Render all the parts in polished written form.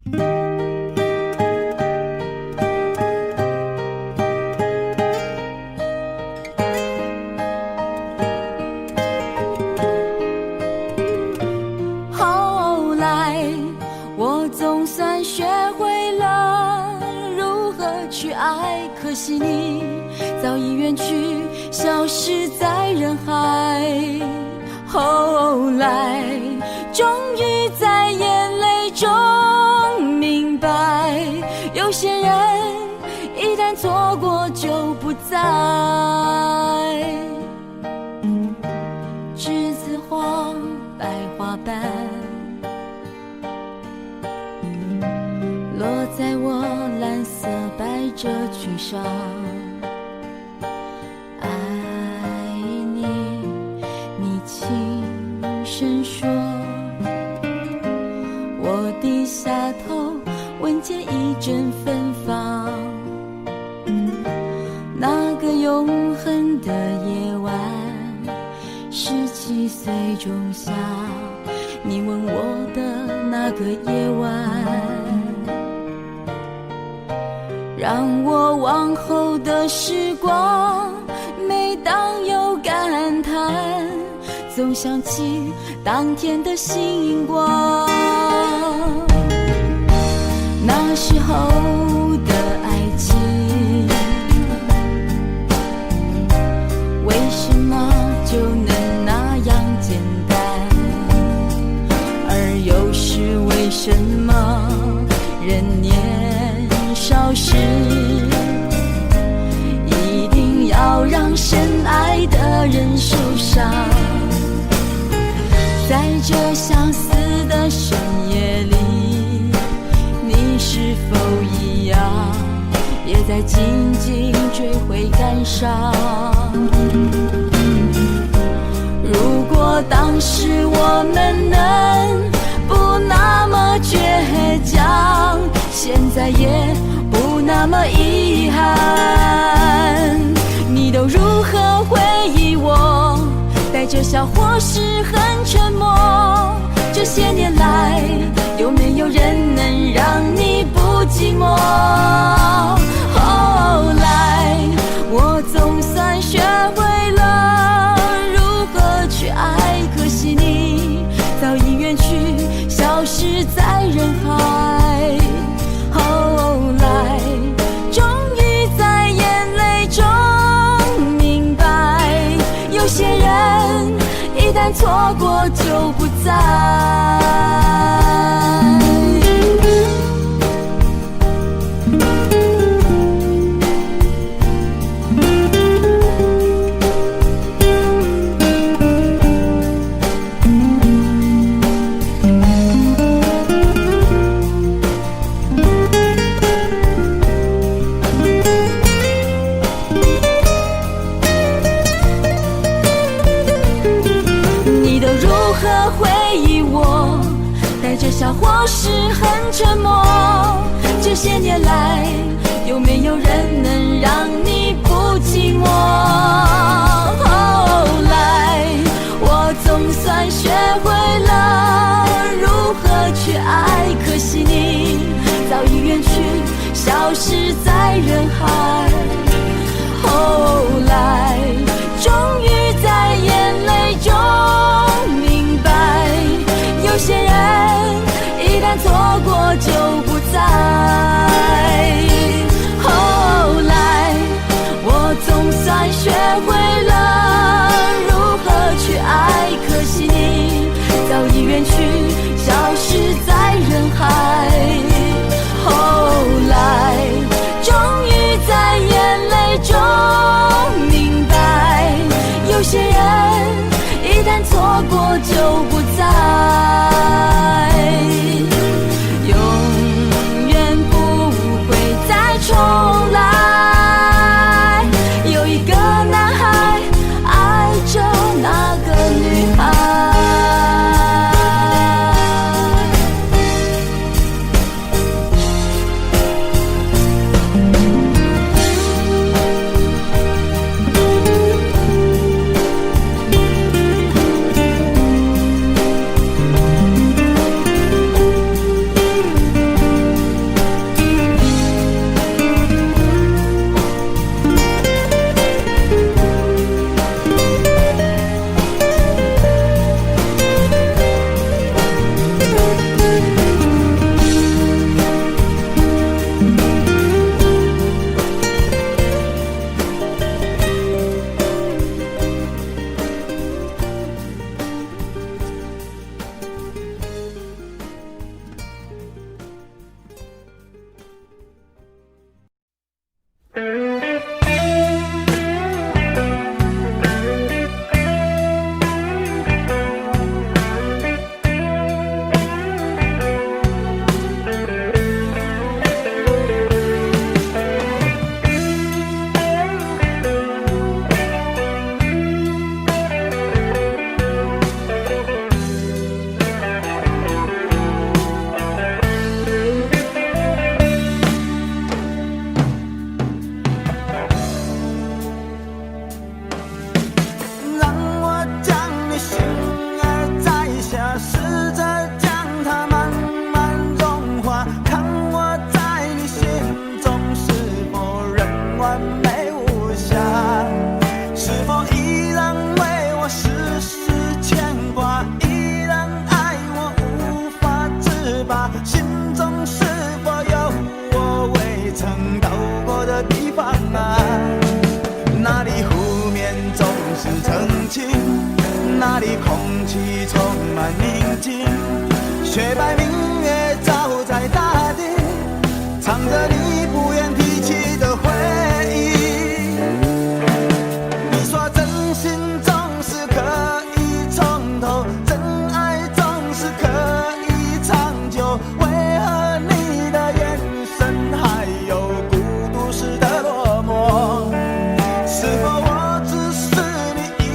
后来我总算学会了如何去爱，可惜你早已远去，消失在人海。后来终于在眼泪中明白，有些人一旦错过就不再。栀子花白花瓣落在我蓝色百褶裙上，爱你，你轻声说。我低下头，闻见一阵芬芳。那个永恒的夜晚，17岁仲夏，你吻我的那个夜晚，让我往后的时光，每当有感叹，总想起当天的星光。那时候的爱情，为什么就能那样简单？而又是为什么人年少时，一定要让深爱的人受伤？在这相似的深夜里，你是否一样，也在紧紧追悔感伤？如果当时我们能不那么倔强，现在也不那么遗憾。你都如何回忆我？带着笑或是很沉默。这些年来，有没有人能让你不寂寞？后来我总算学会了如何去爱，可惜你早已远去，消失在人海。后来终于在眼泪中明白，有些人一旦错过就不再。带着笑或是很沉默，这些年来，有没有人能让你不寂寞？后来我总算学会了如何去爱，可惜你早已远去，消失在人海。后来终于在眼泪中明白，有些人一旦错过就不再。后来我总算学会了如何去爱，可惜你早已远去，消失在人海。后来终于在眼泪中明白，有些人一旦错过就不再。重来，有一个男孩爱着那个女孩。那里空气充满宁静，雪白明月照在大地，唱着你不愿提起的回忆。你说真心总是可以从头，真爱总是可以长久，为何你的眼神还有孤独时的落寞？是否我只是你一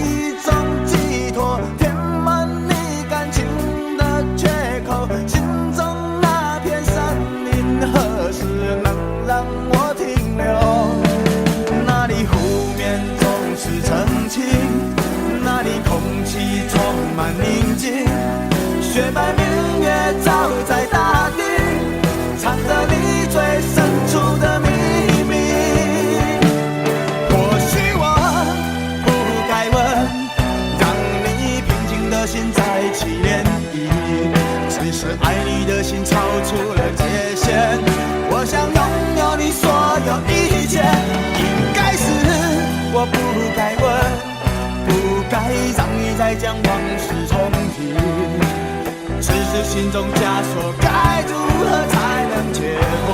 种寄托，填满你感情的缺口？心中那片森林何时能让我停留？那里湖面总是澄清，那里空气充满宁静，雪白明月照在大地，藏着你最深处的秘密。或许我不该问，让你平静的心再起涟漪，只是爱你的心超出了界限。我想拥有你所有一切，应该是我不该问，不该让你再将往事重提，只是心中枷锁该如何才能解脱？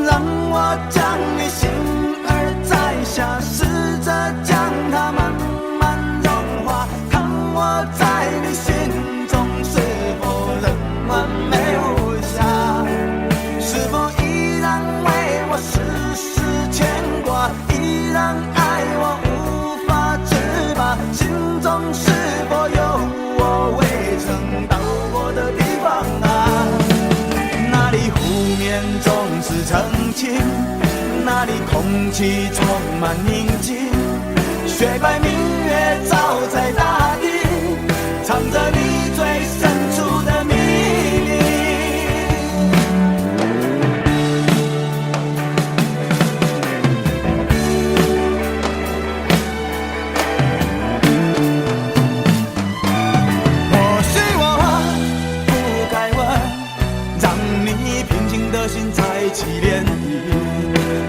让我将你心儿摘下，试着将它慢慢融化，看我在你心中是否仍完美无瑕，是否依然为我时时牵挂，依然爱我无法自拔，心中是否有我未曾到过的地方啊？那里湖面总是澄清，那里空气充满宁静，雪白明月照在大地，藏着你最深处的秘密。或许我不该问，让你平静的心再起涟漪，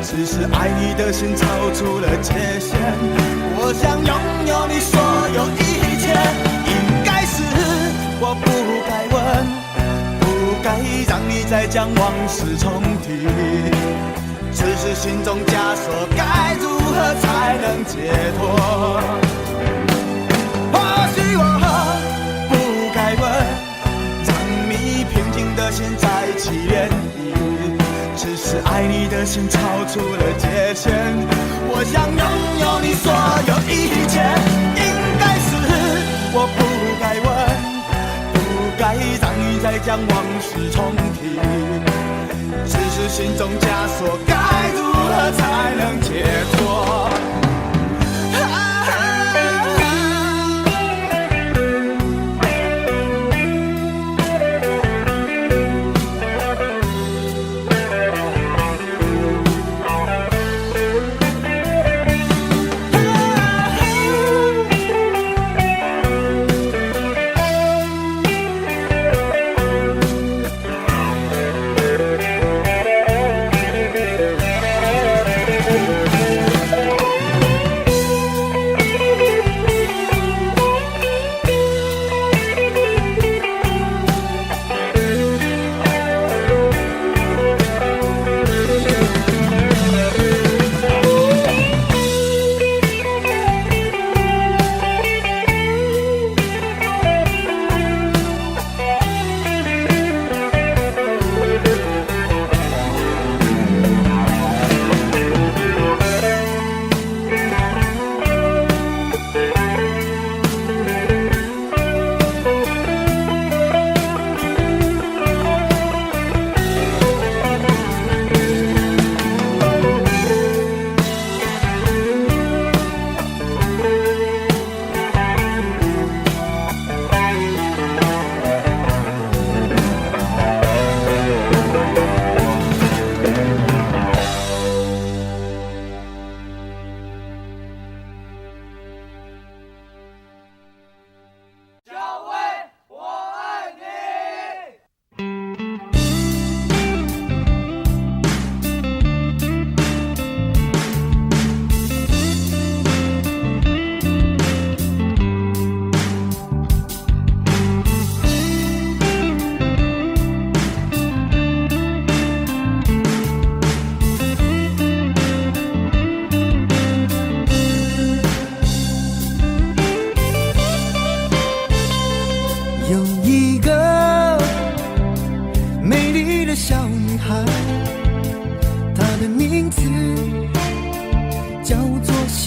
只是爱你的心超出了界限。我想拥有你所有一切，应该是我不该问，不该让你再将往事重提，只是心中枷锁该如何才能解脱？或许我不该问，让你平静的心再起涟漪，只是爱你的心超出了界限。我想拥有你所有一切，应该是我不该问，不该让你再将往事重提，只是心中枷锁该如何才能解脱？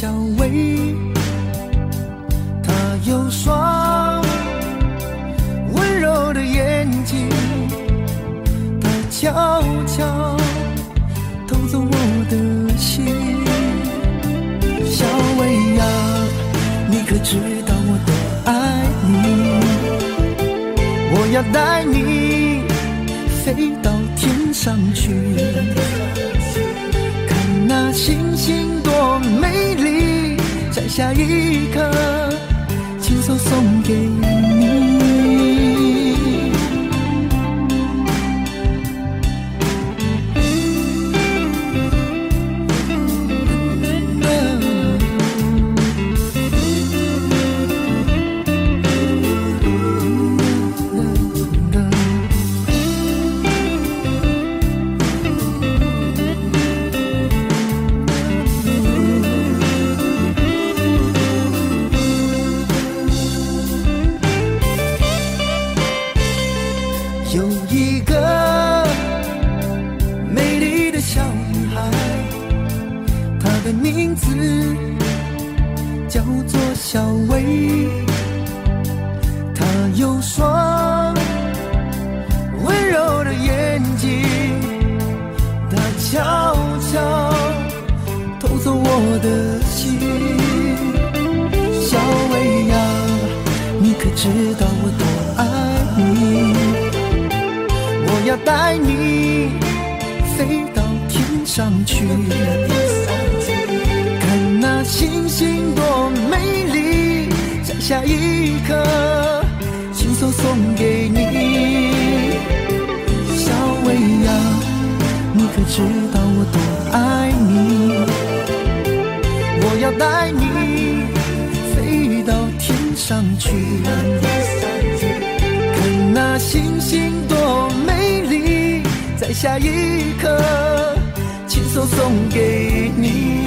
小薇，她有双温柔的眼睛，她悄悄偷走我的心。小薇呀，你可知道我多爱你？我要带你飞到天上去，看那星星多美丽，摘下一颗亲手送给你。有一个美丽的小女孩，她的名字叫做小薇，她有双温柔的眼睛，她悄悄偷走我的心。小薇呀，你可知道我多爱你？我要带你飞到天上去，看那星星多美丽，摘下一颗亲手送给你。小薇呀，你可知道我多爱你？我要带你飞到天上去，看那星星多美丽，摘下一颗亲手送给你。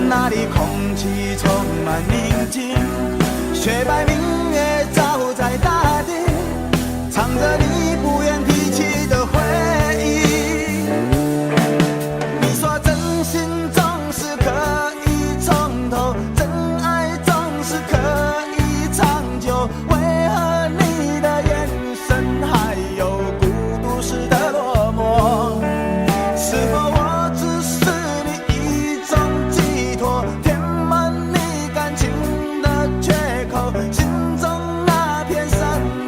那里空气充满宁静，雪白明月照在大地，藏着你不愿提起的回忆。你说真心总是可以从头，真爱总是可以长久，为何你的眼神还有孤独时的落寞？是否我只是你一种寄托，填满你感情的缺口？心中那片森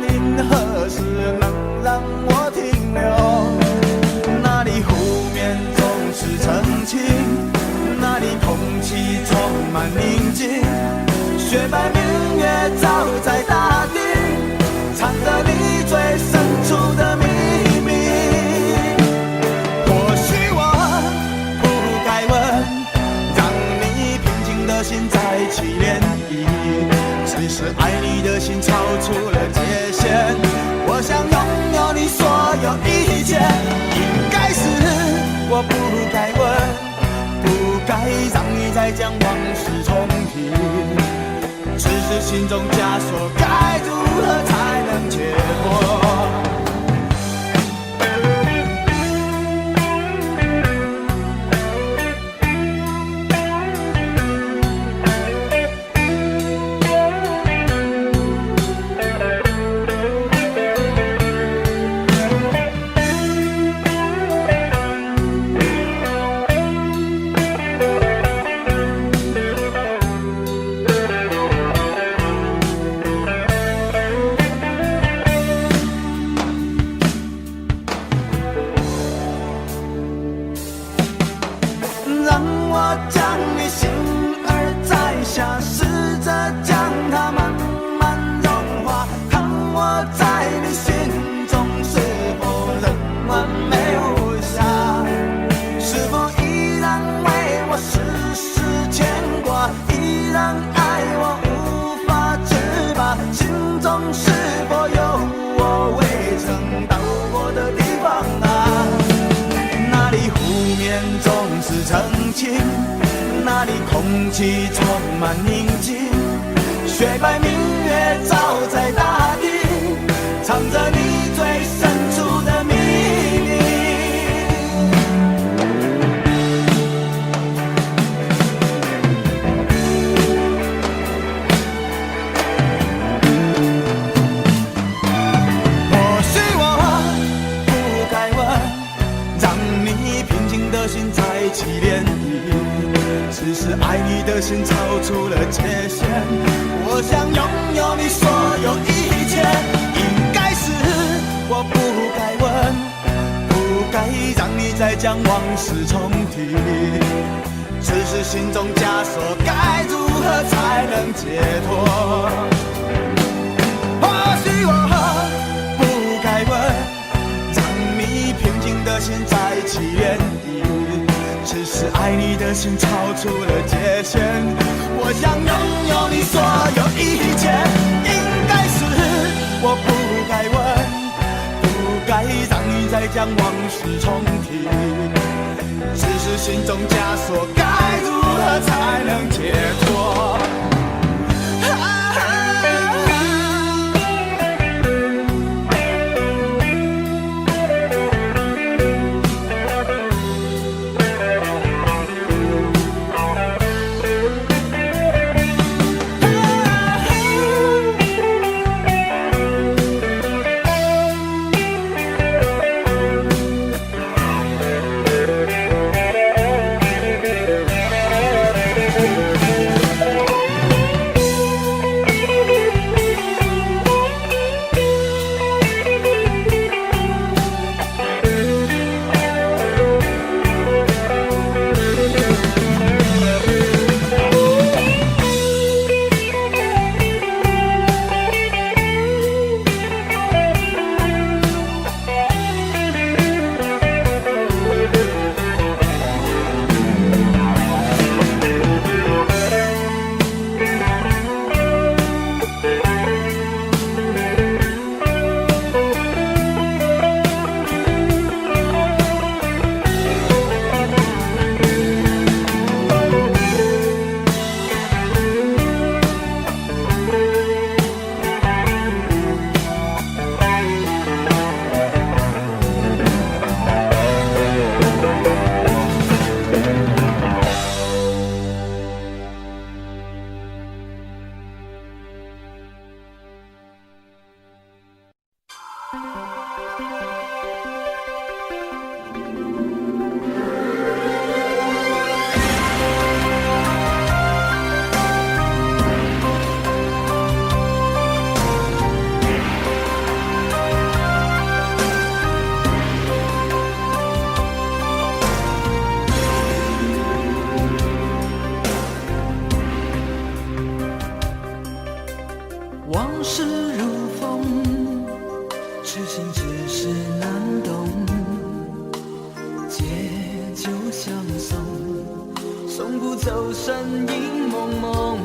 林何时能让我停留？那里湖面总是澄清，那里空气充满宁静，雪白明月照在大地，藏着你最深处的秘密。或许我不该问，让你平静的心再起涟漪，只是爱你的心超出了界限。我想拥有你所有一切，应该是我不该问，不该让你再将往事重提，只是心中枷锁该如何才能解脱。让我将你心儿摘下，试着将它慢慢融化，看我在你心中是否仍完美无瑕，是否依然为我时时牵挂，依然爱我无法自拔，心中是否有我未曾到过的地方啊？那里湖面总是澄清，那里空气充满宁静，雪白明月照在大地，藏着你最深处的秘密。或许我不该问，让你平静的心再起涟漪，只是爱你的心超出了界限，我想拥有你所有一切。应该是我不该问，不该让你再将往事重提，只是心中枷锁该如何才能解脱。或许我不该问，让你平静的心再起涟漪，只是爱你的心超出了界限，我想拥有你所有一切。应该是我不该问，不该让你再将往事重提，只是心中枷锁该如何才能解脱。往事如风，痴心只是难懂。借酒相送，送不走身影蒙蒙。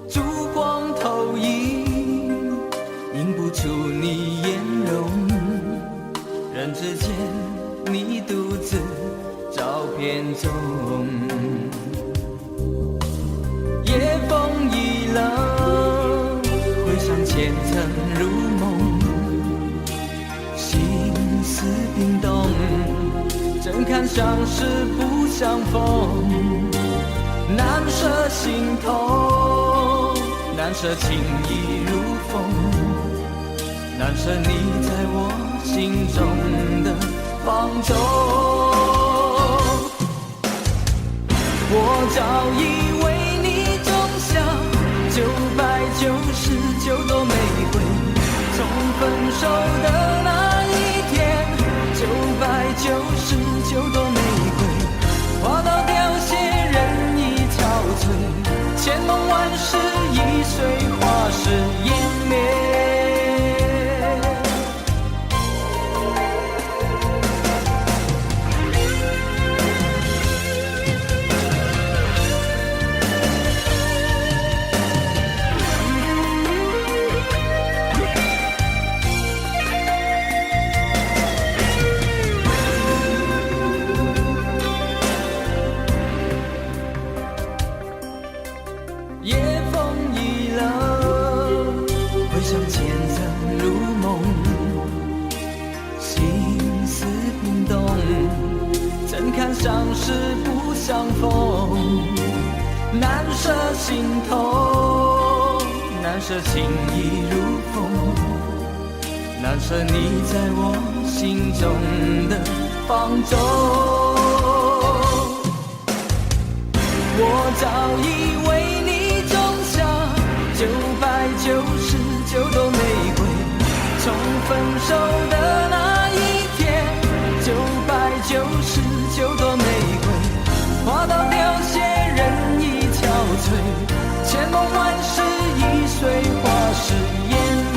烛光投影，映不出你颜容。人之间，你独自照片中。夜风已冷，回想起前曾如梦，心思冰冻，怎堪相识不相逢，难舍心头，难舍情意如风，难舍你在我心中的放纵。我早已为你种下999朵玫瑰，从分手的那一天，999朵玫瑰花到凋谢，人已憔悴，千梦万世易碎，花事湮灭。相识不相逢，难舍心头，难舍情意如风，难舍你在我心中的放纵。我早已为你种下999朵玫瑰，从分手的那一天，999朵玫瑰花到凋谢，人已憔悴，千梦万世易碎，花事湮灭。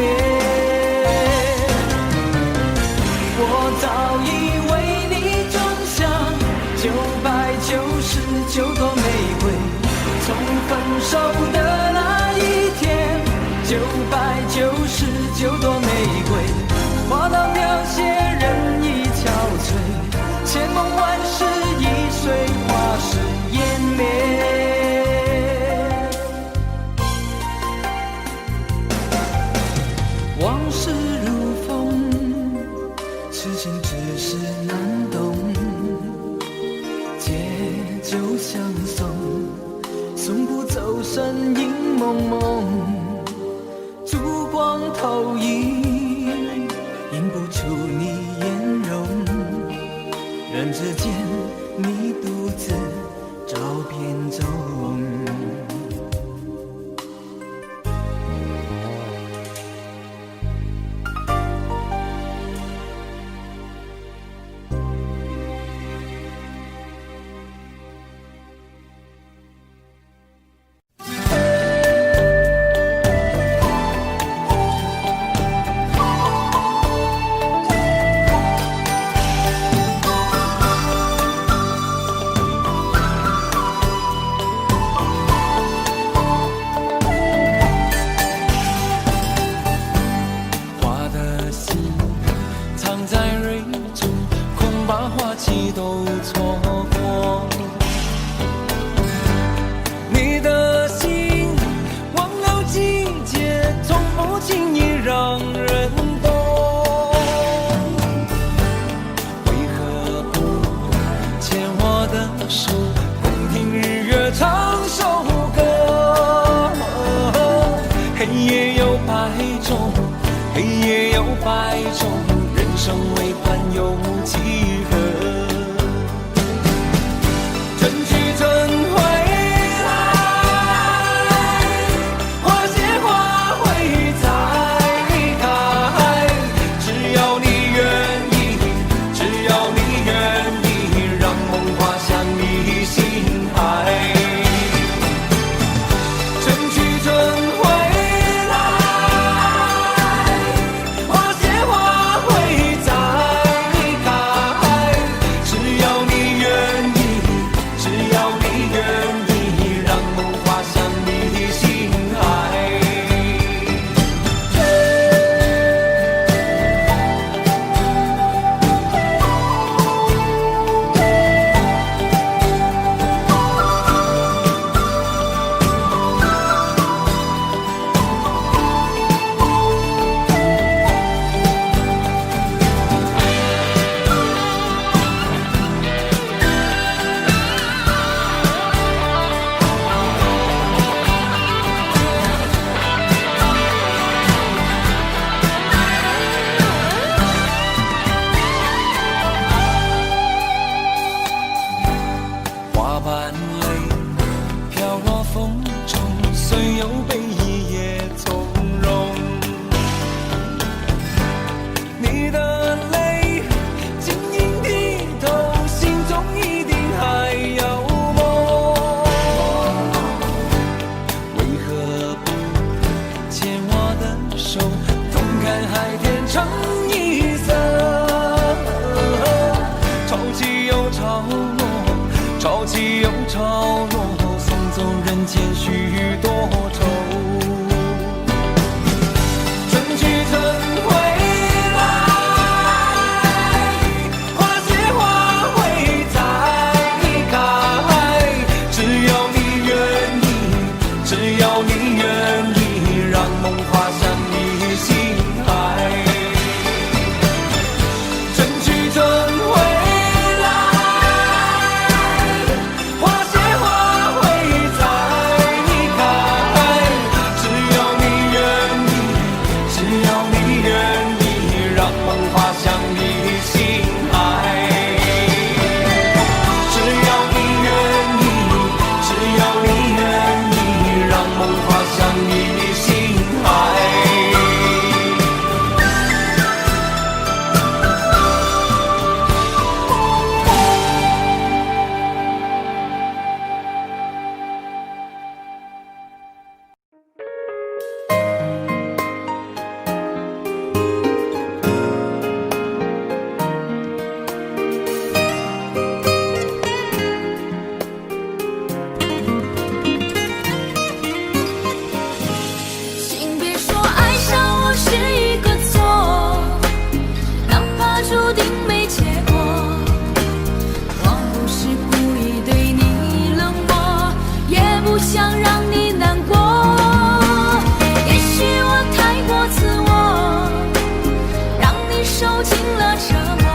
我早已为你种下999朵玫瑰，从分手的那一天，999朵玫瑰花到凋谢，人已憔悴，千梦万世易碎，花事湮灭。往事如风，痴情只是难懂，借酒相送，送不走身影蒙蒙，烛光投影，映不出你颜容，人之间你独自照片中。忧愁，若送走人间许多愁。春去春回来，花谢花会再开，只要你愿意，只要你愿意，让梦滑向你心海。春去春回来，花谢花会再开，只要你愿意，只要你愿意，让梦滑向你心海。只要你愿意，只要你愿意，让梦滑向你心海。请别说爱上我是一个错，哪怕注定没结果。我不是故意对你冷漠，也不想让你难过。也许我太过自我，让你受尽了折磨。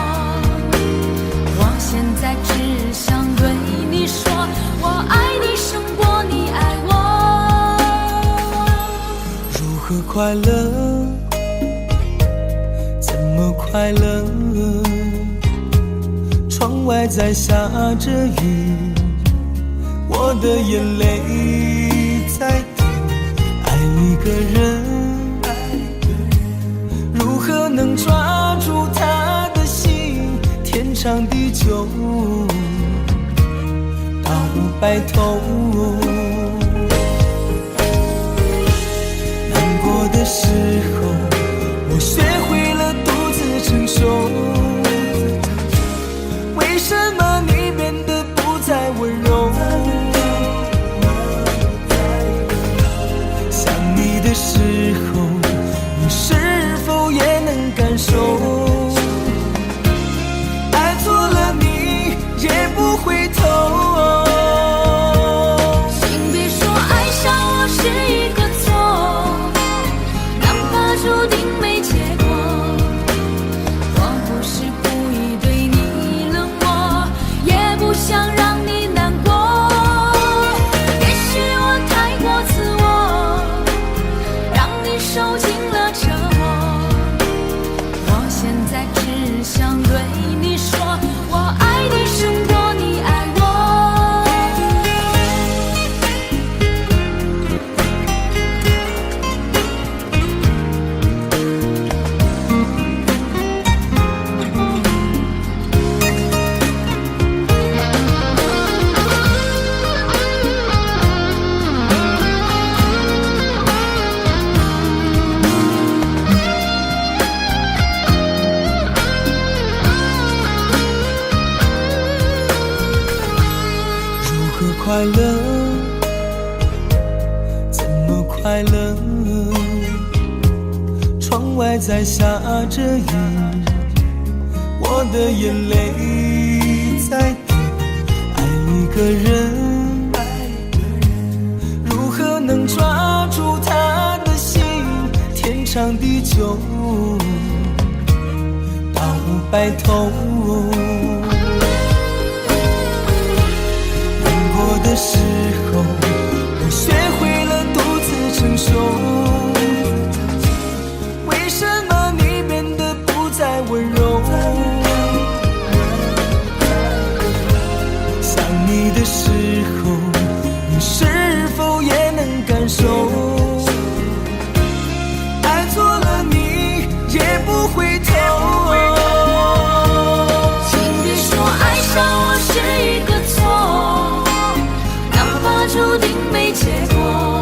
我现在只想对你说，我爱你胜过你爱我。如何快乐？怎么快乐？窗外在下着雨，我的眼泪在滴。爱一个人，如何能抓住他的心？天长地久，到白头。难过的时候，我学会了独自承受。为什么你变得不再温柔？想你的时候，你是否也能感受？爱错了你也不回头。请别说爱上我是一个错，哪怕注定没结果。我不是故意对你冷漠，也不想让你难过。也许我太过自我，让你受尽了折磨。我现在只想对你说，我爱你胜过你爱我。如何快乐？怎么快乐？窗外在下着雨，我的眼泪在滴。爱一个人，如何能抓住他的心？天长地久，到白头。难过的时候，我学会了独自承受。为什么你变得不再温柔？想你的时候，你是否也能感受？爱错了你也不回头。请别说爱上我是一个错，哪怕注定没结果。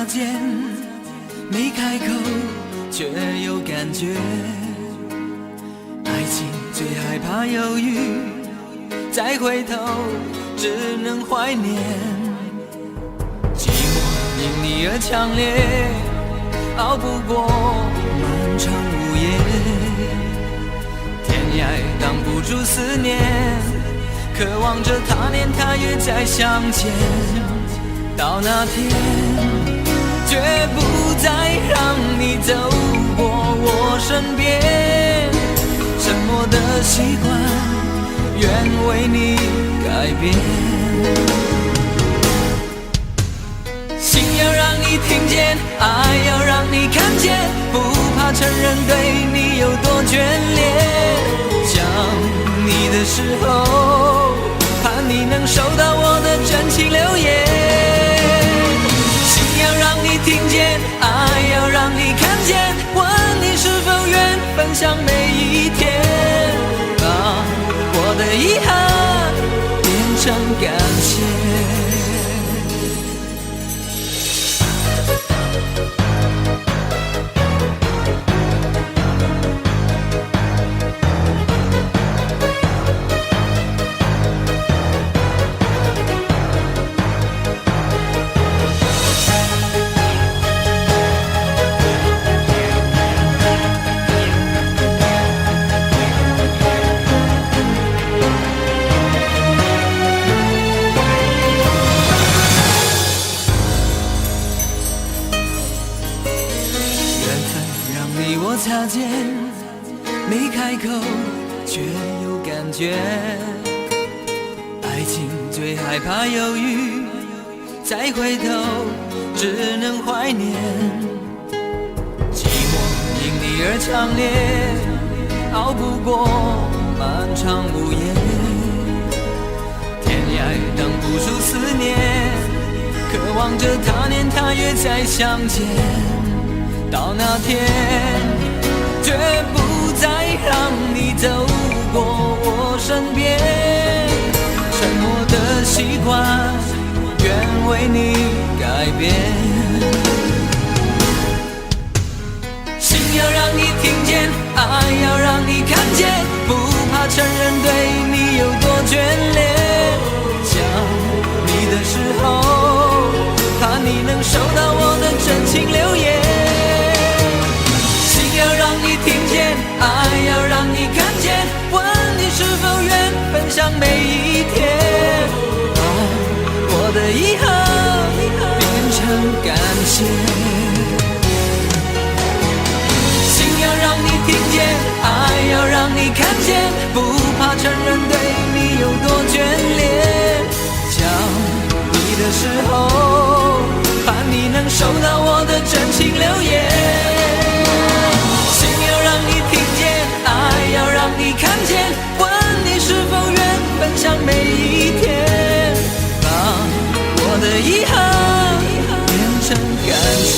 擦肩，没开口却有感觉。爱情最害怕犹豫，再回头只能怀念。寂寞因你而强烈，熬不过漫长午夜。天涯挡不住思念，渴望着他年他月再相见。到那天，绝不再让你走过我身边。沉默的习惯，愿为你改变。心要让你听见，爱要让你看见，不怕承认对你有多眷恋。想你的时候，盼你能收到我的真情留言。心要让你听见，爱要让你看见，问你是否愿分享每一天，把我的遗憾变成感谢。擦肩，没开口却有感觉。爱情最害怕犹豫，再回头只能怀念。寂寞因你而强烈，熬不过漫长午夜。天涯挡不住思念，渴望着他年他月再相见。到那天，绝不再让你走过我身边。沉默的习惯，愿为你改变。心要让你听见，爱要让你看见，不怕承认对你有多眷恋。想你的时候，怕你能收到我的真情留言。要让你听见，爱要让你看见，问你是否愿分享每一天，把我的遗憾变成感谢。心要让你听见，爱要让你看见，不怕承认对你有多眷恋。想你的时候，盼你能收到我的真情留言。让你听见，爱要让你看见，问你是否愿分享每一天，把我的遗憾变成感谢。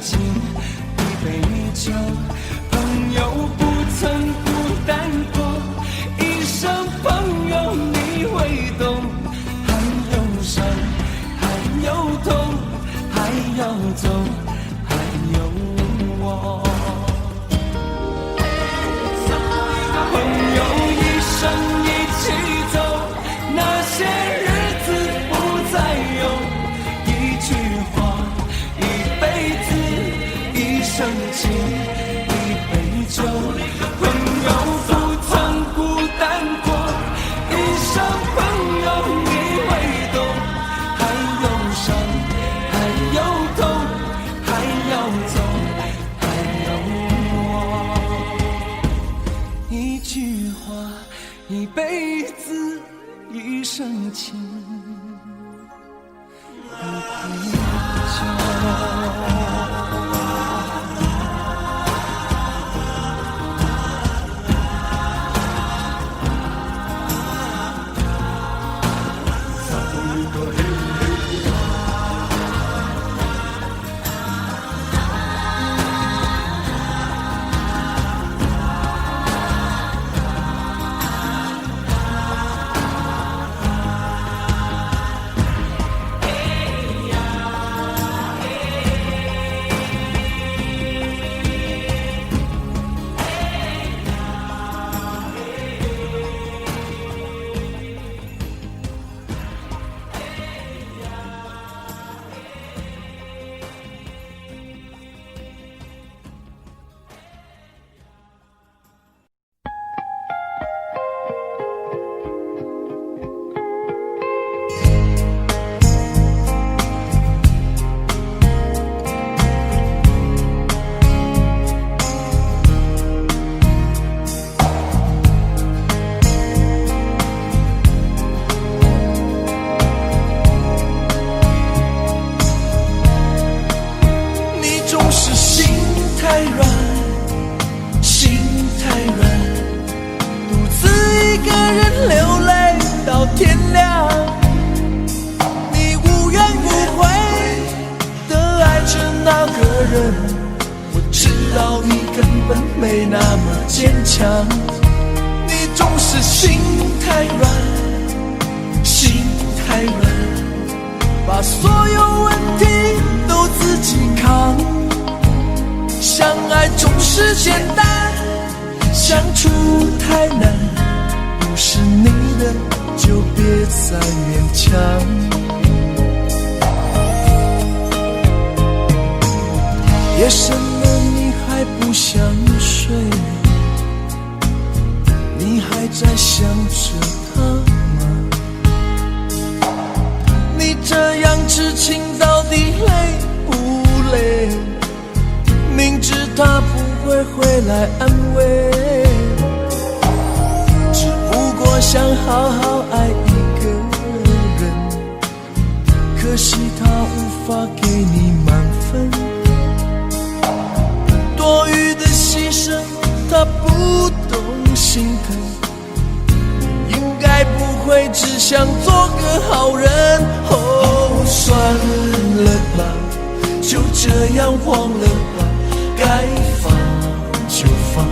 情，一杯酒，朋友不曾孤单过，一生朋友你会懂，还有伤，还有痛，还要走，还有我。朋友一生一起走，那些日子不再有，一句话，一辈子，一生情，一杯酒。朋友不曾孤单过，一生朋友你会懂，还有伤，还有痛，还要走，还有我。一句话，一辈子，一生情，一杯酒。天亮，你无怨无悔地爱着那个人，我知道你根本没那么坚强，你总是心太软，心太软，把所有问题都自己扛，相爱总是简单，相处太难，不是你的就别再勉强。夜深了你还不想睡，你还在想着他吗？你这样痴情到底累不累？明知他不会回来安慰，只不过想好好爱一个人，可惜他无法给你满分，多余的牺牲他不懂心疼，你应该不会只想做个好人。哦，算了吧，就这样忘了吧，该放就放，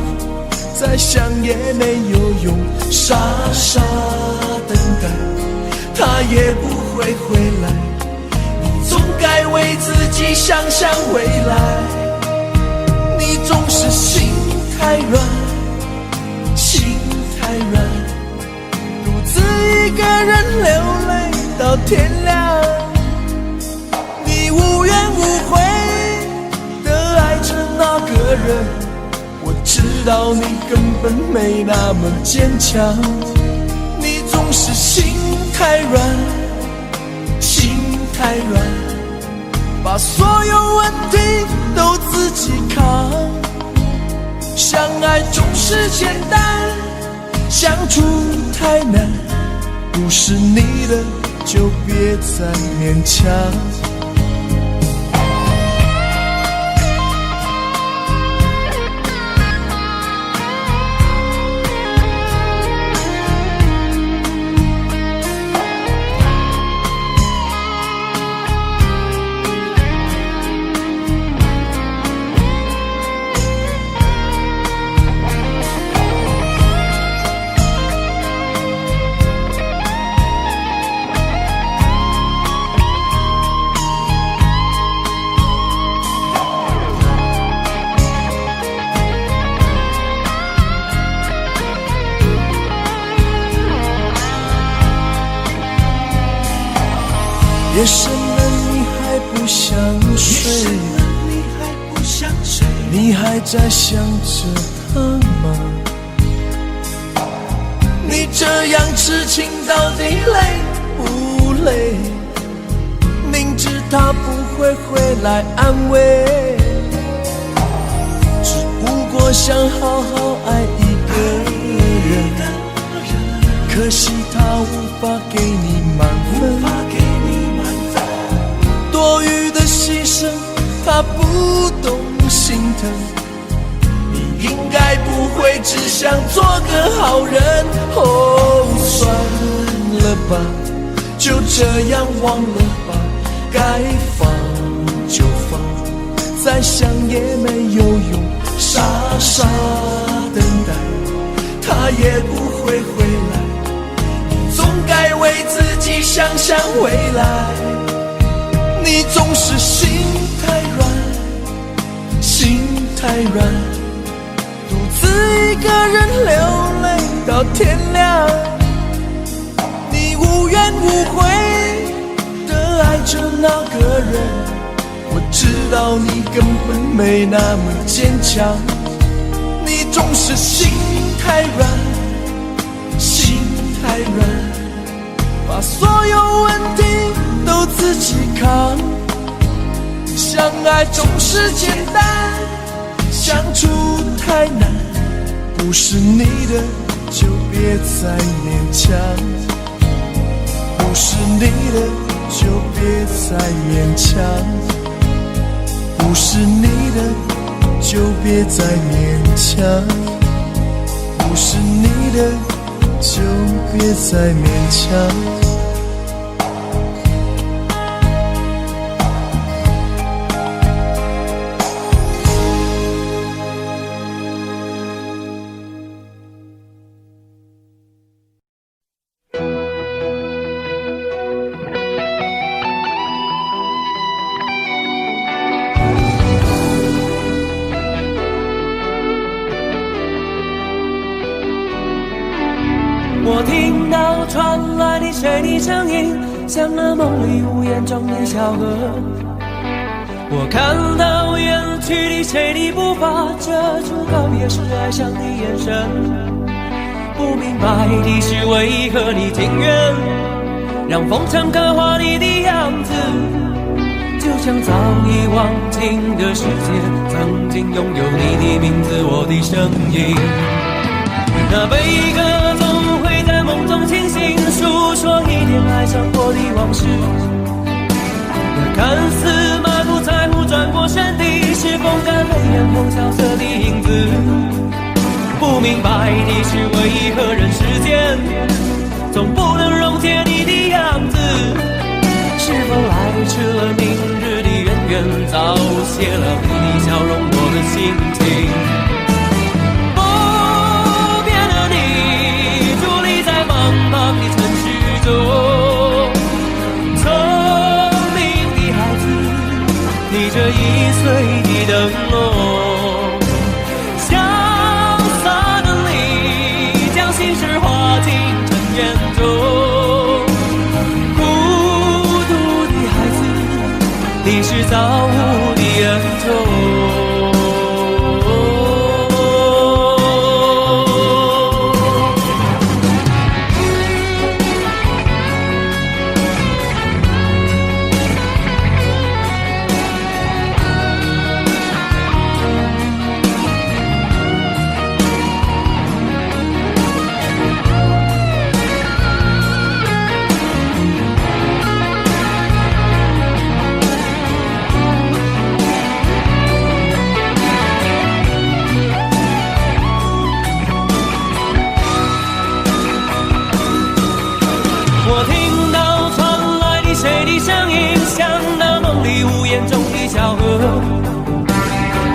再想也没有用，傻傻等待他也不会回来，你总该为自己想想未来。你总是心太软，心太软，独自一个人流泪到天亮，你无怨无悔地爱着那个人，我知道你根本没那么坚强，你总是心太软，心太软，把所有问题都自己扛，相爱总是简单，相处太难，不是你的就别再勉强。夜深了你还不想睡，你还在想着他吗？你这样痴情到底累不累？明知他不会回来安慰，只不过想好好爱一个人，可惜他无法给你满分，多余的牺牲他不懂心疼，你应该不会只想做个好人。哦，算了吧，就这样忘了吧，该放就放，再想也没有用，傻傻等待他也不会回来，你总该为自己想想未来。你总是心太软，心太软，独自一个人流泪到天亮，你无怨无悔的爱着那个人，我知道你根本没那么坚强，你总是心太软，心太软，把所有问题都自己扛，相爱总是简单，相处太难，不是你的就别再勉强，不是你的就别再勉强，不是你的就别再勉强，不是你的就别再勉强。我听到传来的谁的声音，像那梦里无言中的小河。我看到远去的谁的步伐，遮住告别时哀伤的眼神。不明白的是为何你情愿让风尘刻画你的样子，就像早已忘情的世界曾经拥有你的名字，我的声音。那悲歌总会在梦中清醒，诉说一点爱上过的往事。那看似满不在乎转过身的，是风干泪眼后萧瑟的影子。不明白的是为何人世间总不能溶解你的样子，是否来迟了明日的渊源，早谢了你的笑容我的心情。茫茫的城市中，聪明的孩子，你这一岁的灯笼，潇洒的你将心事化进尘缘中，孤独的孩子，你是造物的恩宠。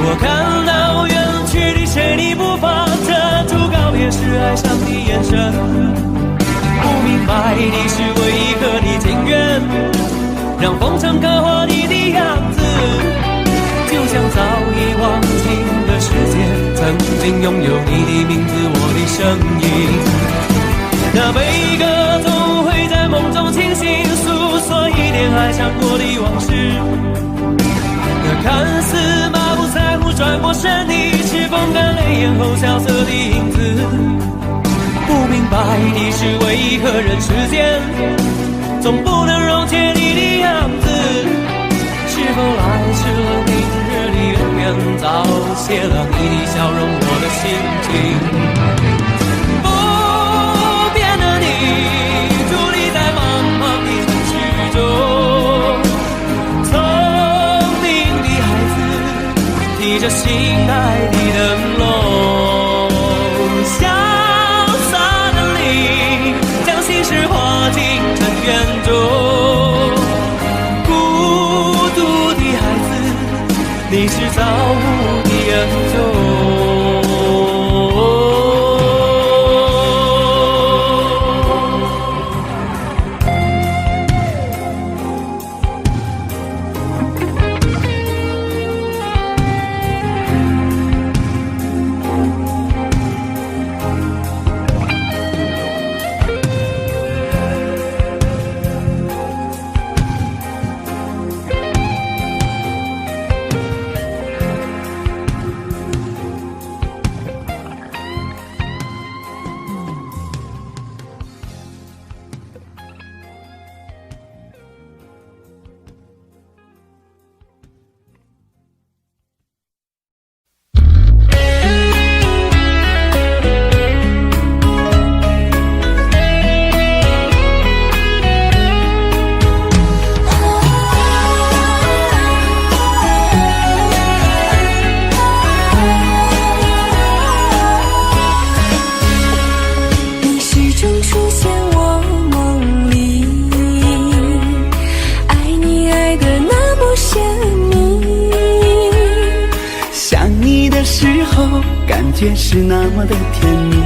我看到远去的谁的步伐，遮住告别时哀伤的眼神。不明白的是为何你情愿让风尘刻画你的样子，就像早已忘情的世界曾经拥有你的名字，我的声音。那悲歌总会在梦中清醒，诉所以恋爱像过的往事。那看似马不在乎转过身的是风干泪眼后萧瑟的影子，不明白的是为何人世间总不能溶解你的样子。是否来迟了，明日里远远早谢了你的笑容，我的心情。不变的你，伫立在茫茫的城市中，聪明的孩子提着心爱的灯笼，潇洒的你将心事化进尘缘中。你是造物的恩宠。感觉是那么的甜蜜，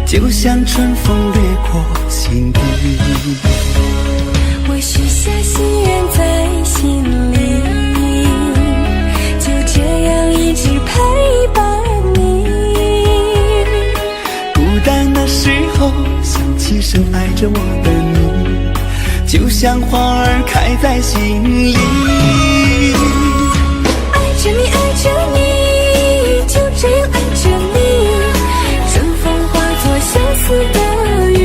就像春风掠过心底。我许下心愿在心里，就这样一直陪伴你。孤单的时候想起深爱着我的你，就像花儿开在心里。爱着你，爱着你，就这样爱着你，春风化作相思的雨。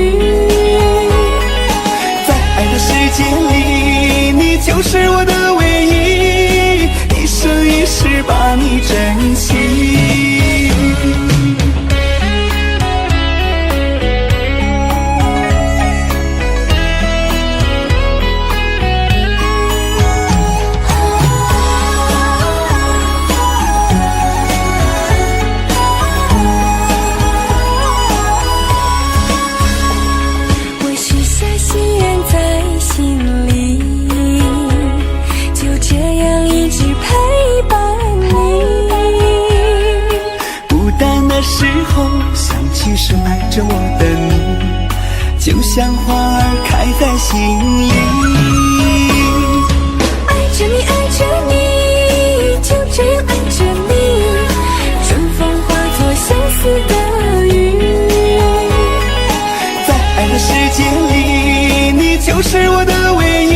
在爱的世界里，你就是我的唯一，一生一世把你珍惜。深爱着我的你，就像花儿开在心里。爱着你，爱着你，就这样爱着你，春风化作相思的雨。在爱的世界里，你就是我的唯一，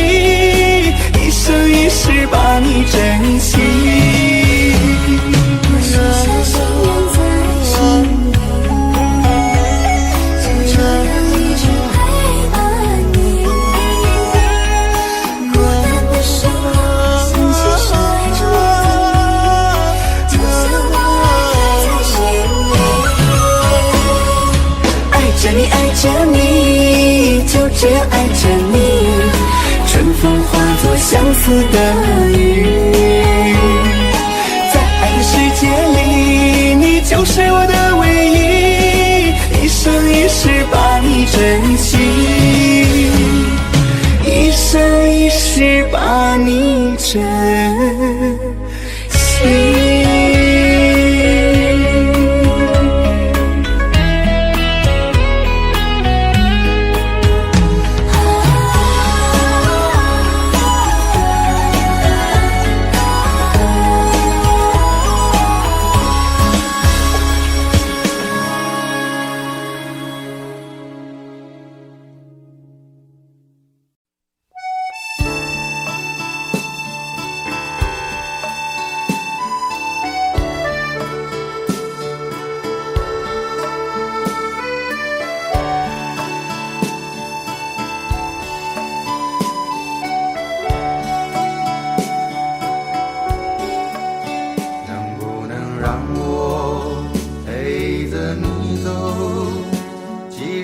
一生一世把你珍惜。我许下心愿在心里，爱着你，就这样爱着你，春风化作相思的雨。在爱的世界里，你就是我的唯一，一生一世把你珍惜，一生一世把你珍惜。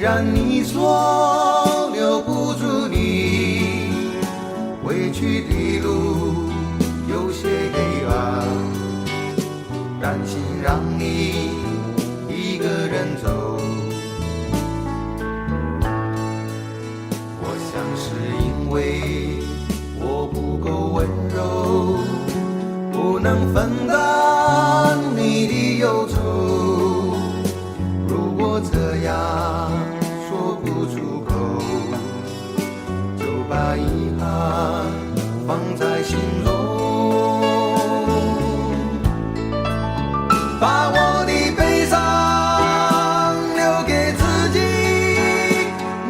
然你说留不住你，回去的路有些黑暗，担心让你一个人走。我想是因为我不够温柔，不能分担你的忧愁。如果这样说不出口，就把遗憾放在心中，把我的悲伤留给自己，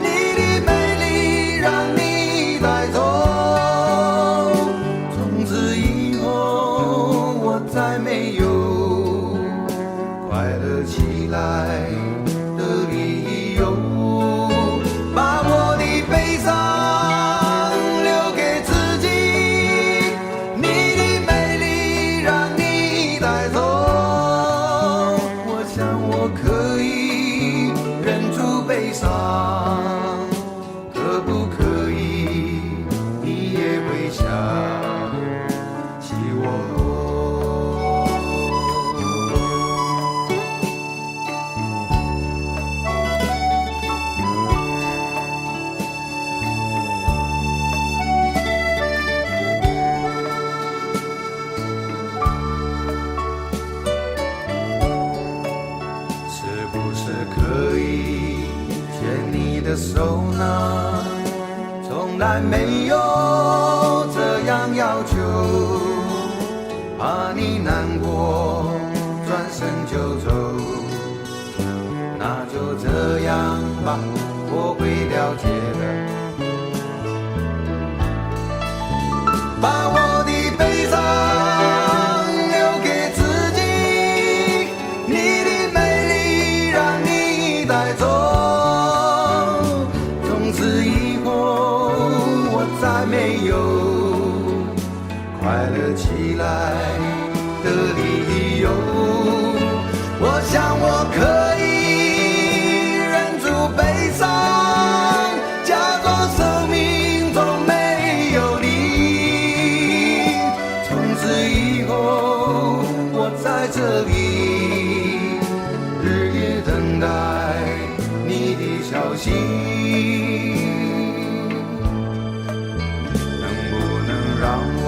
你的美丽让你带走。从此以后我再没有快乐起来的理由，把我的悲伤留给自己，你的美丽让你带走。我想我可以忍住悲伤，可不可以你也会想起我？是不是可以牵你的手呢？从来没有这样要求，怕你难过转身就走。那就这样吧，我会了解的。把我的悲伤留给自己，你的美丽让你带走。从此以后我再没有快乐起来的理由。我想我可以忍住悲伤，假装生命中没有你。从此以后我在这里日夜等待你的消息，能不能让我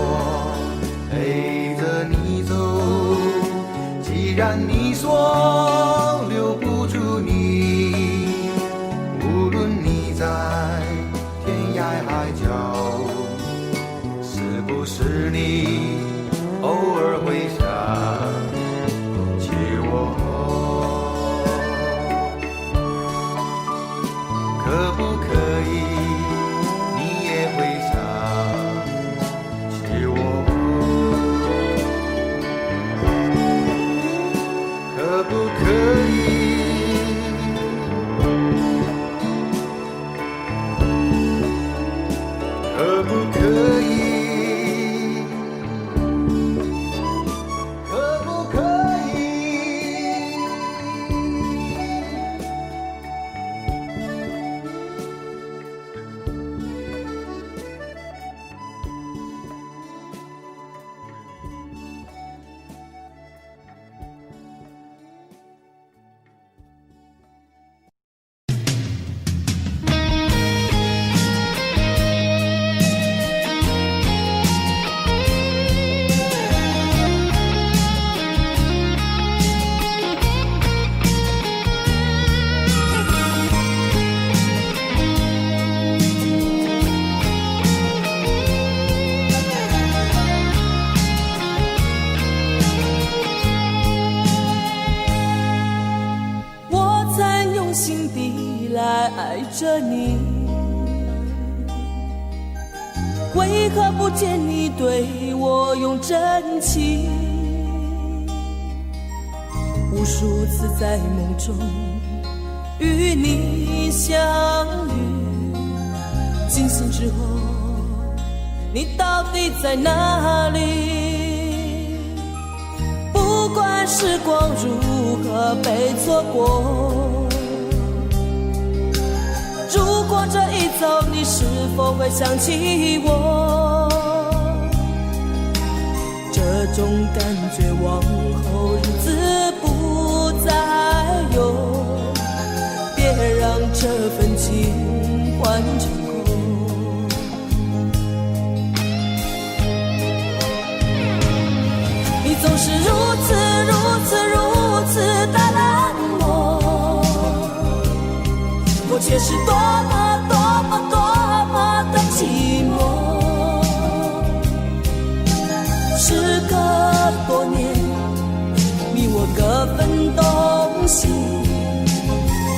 陪着你走？既然你说留不住你，无论你在天涯海角，是不是你偶尔会想起我？可不可以你也会想起我？可不可以？可不可以？可不可以？爱着你，为何不见你对我用真情？无数次在梦中与你相遇，惊醒之后，你到底在哪里？不管时光如何被错过，果这一走，你是否会想起我？这种感觉往后日子不再有，别让这份情换成空。你总是如此的冷漠，我却是多么的寂寞。时隔多年，你我各分东西，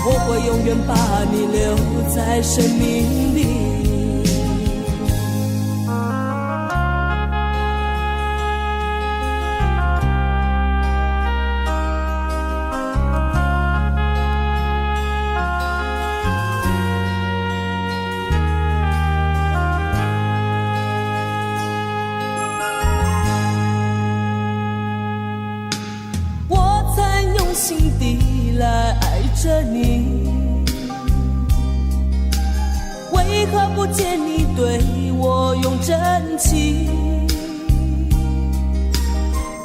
我会永远把你留在生命里。心底来爱着你，为何不见你对我用真情？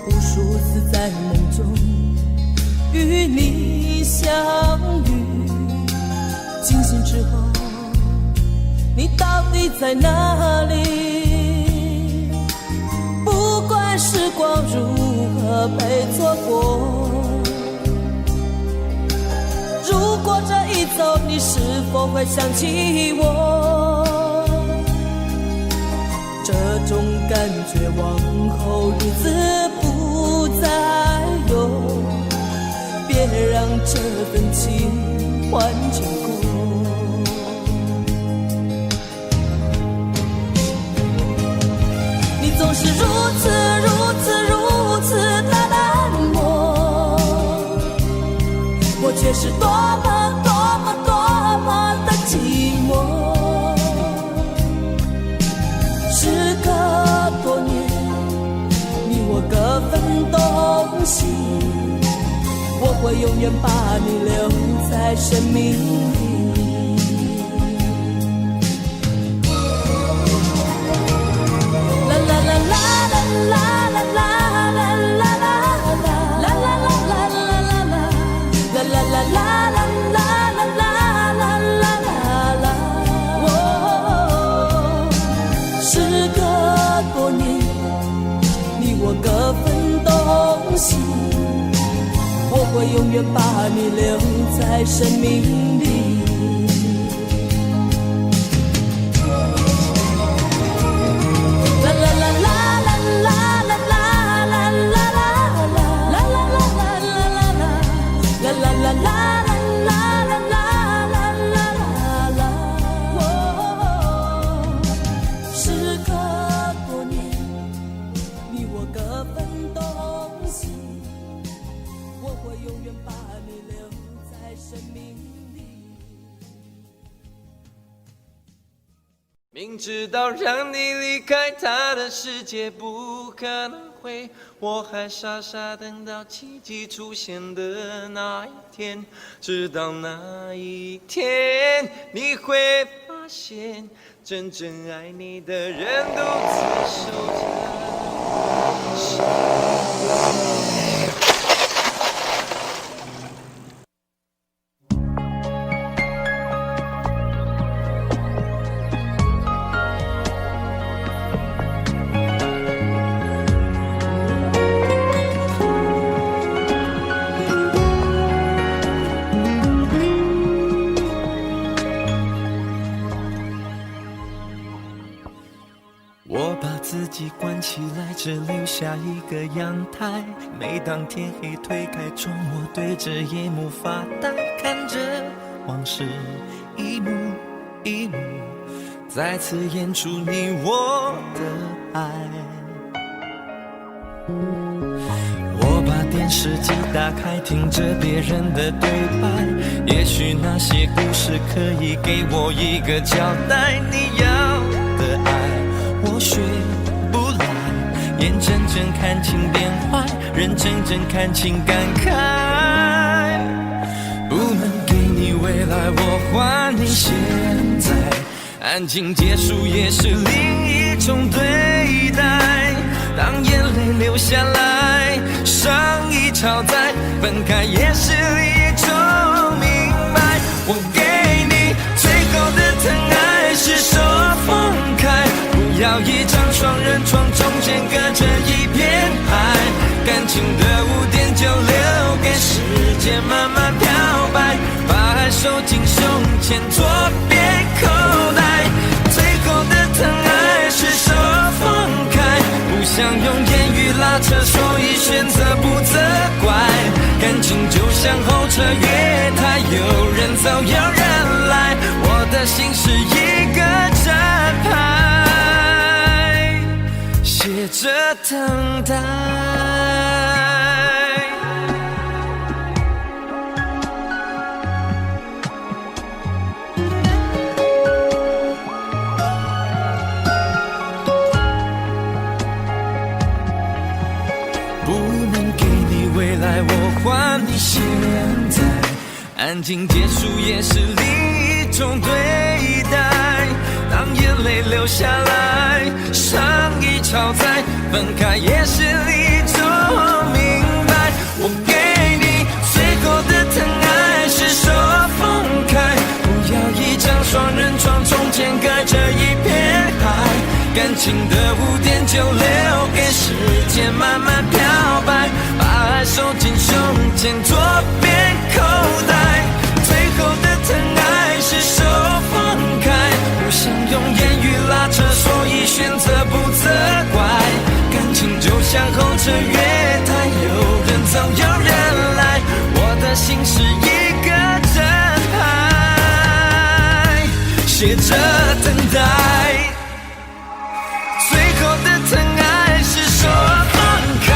无数次在梦中与你相遇，惊醒之后，你到底在哪里？不管时光如何被错过，如果这一走，你是否会想起我？这种感觉往后日子不再有，别让这份情换成空。你总是如此的冷漠，我却是多么的寂寞。时隔多年，你我各分东西，我会永远把你留在生命里。啦啦啦啦啦啦啦。各分东西，我会永远把你留在生命里。啦啦啦啦啦啦啦啦啦啦啦啦啦啦啦啦啦。明知道让你离开他的世界不可能会，我还傻傻等到奇迹出现的那一天，直到那一天你会发现，真正爱你的人独自守着。关起来，只留下一个阳台。每当天黑推开窗，我对着夜幕发呆，看着往事一幕一幕再次演出你我的爱。我把电视机打开，听着别人的对白，也许那些故事可以给我一个交代。你要的爱，我学眼睁睁看情变坏，人睁睁看情感慨，不能给你未来来我还你。现在安静结束也是另一种对待，当眼泪流下来，伤已超载，分开也是一种明白。我给你最后的疼爱是手放开，不要一张双人床，中间隔着一片海，感情的污点就留给时间慢慢漂白，把爱收进胸前左边口袋。最后的疼爱是手放开，不想用言语拉扯，所以选择不责怪。感情就像候车月台，有人走有人来，我的心是一个站牌，写着等待。我还你。现在安静结束也是另一种对待，当眼泪流下来，伤已超载，分开也是一种明白。我给你最后的疼爱是手放开，不要一张双人床，中间隔着一片海，感情的污点就留给时间慢慢漂白，把爱收进胸前左边口袋。最后的疼爱是手放开，不想用言语拉扯，所以选择不责怪。感情就像候车月台，有人走有人来，我的心是一个站牌，写着等待。最后的疼爱是手放开，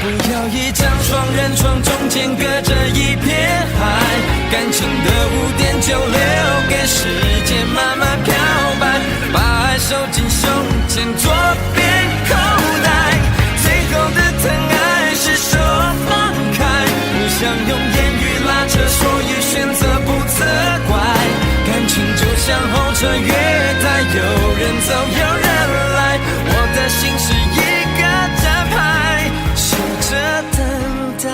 不要一张双人床，中间隔着一片海，感情的污点就留给时间慢慢漂白，把爱收进胸前左边口袋。最后的疼爱是手放开，不想用言语拉扯，所以选择不责怪。感情就像候车月台，有人走有人来，我的心是一个站牌，守着等待。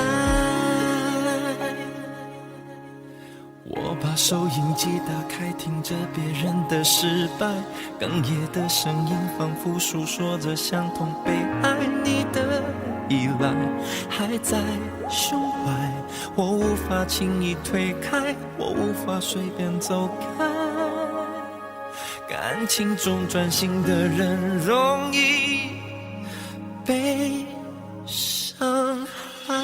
我把收音机打开，听着别人的失败，哽咽的声音仿佛诉说着相同被爱你的依赖，还在胸怀，我无法轻易推开，我无法随便走开。感情中专心的人容易被伤害。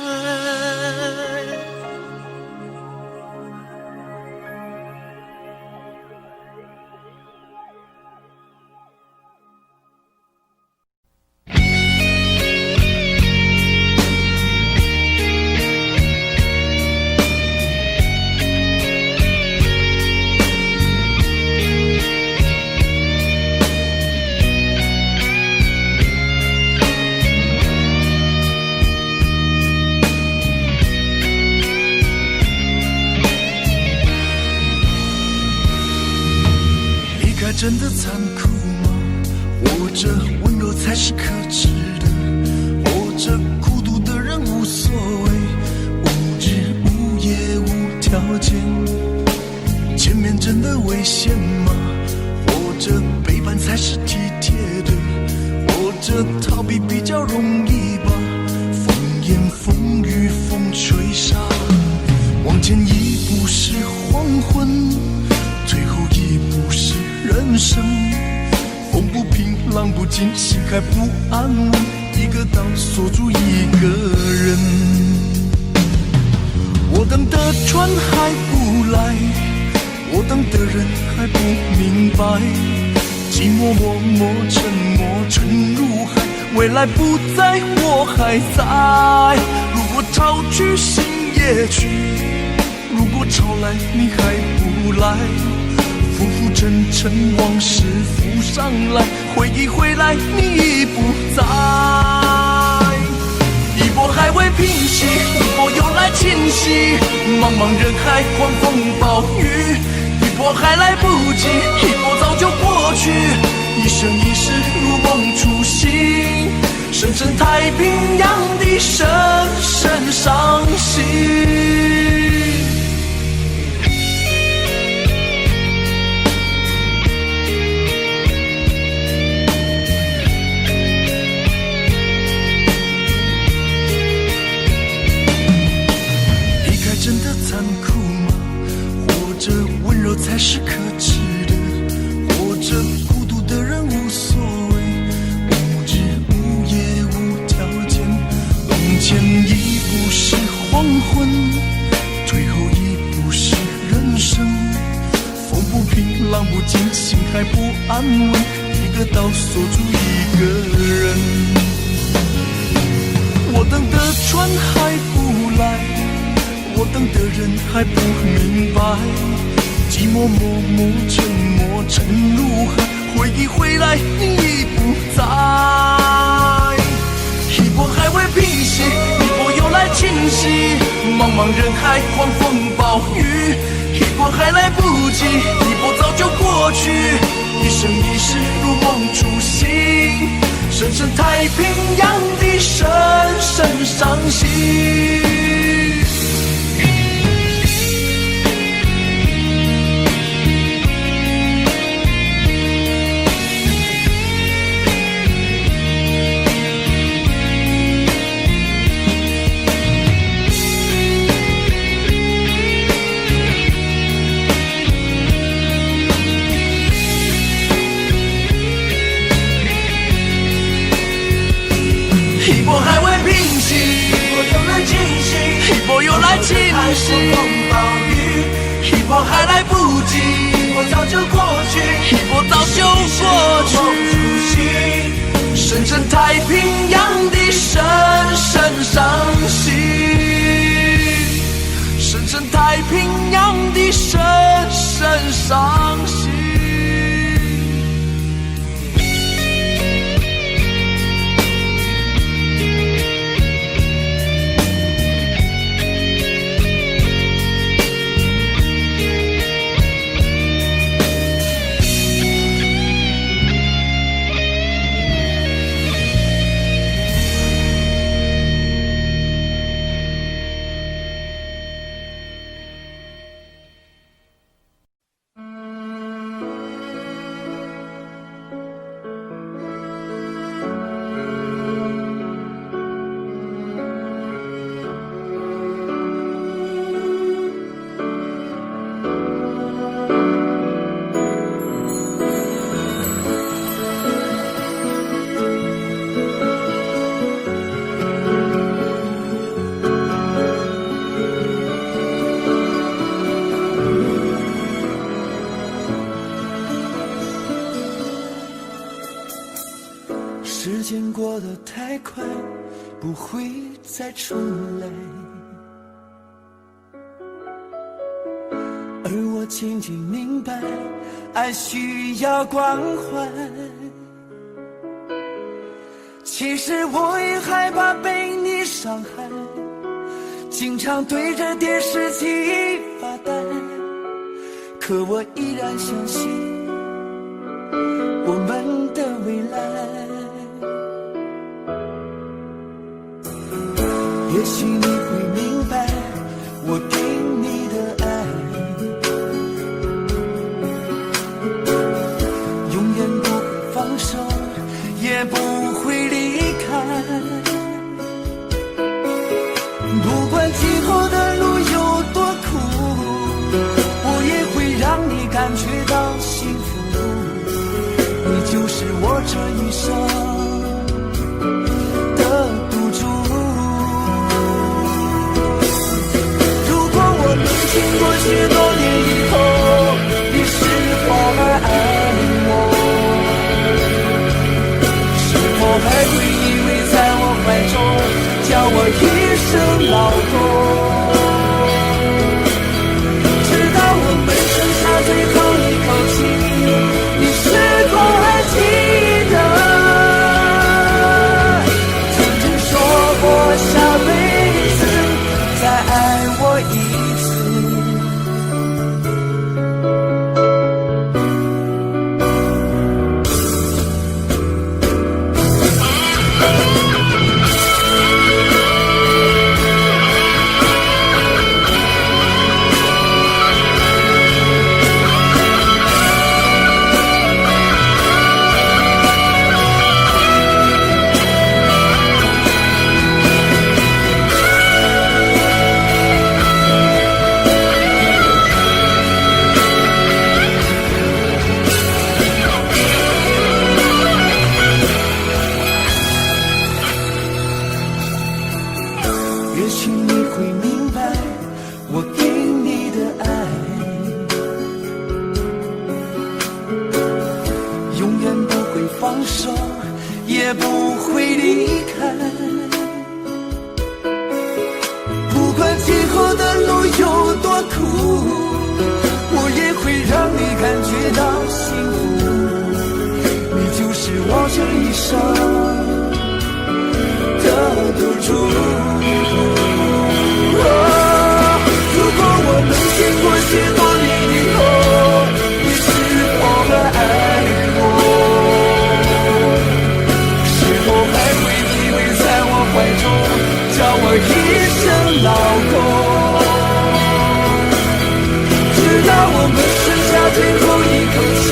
真的残酷吗？活着温柔才是可耻的，活着孤独的人无所谓，无日无夜无条件。前面真的危险吗？活着背叛才是体贴的，活着逃避比较容易吧。风言风语风吹沙，往前一步是黄昏，最后一步是人生。风不平浪不静，心还不安稳，一个岛锁住一个人。我等的船还不来，我等的人还不明白，寂寞默默沉默沉入海，未来不在我还在。如果潮去心也去，如果潮来你还不来，浮浮沉沉往事浮上来，回忆回来你已不在。一波还未平息，一波又来侵袭，茫茫人海狂风暴雨，波还来不及，一波早就过去，一生一世如梦初醒，深深太平洋的深深伤心。真的残酷吗？活着温柔才是可耻的，活着孤独的人无所谓，无日无夜无条件，往前一步是黄昏，退后一步是人生。风不平浪不静，心还不安稳，一个岛锁住一个人。我等的船还不来，我等的人还不明白，寂寞默默沉默沉入海，回忆回来你已不在。一波还未平息，一波又来侵袭，茫茫人海狂风暴雨，一波还来不及，一波早就过去，一生一世如梦初醒，深深太平洋的深深伤心。一波还未平息，一波又来侵袭，一波又来侵袭，风暴雨，一波还来不及，一波早就过去，一波早就过去，深深太平洋的深深伤心，深深太平洋的深深伤心。时间过得太快，不会再重来，而我渐渐明白，爱需要关怀。其实我也害怕被你伤害，经常对着电视机发呆，可我依然相信我们的未来。也许你会明白我给你的爱，永远不会放手，也不会离开。不管今后的路有多苦，我也会让你感觉到幸福。你就是我这一生的赌注。经过许多年以后，你是否还爱我？是否还会依偎在我怀中，叫我一声老公？直到我们剩下最后一口气，你是否还记得曾经说过下辈子再爱我一次？也许你会明白我给你的爱，永远不会放手，也不会离开。不管今后的路有多苦，我也会让你感觉到幸福。你就是我这一生的赌注。如果我们经过许多年以后，你是否还爱我？是否还会依偎在我怀中，叫我一声老公？直到我们剩下最后一口气，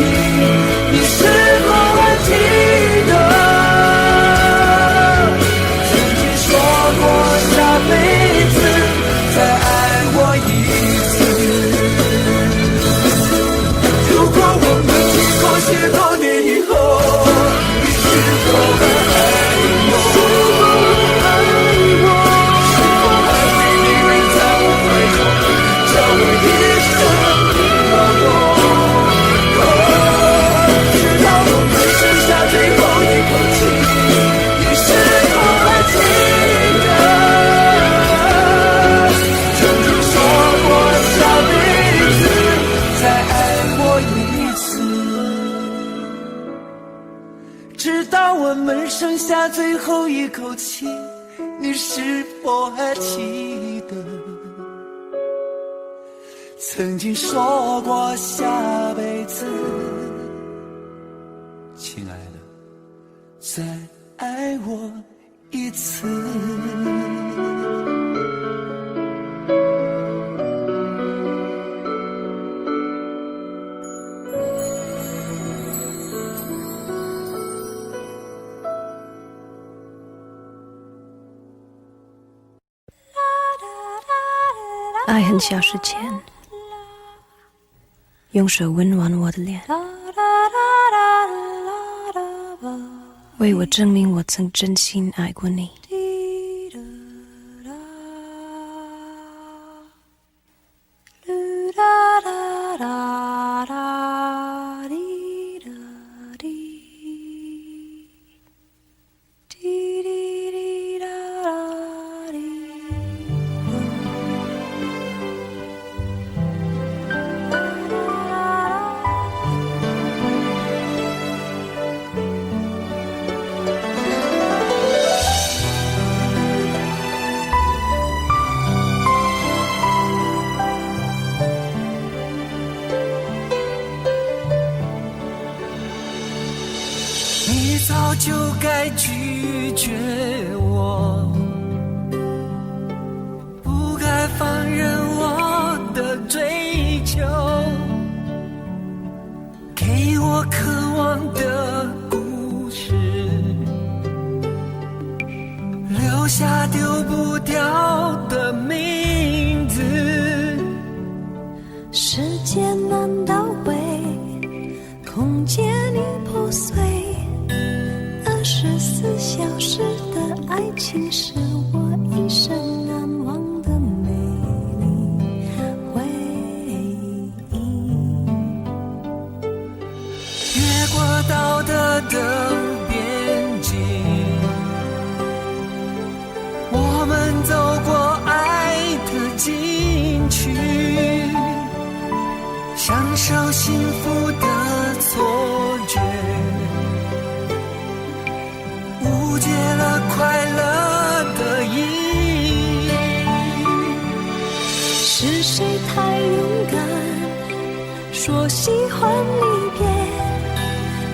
你是否还记得？下辈子再爱我一次。如果我们经过许多年以后，你是否还爱我？是否还会依偎在我怀中，叫我一声老公？直到我们剩下最后一口气，你是否还记得？直到我们剩下最后一口气，你是否还记得曾经说过下辈子，亲爱的，再爱我一次。爱很小时前，用手温暖我的脸，为我证明我曾真心爱过你。你早就该拒绝我，不该放任我的追求，给我渴望的故事，留下丢不掉的名字。时间难倒回，空间已破碎，24小时的爱情是我一生难忘的美丽回忆。越过道德的边境，我们走过爱的禁区，享受幸福的错觉，误解了快乐的意义。是谁太勇敢，说喜欢离别，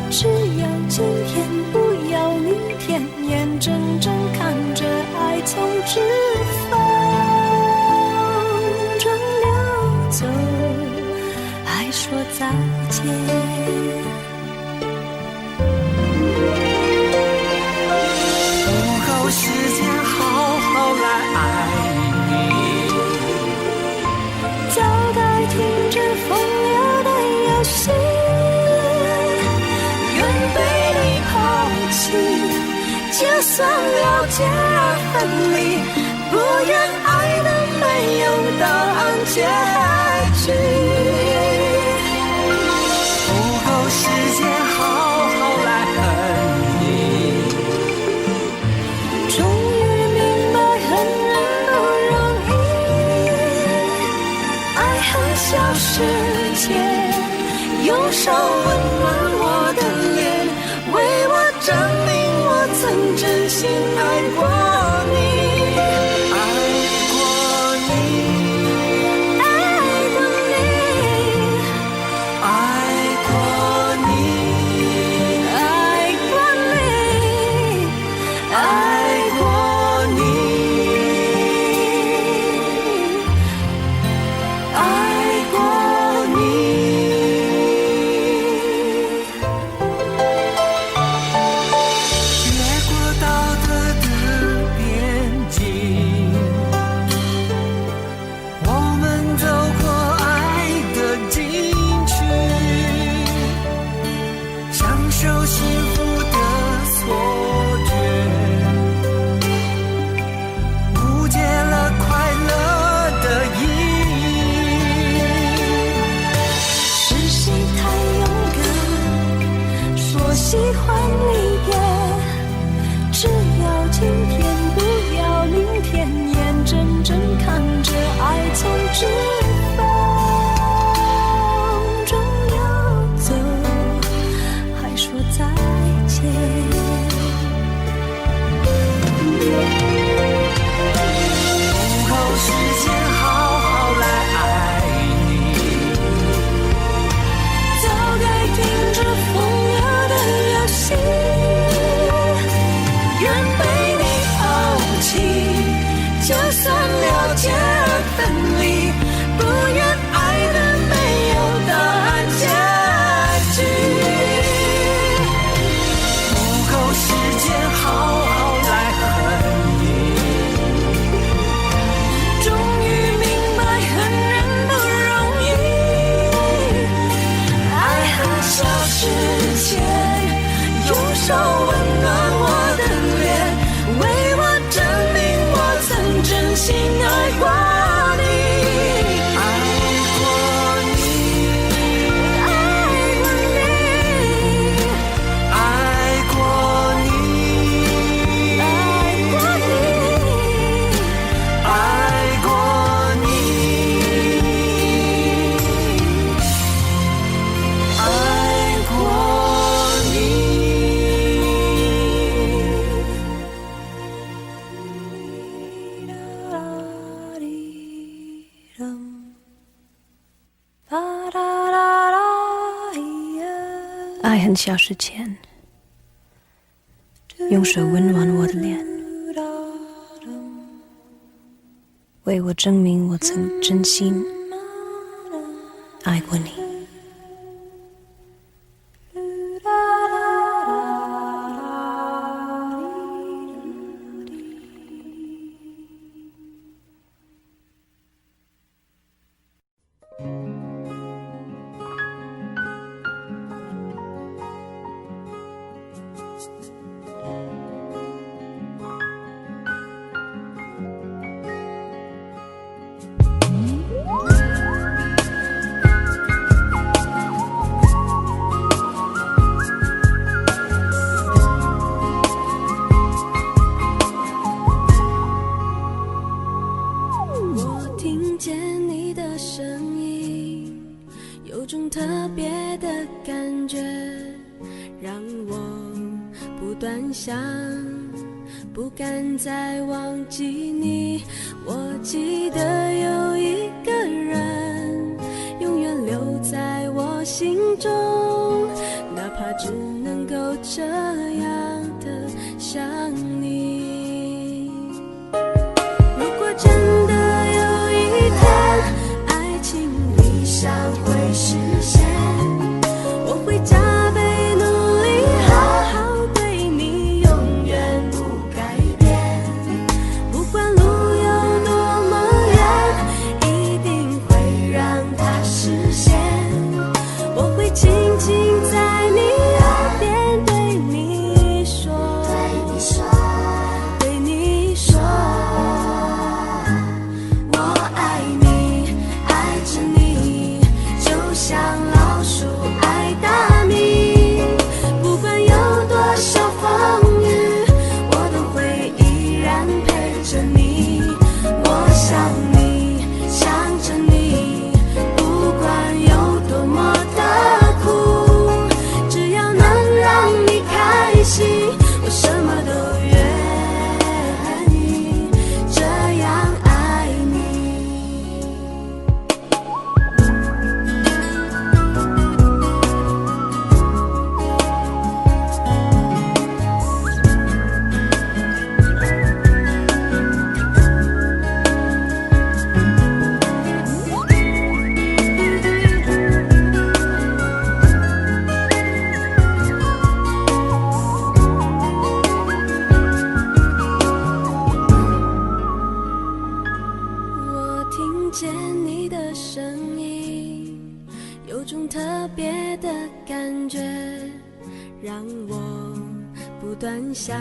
只要今天不要明天，眼睁睁看着爱从指缝中流走，还说再见。时间好好来爱你，早该停止风流的游戏，愿被你抛弃，就算了解而分离，不愿爱的没有答案结局。不够时间好好来恨你，终于明白恨人不容易，爱恨消失前，用手温暖我的脸，为我证明我曾真心爱过你。喜欢离别，只要今天不要明天，眼睁睁看着爱从指缝中游走，还说再见。不够时间好好来爱你，早该停止风游戏，愿被你抛弃，就算了解而分离，不愿爱的没有答案结局。不够时间好好来恨你，终于明白恨人不容易，爱恨消失前，用手温暖我的脸，为我证明我曾真心爱过你，爱过你，爱过你，爱过你，爱过你，爱过你。爱恨消失前，用手温暖我的脸，为我证明我曾真心爱过你。特别的感觉，让我不断想，不敢再忘记你。我记得有一个人，永远留在我心中，哪怕只能够这样的想你。如果真的有一天，爱情理想会实现，我会加倍努力，好好对你，永远不改变。不管路有多么远，一定会让它实现。我会轻轻在你耳边对你说，想，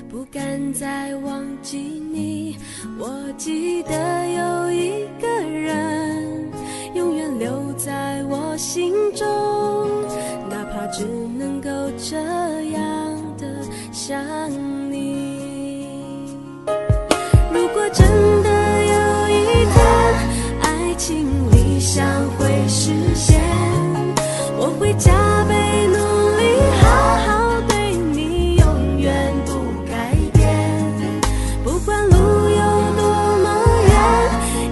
不敢再忘记你。我记得有一个人永远留在我心中，哪怕只能够这样的想你。如果真的有一天爱情理想会实现，我会加倍努力，好好对你，永远不改变。不管路有多么远，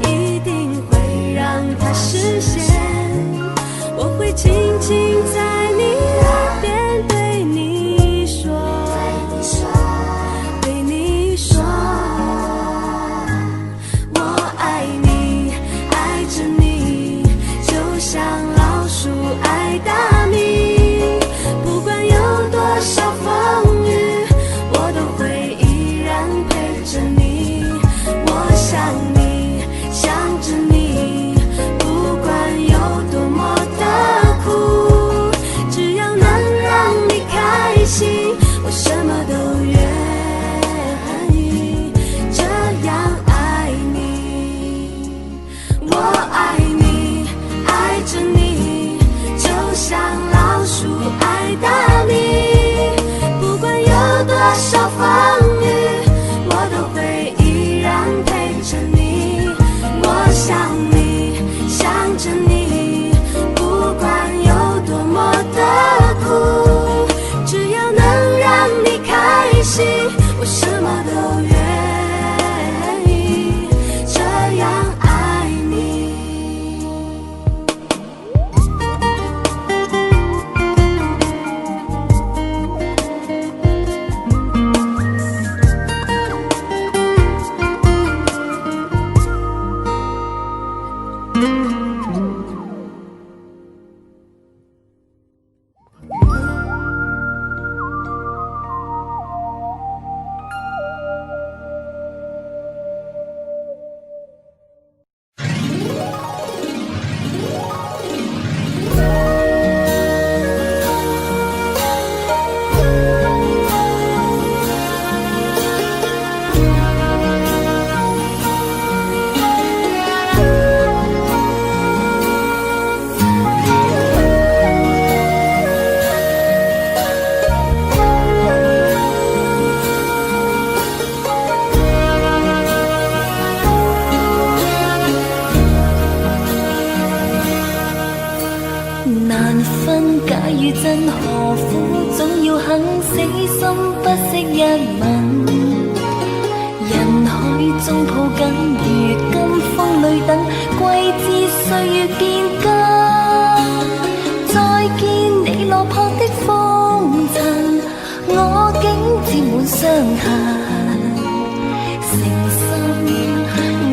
一定会让它实现。我会轻轻在你耳边对你说，对你说，我爱你，爱着你，就像老鼠爱大米。不管有多少风雨，我都会依然陪着你。我想你，想着你，不管有多么的苦，只要能让你开心，我什么都愿意这样爱你。我爱你，爱着你，就像老鼠爱大米。不管有多少风雨，我都会依然陪着你。我想你，想着你，不管有多么的苦，只要能让你开心，我什么都愿意这样爱你。難分假與真，何苦總要肯死心不息一吻。人海中抱緊，如今風裏等，歸知歲月變更。再見你落魄的風塵，我竟沾滿傷痕。誠心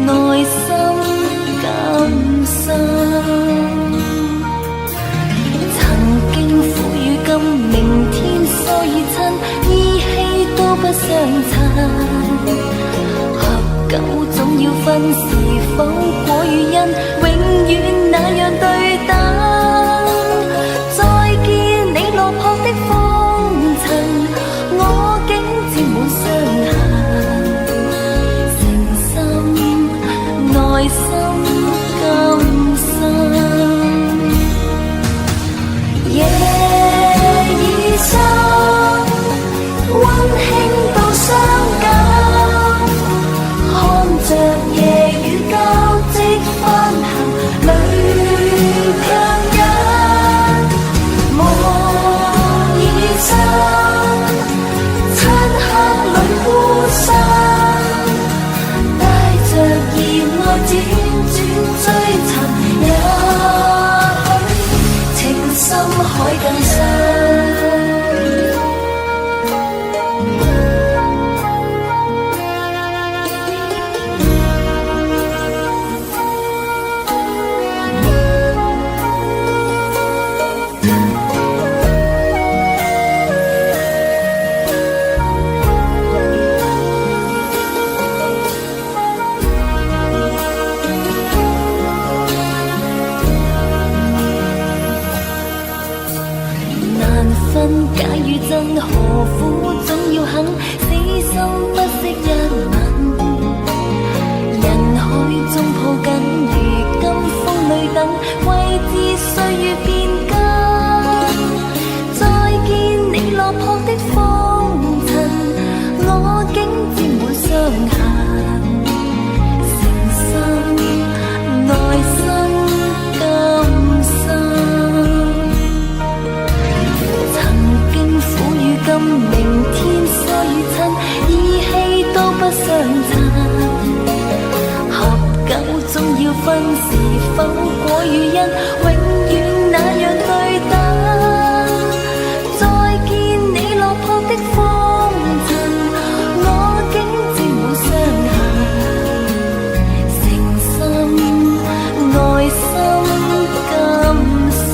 內心感傷。苦與甘，明天疏與親，依稀都不相襯。合久總要分，是否果與因，永遠那樣對等。再見你落魄的風塵，我竟沾滿傷痕。誠心內心感傷。夜已深，溫馨到傷感，看着夜雨交織分行，淚一吻，人海中抱緊，如今風裏等，為知歲月變更。再見你落魄的風塵，我竟沾滿傷痕，誠心內心甘心。曾經苦與甘，明天疏與親，意氣都不相襯。合久終要分，是否果與因，永遠那樣對等。再見你落魄的風塵，我竟沾滿傷痕，誠心內心甘心。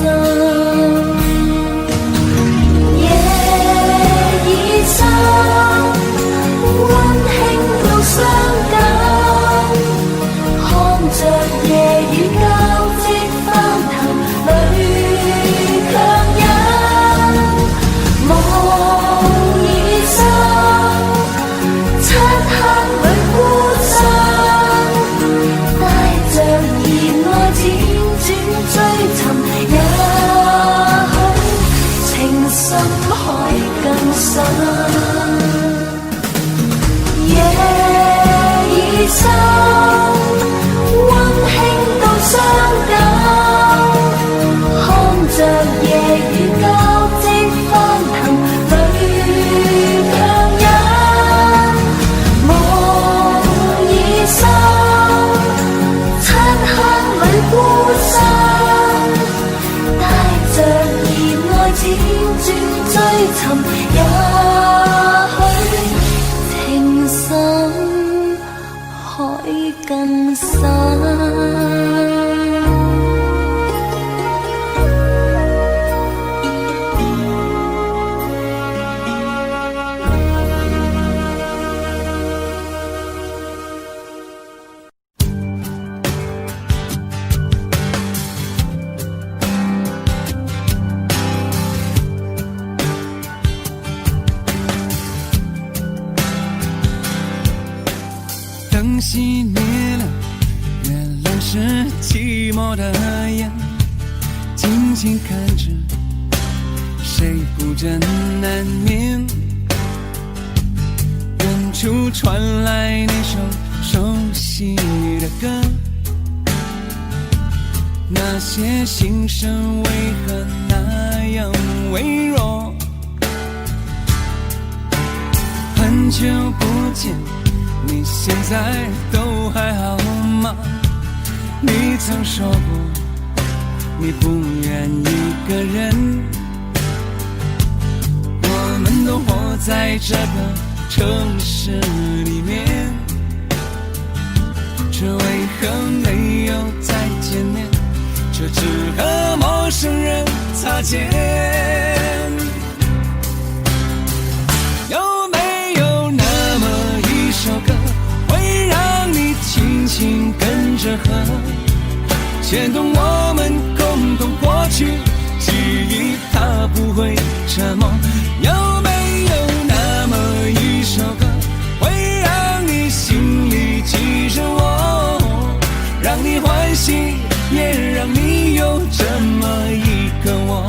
夜已深，溫馨到傷感，看着夜雨交織翻騰，淚強忍。夢已深，漆黑裏孤身，帶着熱愛輾轉追尋，也許情深海更深。夜已深，溫馨到傷感，看着夜雨交織翻騰，淚強忍。夢已深，漆黑裏孤身，帶着熱愛輾轉追尋，也許情深海更深。灯熄灭了，月亮是寂寞的眼，静静看着谁孤枕难眠。远处传来那首熟悉的歌，那些心声为何那样微弱？很久不见，你现在都还好吗？你曾说过你不愿一个人，我们都活在这个城市里面，这为何没有再见面，却只和陌生人擦肩？有没有那么一首歌，会让你轻轻跟着和，牵动我们共同过去记忆，它不会沉默。有没有那么一首歌，会让你心里记着我，让你欢喜，也让你有这么一个我。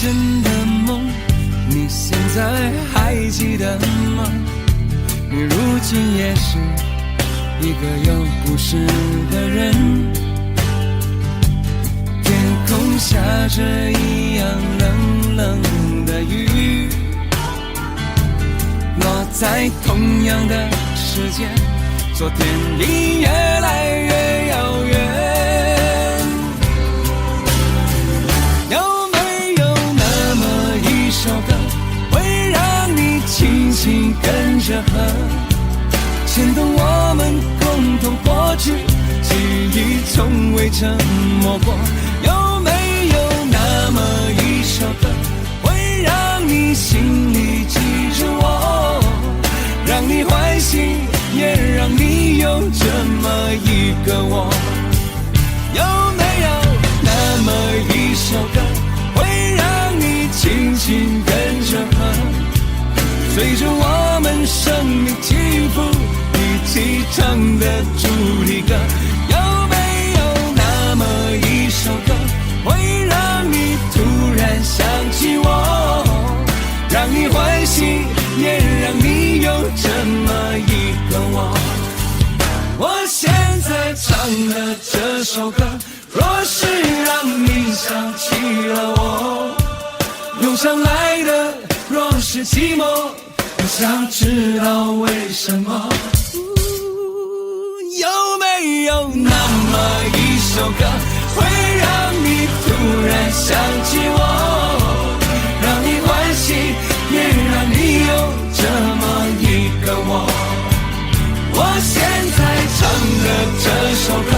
真的梦，你现在还记得吗？你如今也是一个有故事的人，天空下着一样冷冷的雨，落在同样的时间，昨天已越来越遥远。有没有那么一首歌，会让你轻轻轻跟着河，牵动我们共同过去，记忆从未沉默过。有没有那么一首歌，会让你心里记住我，让你欢喜，也让你有这么一个我？有没有那么一首歌，会让你轻轻跟着和，随着我们生命起伏一起唱的主题歌？有没有那么一首歌，会让你突然想起我，让你欢喜，也让你有这么一个我？我现在唱的这首歌，若是让你想起了我，涌上来的若是寂寞，我想知道为什么。有没有那么一首歌，会让你突然想起我，让你欢喜，也让你有这么一个我？我现在唱的这首歌，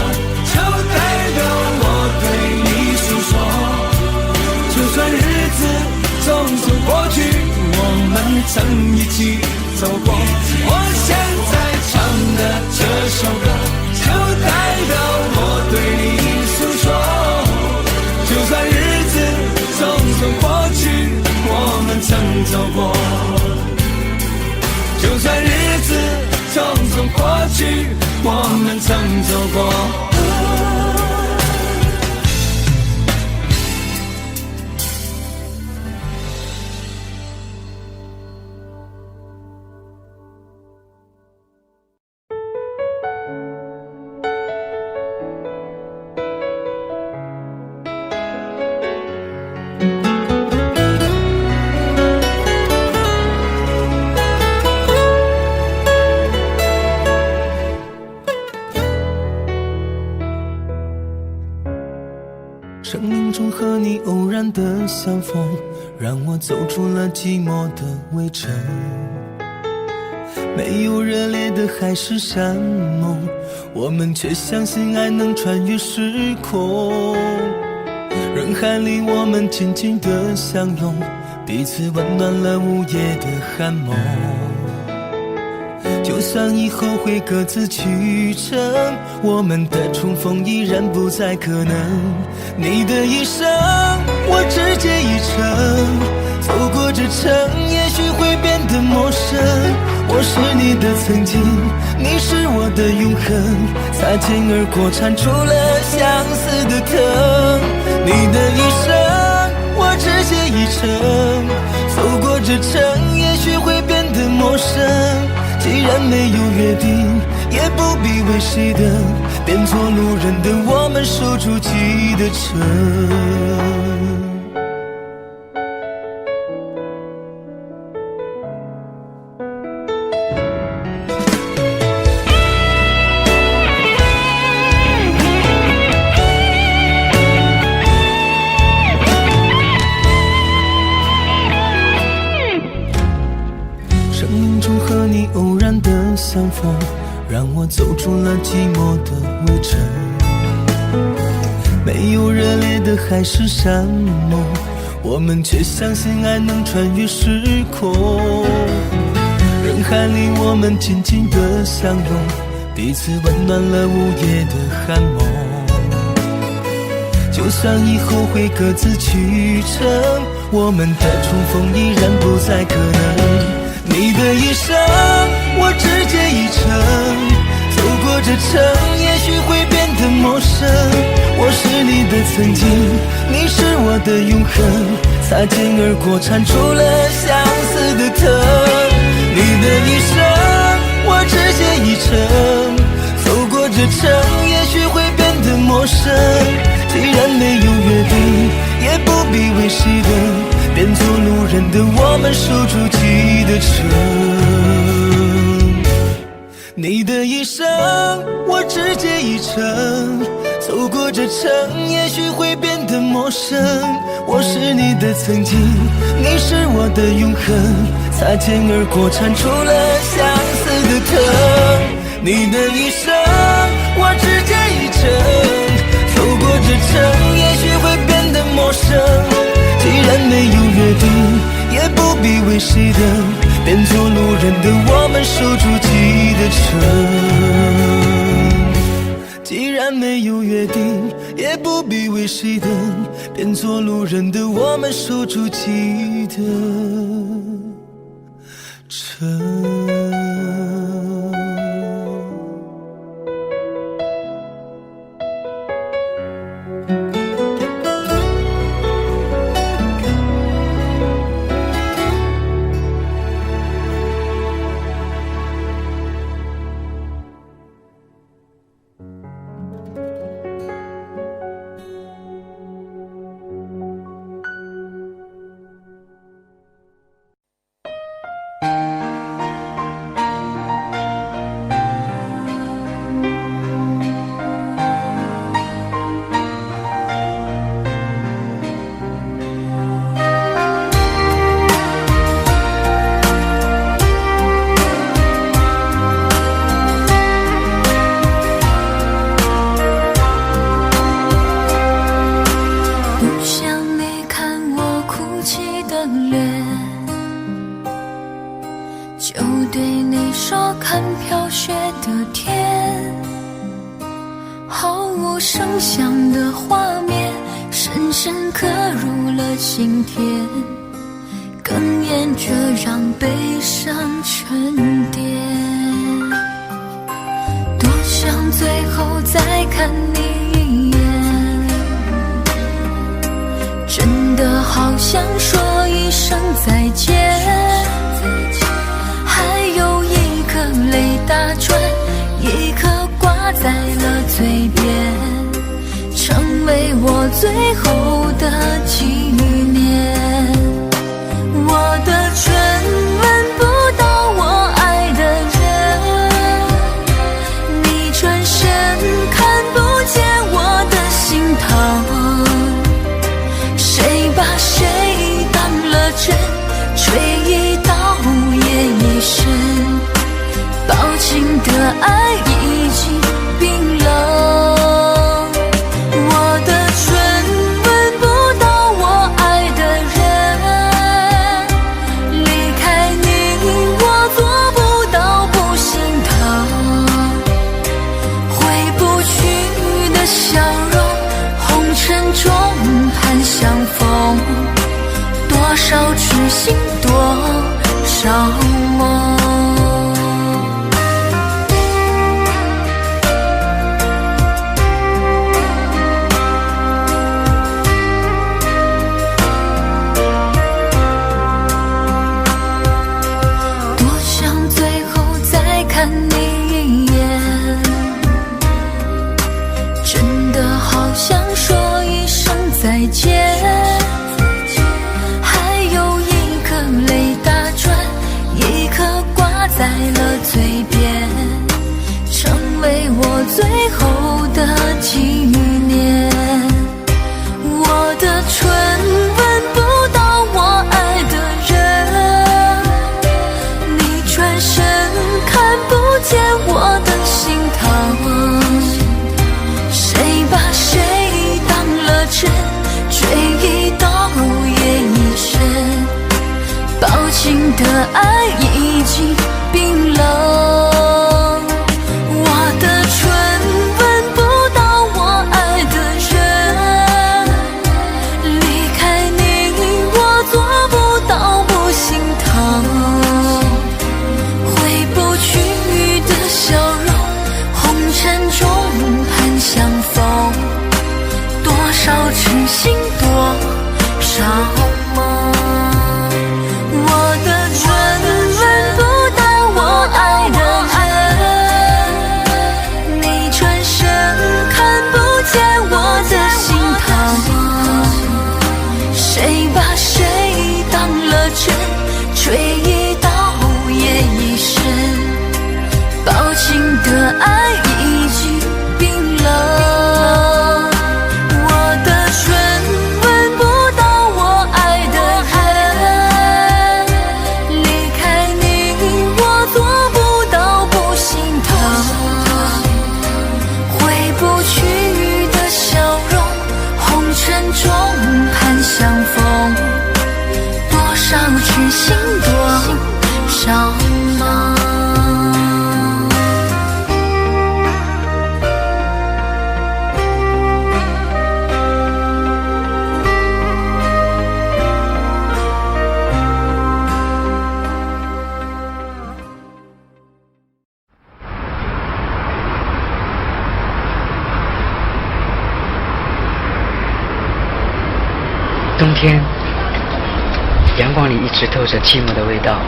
就代表我对你诉说。就算日子匆匆过去，我们曾一起走过。我现在唱的这首歌，就代表我对你诉说。就算日子匆匆过去，我们曾走过。就算日子匆匆过去，我们曾走过。生命中和你偶然的相逢，让我走出了寂寞的围城。没有热烈的海誓山盟，我们却相信爱能穿越时空。人海里我们紧紧的相拥，彼此温暖了午夜的寒梦。就算以后会各自去程，我们的重逢依然不再可能。你的一生我只借一程，走过这程也许会变得陌生。我是你的曾经，你是我的永恒，擦肩而过缠出了相思的疼。你的一生我只借一程，走过这程也许会变得陌生。既然没有约定，也不必为谁等，变作路人的我们守住记忆的城。相逢让我走出了寂寞的围城，没有热烈的海誓山盟，我们却相信爱能穿越时空。人海里我们紧紧的相拥，彼此温暖了午夜的寒梦。就算以后会各自去程，我们的重逢依然不再可能。你的一生我只借一程，走过这程也许会变得陌生。我是你的曾经，你是我的永恒，擦肩而过缠出了相思的疼。你的一生我只借一程，走过这程也许会变得陌生。既然没有约定，也不必为谁等，变作路人的我们守住记忆的城。你的一生我只借一程，走过这程，也许会变得陌生。我是你的曾经，你是我的永恒，擦肩而过缠出了相似的疼。你的一生我只借一程，走过这程，也许会变得陌生。既然没有约定，也不必为谁等，变做路人的我们守住记忆的城。既然没有约定，也不必为谁等，变做路人的我们守住记忆的城。的爱已经冰冷。冬天，阳光里一直透着寂寞的味道。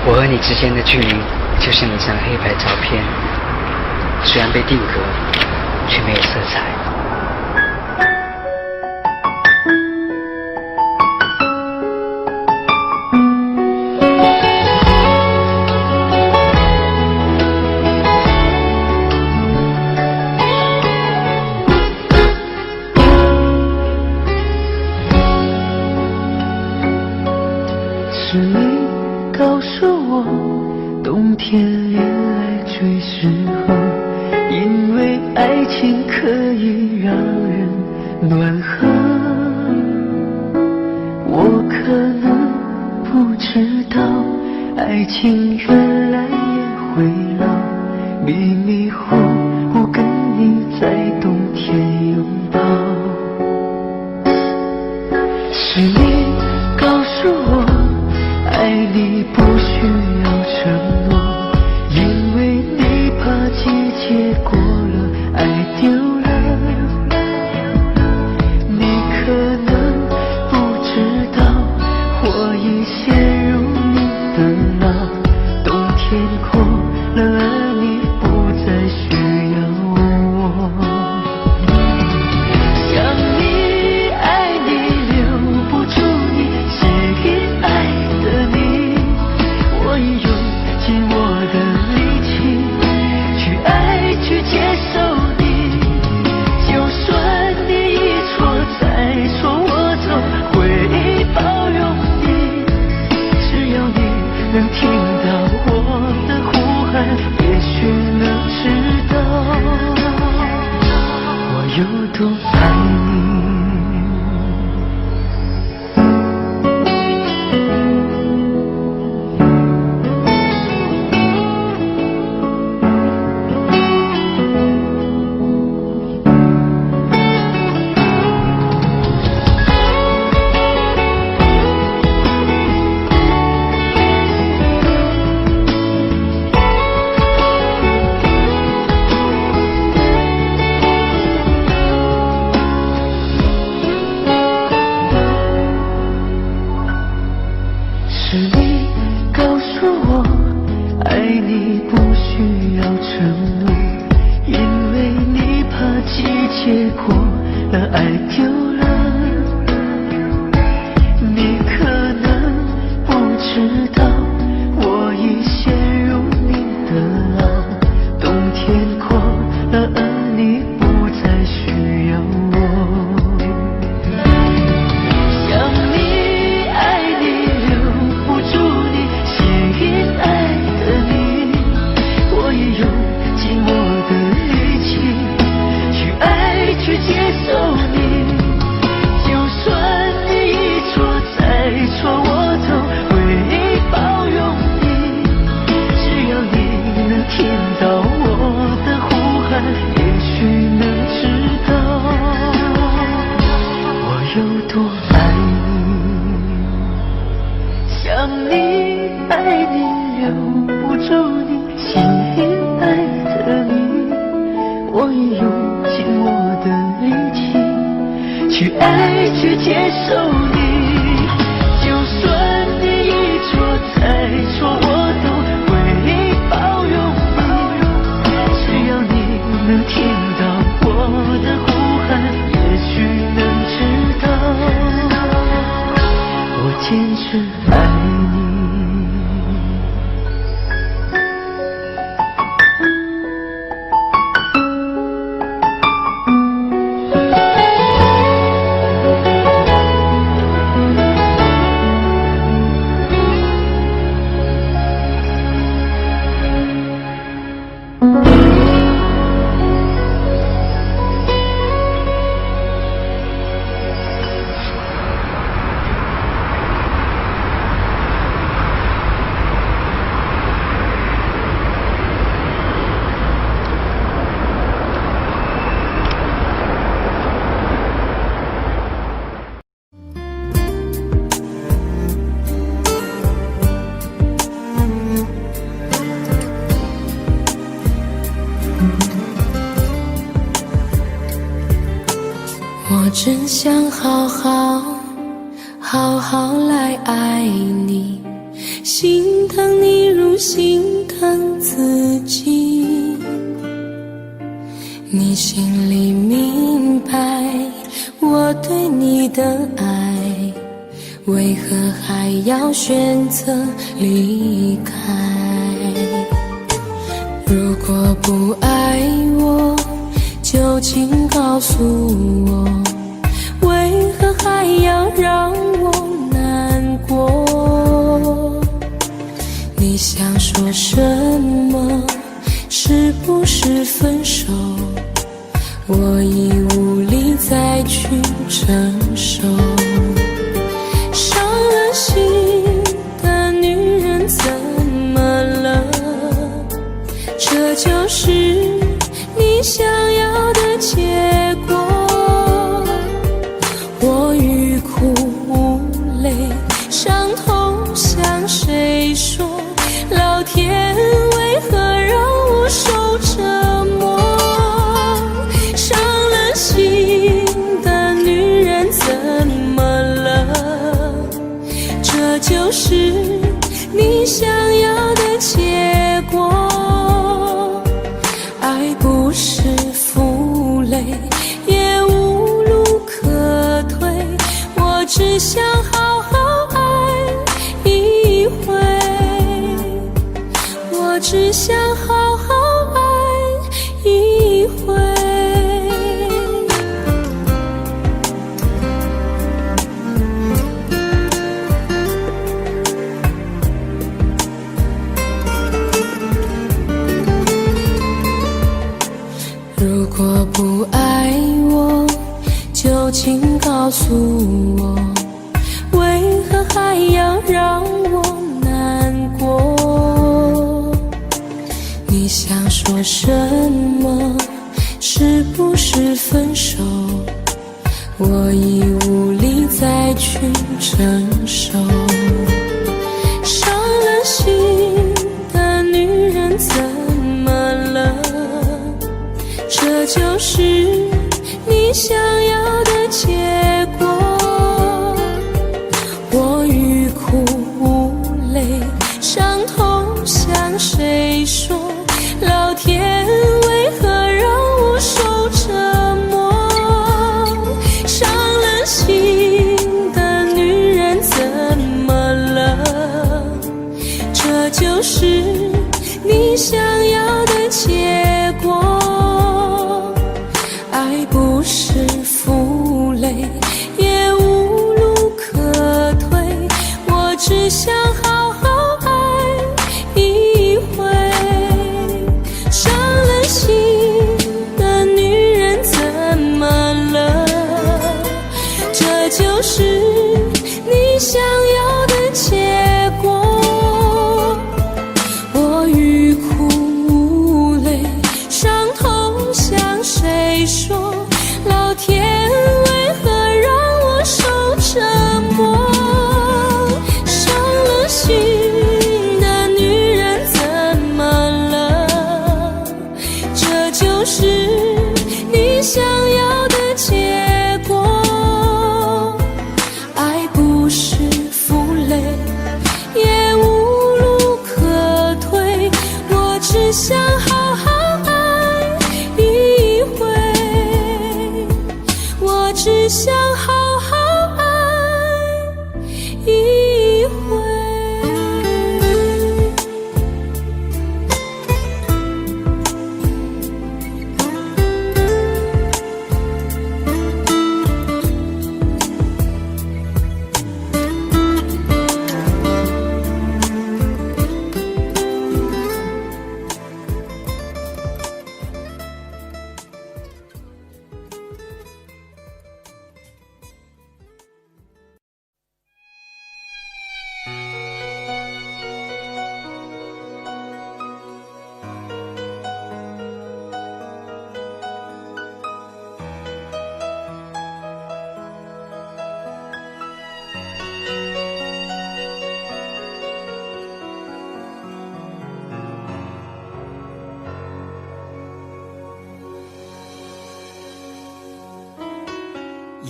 我和你之间的距离，就像一张黑白照片，虽然被定格，却没有色彩。是你告诉我，冬天恋爱最适合，因为爱情可以让人暖和。我可能不知道，爱情原来也会老，迷迷糊糊跟你在冬天拥抱。是你告诉我，爱你不需要承诺，因为你怕季节过了，爱丢了。你可能不知道，我已陷入你的牢，冬天过了，而你不再需要我。想你爱你留不住你，是因爱的你，我已用尽我的力气去爱去接受你。就算你一错再错，我都会包容你。只要你能听到我的呼喊，也许能知道我有多爱你。是你告诉我，爱你不需要承诺，因为你怕季节过了，爱丢了。你可能不知道，我已陷入你的牢，冬天过了，而你不再需要我。想你爱你留不住你，是因爱的你，我也用尽我的力气去爱去接受你。就算你一错再错，我都会包容你。只要你能听到我的呼喊，也许能知道我有多爱你。想你爱你留不住你，是因爱的你，我已用尽我的力气去爱去接受你。就算你一错再错，我都会包容你。只要你能听到我的呼喊，也许能知道我坚持爱你。我真想好好好好来爱你，心疼你如心疼自己。你心里明白我对你的爱，为何还要选择离开？如果不爱我，就请告诉我，为何还要让我难过？你想说什么？是不是分手？我已无力再去承受。伤了心的女人怎么了？这就是你想要的结果。我欲哭无泪，伤痛向谁说？老天为何让我受折磨？伤了心的女人怎么了？这就是你想要的结果。爱不是负累，也无路可退，我只想好好爱一回，我只想好好爱一回。如果不爱我，就请告诉我，为何还要让我难过？你想说什么？是不是分手？我已无力再去承受。伤了心的女人怎么了？这就是你想要的结果。我欲哭无泪，伤痛向谁说？老天为何让我受折磨？伤了心的女人怎么了？这就是你想要的结果。爱不是负累，也无路可退，我只想好好爱一回。伤了心的女人怎么了？这就是你想要的结果。我欲哭无泪，伤痛向谁说？老天为何让我受折磨？伤了心的女人怎么了？这就是你想要的结果。爱不是负累，也无路可退，我只想好好爱一回，我只想好好爱一回。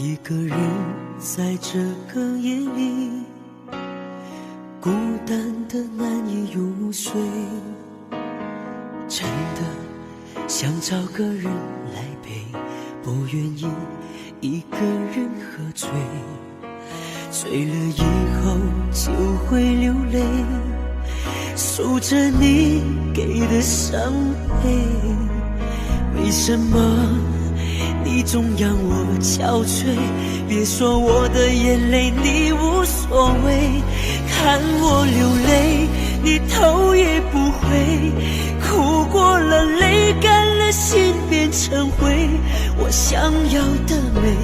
一个人在这个夜里，孤单的难以入睡，真的想找个人来陪，不愿意一个人喝醉，醉了以后就会流泪，数着你给的伤悲。为什么你总让我憔悴？别说我的眼泪你无所谓，看我流泪你头也不回，哭过了泪干了心变成灰，我想要的美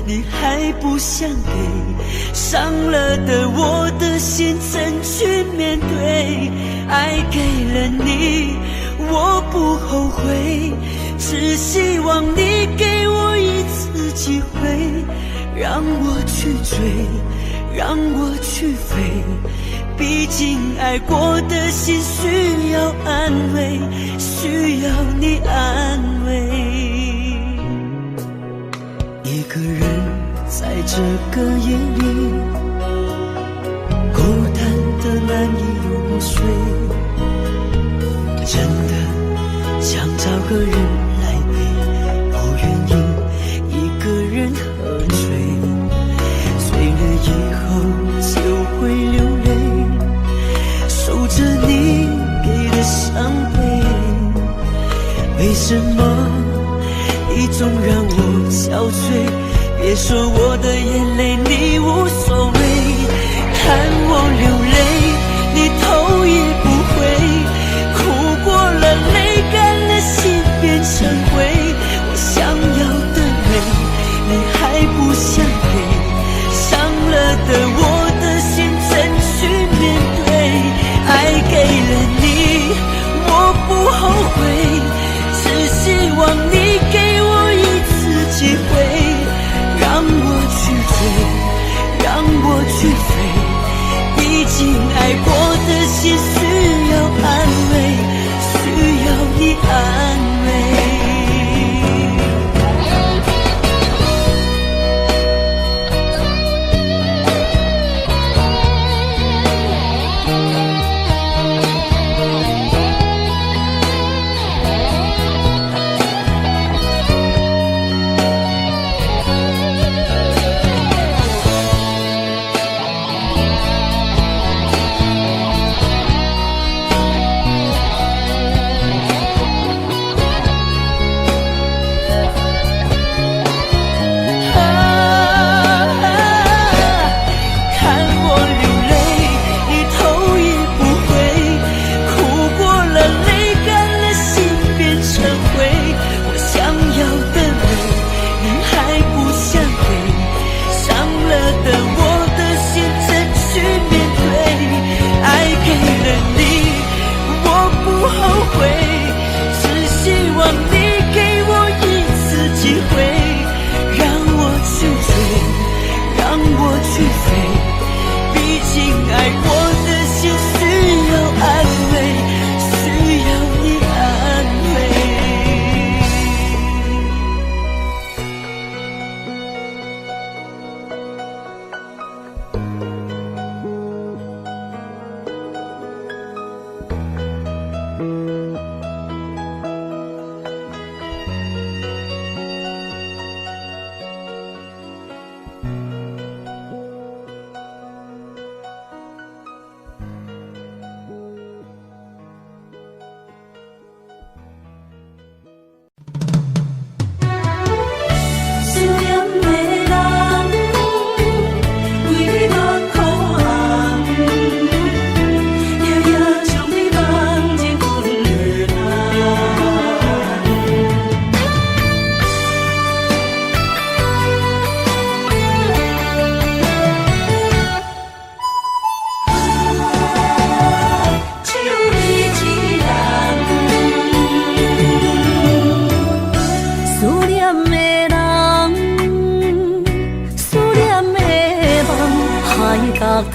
你还不想给，伤了的我的心怎去面对？爱给了你我不后悔，只希望你给我一次机会，让我去追，让我去飞，毕竟爱过的心需要安慰，需要你安慰。一个人在这个夜里，孤单的难以入睡，真的想找个人来陪，不愿意一个人喝醉，醉了以后就会流泪，数着你给的伤悲。为什么你总让我憔悴？别说我的眼泪你无所谓，看我流泪你头也不回，哭过了泪干了心变成灰，我想要的美你还不想给，伤了的我的心怎去面对？爱给了你我不后悔，只希望你给我一次机会，让我去追，让我去飞，毕竟爱过的心需要安慰，需要你安慰。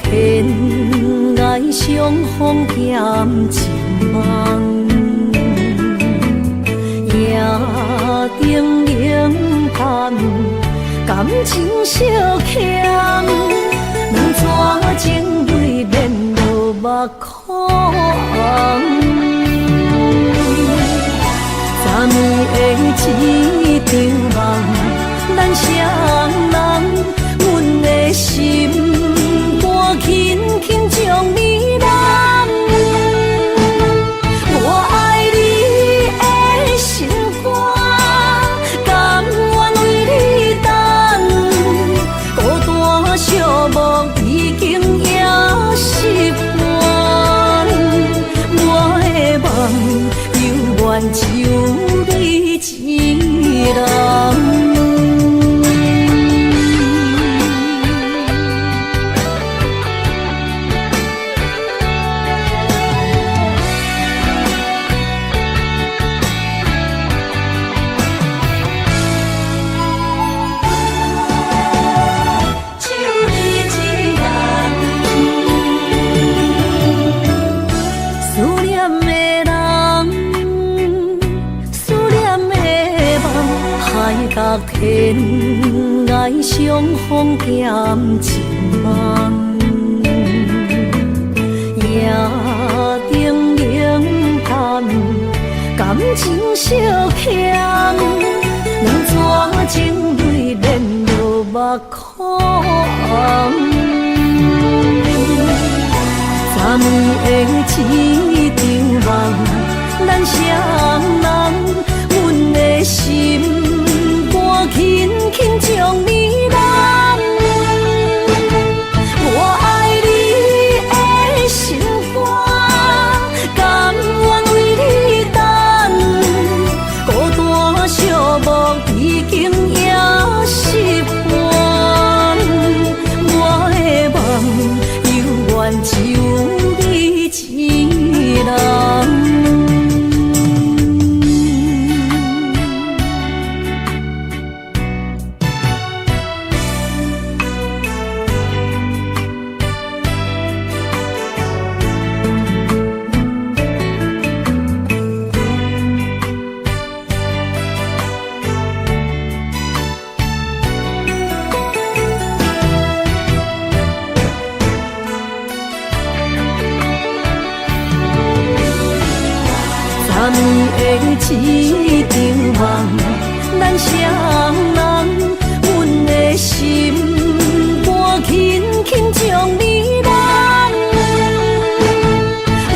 天涯相逢欠情梦，夜定冷淡，感情小欠，两撮情泪连落目眶。昨暝的一场梦，咱双人，阮的心肝轻轻将你揽。我爱你的心肝，甘愿为你等。孤单寂寞已经也习惯，我的梦犹原就你一人。隔天爱相逢减一梦，夜灯冷淡，感情小欠，两撮情泪连落目眶。昨暝的一场梦，咱双人，阮的心。轻轻将你揽，我爱你的心肝，甘愿为你等。孤单寂寞已经也习惯，我的梦犹原就你一人。昨暝的一场梦，咱双人，阮的心肝轻轻将你揽。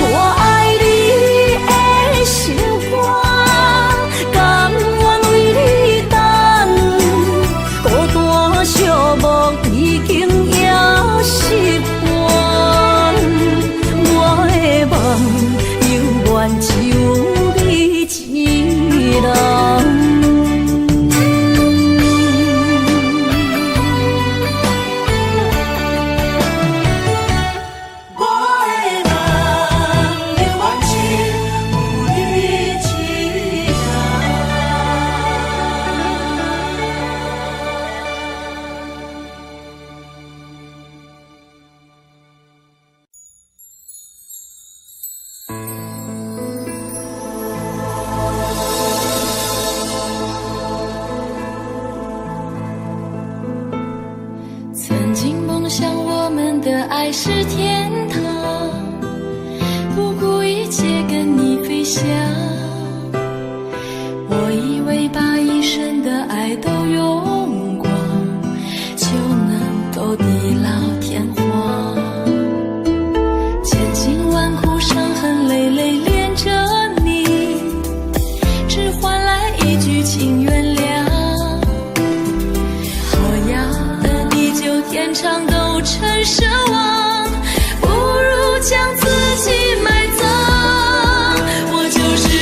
我爱你的心肝，甘愿为你等。孤单寂寞已经也习惯，我的梦犹原就一人。曾经梦想我们的爱是天堂，不顾一切跟你飞翔。我以为把一生的爱都用光，就能够地老天荒。千辛万苦伤痕累累恋着你，只换来一句请原谅。天长都成奢望，不如将自己埋葬。我就是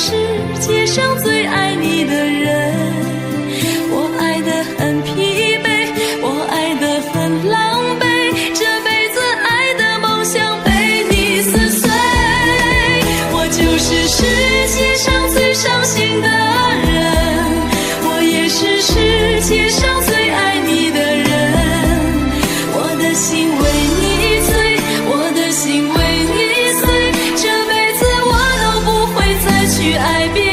世界上最爱你的人。我爱得很疲惫，我爱得很狼狈，这辈子爱的梦想被你撕碎。我就是世界上最伤心的人，我也是世界上最爱你的人。我的心为你碎，我的心为你碎，这辈子我都不会再去爱别人。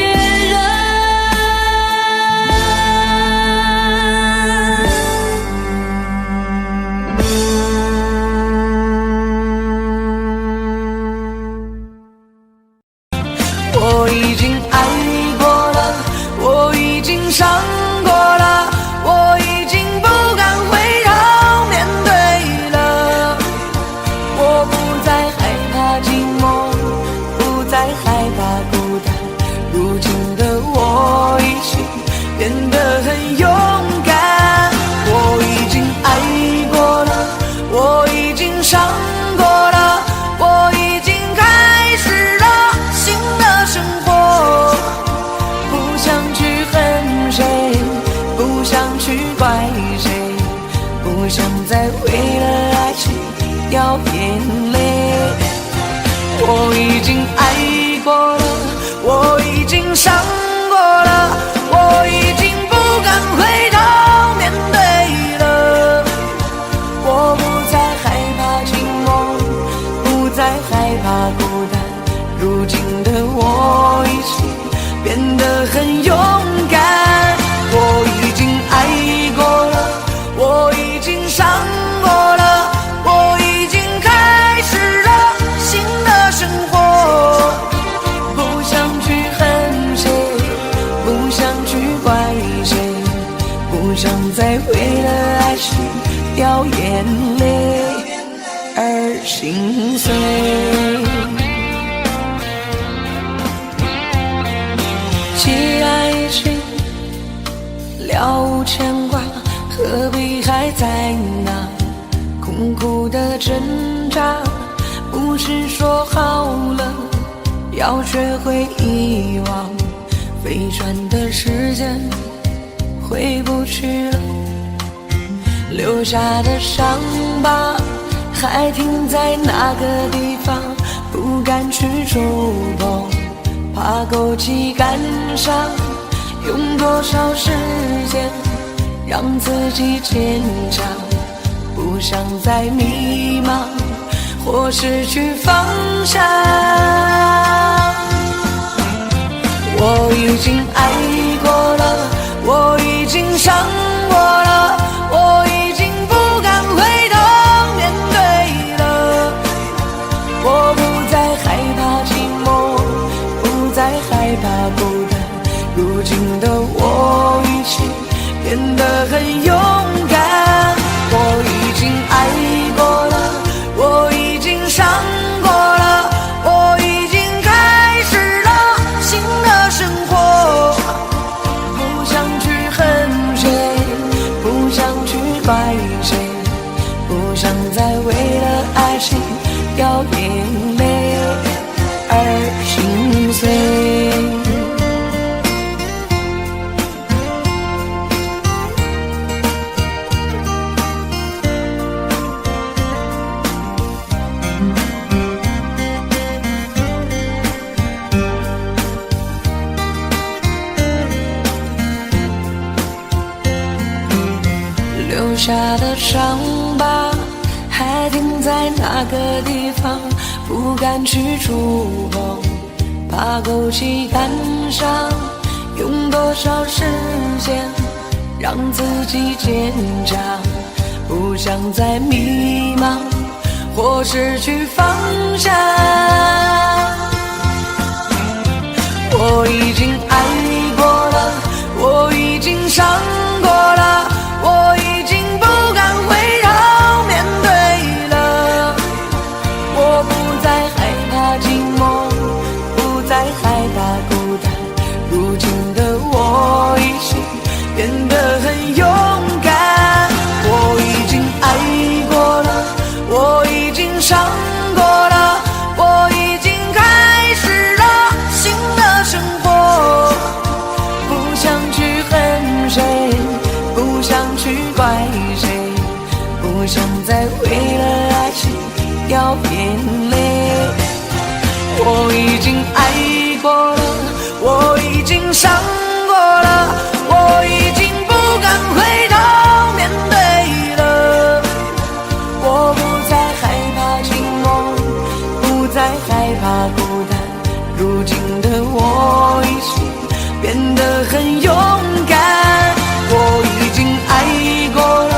我已经爱过了，我已经伤过了，我已经不敢回头面对了。我不再害怕寂寞，不再害怕孤单，如今的我已经变得很勇敢。我已经爱过了，我已经伤过了，我已经开始了新的生活。不想去恨谁，不想去怪谁，不想再为了爱情掉眼泪。我已经爱过了，我已经伤过了，我已经不敢回头面对了。我不再害怕寂寞，不再害怕孤单，如今的我已经变得很勇敢。我已经爱过了，我已经伤过了，我已经开始了新的生活。不想去恨谁，不想去怪谁，不想再为了爱情掉眼泪而心碎。既爱情了无牵挂，何必还在那苦苦的挣扎？不是说好了要学会遗忘，飞转的时间回不去了，留下的伤疤还停在那个地方，不敢去触碰，怕勾起感伤。用多少时间让自己坚强，不想再迷茫或失去方向。我已经爱过了，我已经伤过了，我已经不敢回头面对了。我不再害怕寂寞，不再害怕孤单，如今的我已经变得很勇敢。我已经爱过了，我已经伤过了，我已经开始了新的生活。不想去恨谁，不想去怪谁，不想再为了爱情掉眼泪而心碎。留下的伤疤还停在那个地方，不敢去触碰，怕勾起感伤。用多少时间让自己坚强，不想再迷茫或失去方向。我已经爱过了，我已经伤过了，我已经不敢回头面对了。我不再害怕寂寞，不再害怕孤单，如今的我已经变得很勇敢。我已经爱过了，我已经伤过了，我已经开始了新的生活。再为了爱情掉眼泪。我已经爱过了，我已经伤过了，我已经不敢回头面对了。我不再害怕寂寞，不再害怕孤单，如今的我已经变得很勇敢。我已经爱过了，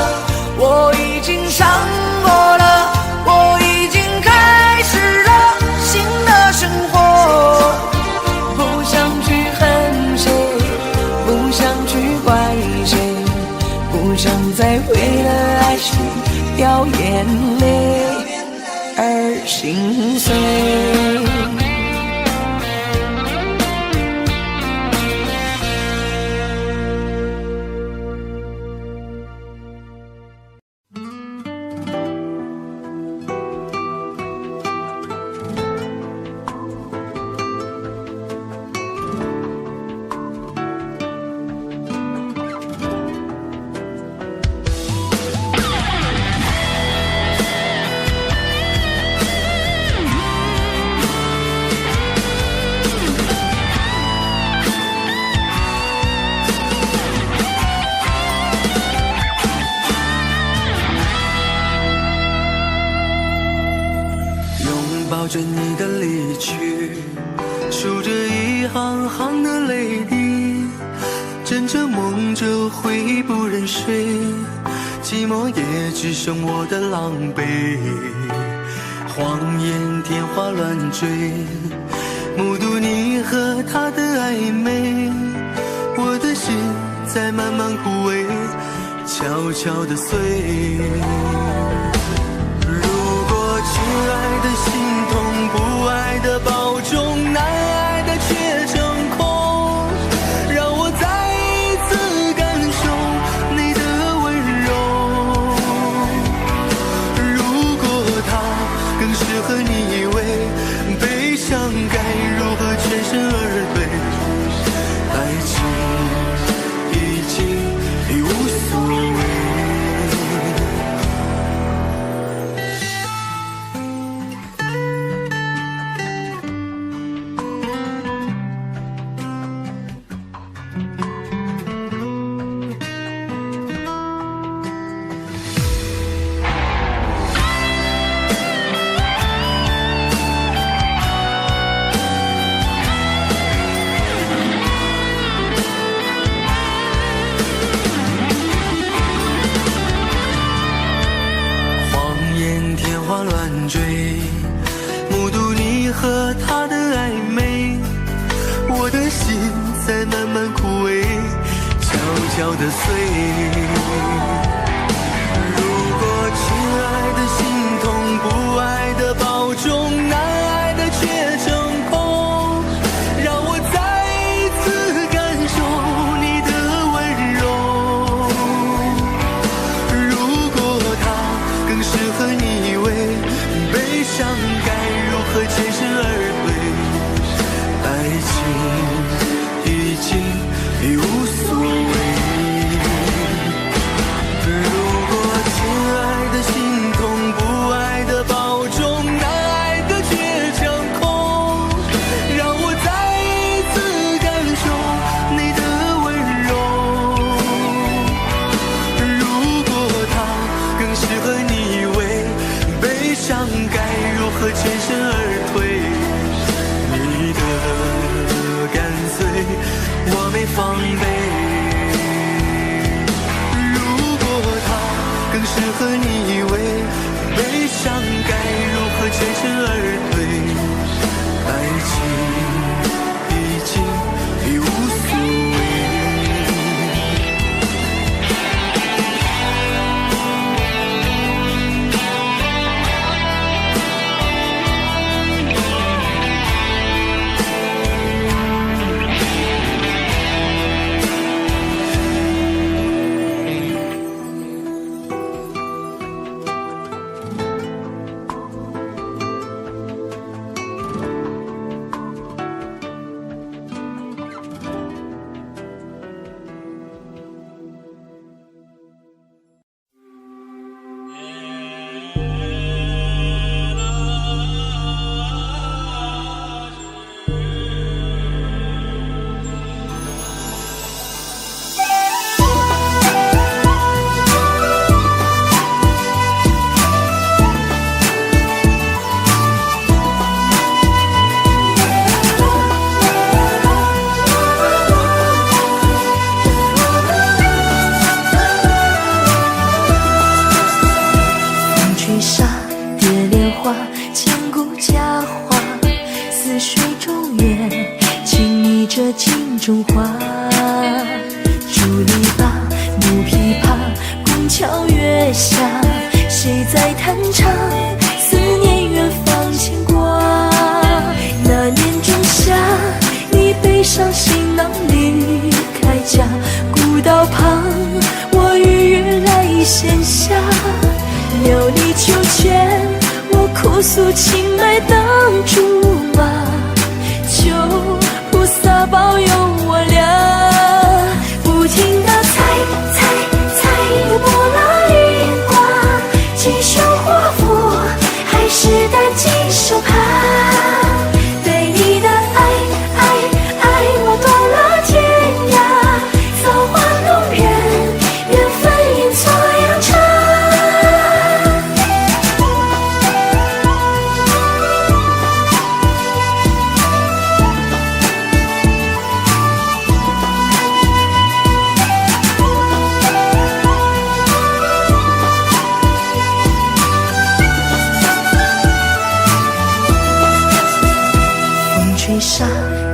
我已经伤过了，我已经开始了新的生活。不想去恨谁，不想去怪谁，不想再为了爱情掉眼泪而心碎。抱着你的离去，数着一行行的泪滴，枕着梦着会不忍睡，寂寞也只剩我的狼狈。谎言天花乱坠，目睹你和他的暧昧，我的心在慢慢枯萎，悄悄地碎。亲爱的心痛，不爱的保重，难爱的却成空，让我再一次感受你的温柔。如果他更适合你以为，悲伤该如何全身而退？爱情已经无所谓。目睹你和他的暧昧，我的心在慢慢枯萎，悄悄地碎。如果亲爱的心痛，不爱的保重，难爱的却成空，让我再一次感受你的温柔。如果他更适合你以为，悲伤该如何全身而退？爱情已经无所谓。如果亲爱的心痛，不爱的保重，难爱的却成空，让我再一次感受你的温柔。如果他更适合你以为，悲伤该如何全身而退？你的干脆我没防备。如果他更适合你以为，悲伤该如何全身而退？爱情已经无所谓。镜中花。竹篱笆，木琵琶，宫桥月下，谁在弹唱？思念远方牵挂。那年仲夏，你背上行囊离开家，古道旁，我与月来闲暇。袅泥秋千，我哭诉情爱当竹马，求菩萨保佑我俩。不停地猜猜猜，有波浪雨刮，锦绣华服，还是担惊受怕。对你的爱爱爱，我断了天涯，造化弄人，缘分阴错阳差。吹沙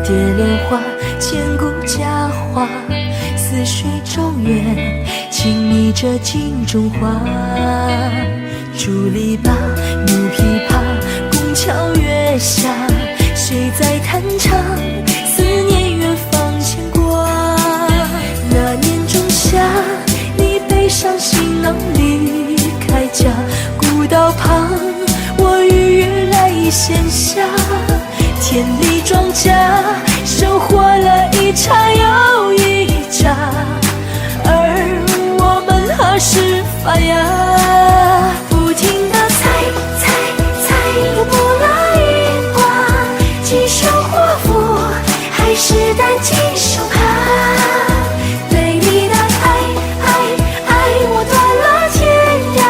蝶莲花，千古佳话，似水中月，轻昵着镜中花。竹篱笆，木琵琶，宫桥月下，谁在弹唱？思念远方牵挂。那年仲夏，你背上行囊离开家，古道旁，我与月来闲暇。田里庄稼，收获了一茬又一茬，而我们何时发芽？不停地猜猜猜，有波浪雨刮，锦绣华服，还是担惊受怕。对你的爱爱爱，我断了天涯，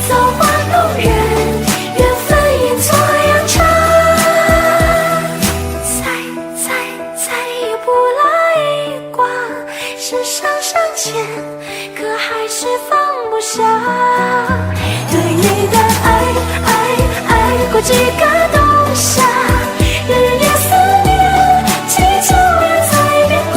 造化弄人，缘分阴错阳差。可还是放不下，对你的爱爱爱过几个冬夏，日夜思念，祈求缘再变卦。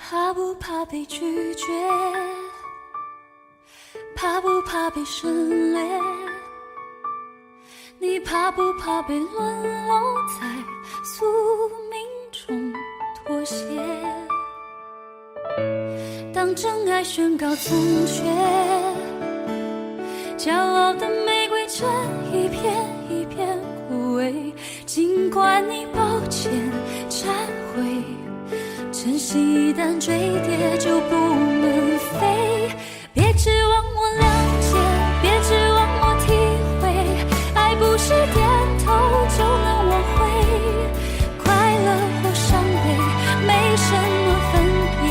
怕不怕被拒绝？怕不怕被省略？你怕不怕被沦落在宿命中妥协？当真爱宣告残缺，骄傲的玫瑰正一片一片枯萎。尽管你抱歉忏悔，真心一旦坠跌就不能飞。别指望我了解，别指望我体会，爱不是点头就能挽回。快乐或伤悲没什么分别，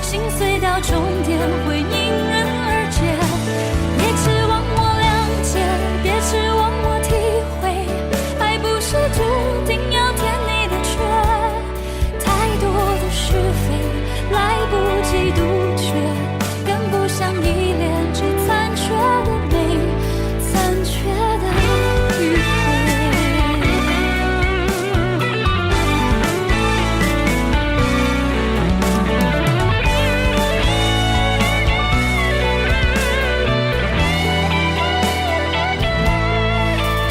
心碎到终点会因人而解。别指望我了解，别指望我体会，爱不是注定要填你的缺。太多的是非来不及杜绝，跟不上依恋这残缺的美，残缺的迂回。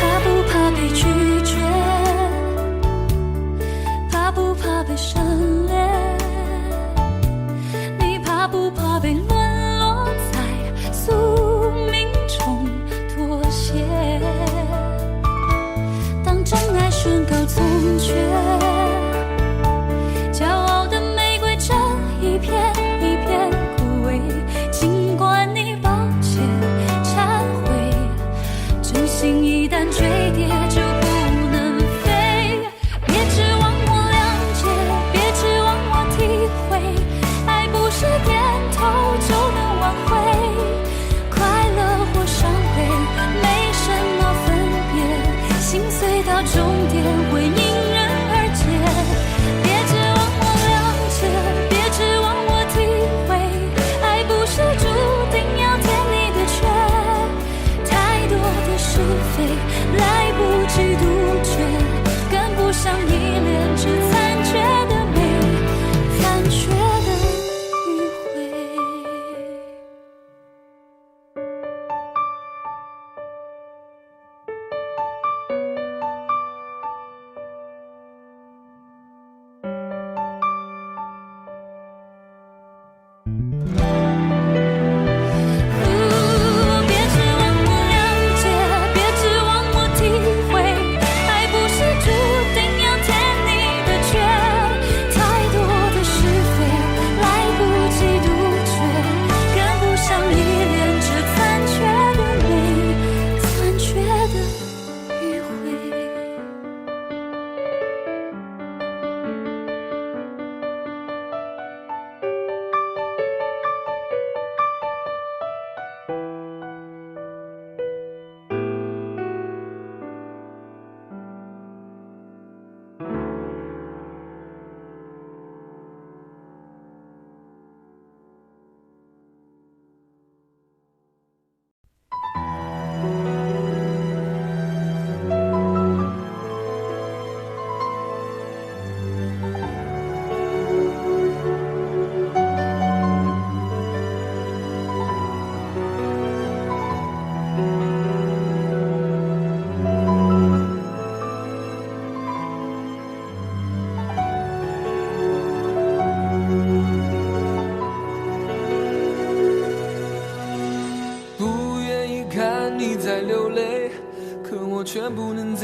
怕不怕被拒绝？怕不怕被省略？你怕不怕被沦落在宿命中妥协？当真爱宣告残缺，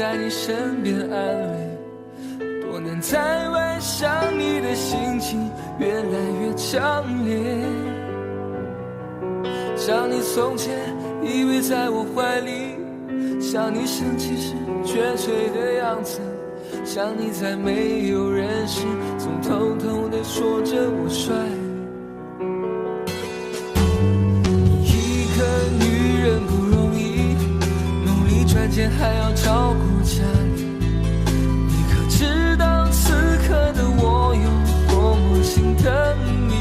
在你身边安慰。多年在外想你的心情越来越强烈，想你从前依偎在我怀里，想你生气时绝嘴的样子，想你在没有人时总偷偷地说着我帅。一个女人不容易，努力赚钱还要照顾家里，你可知道此刻的我有多么心疼你？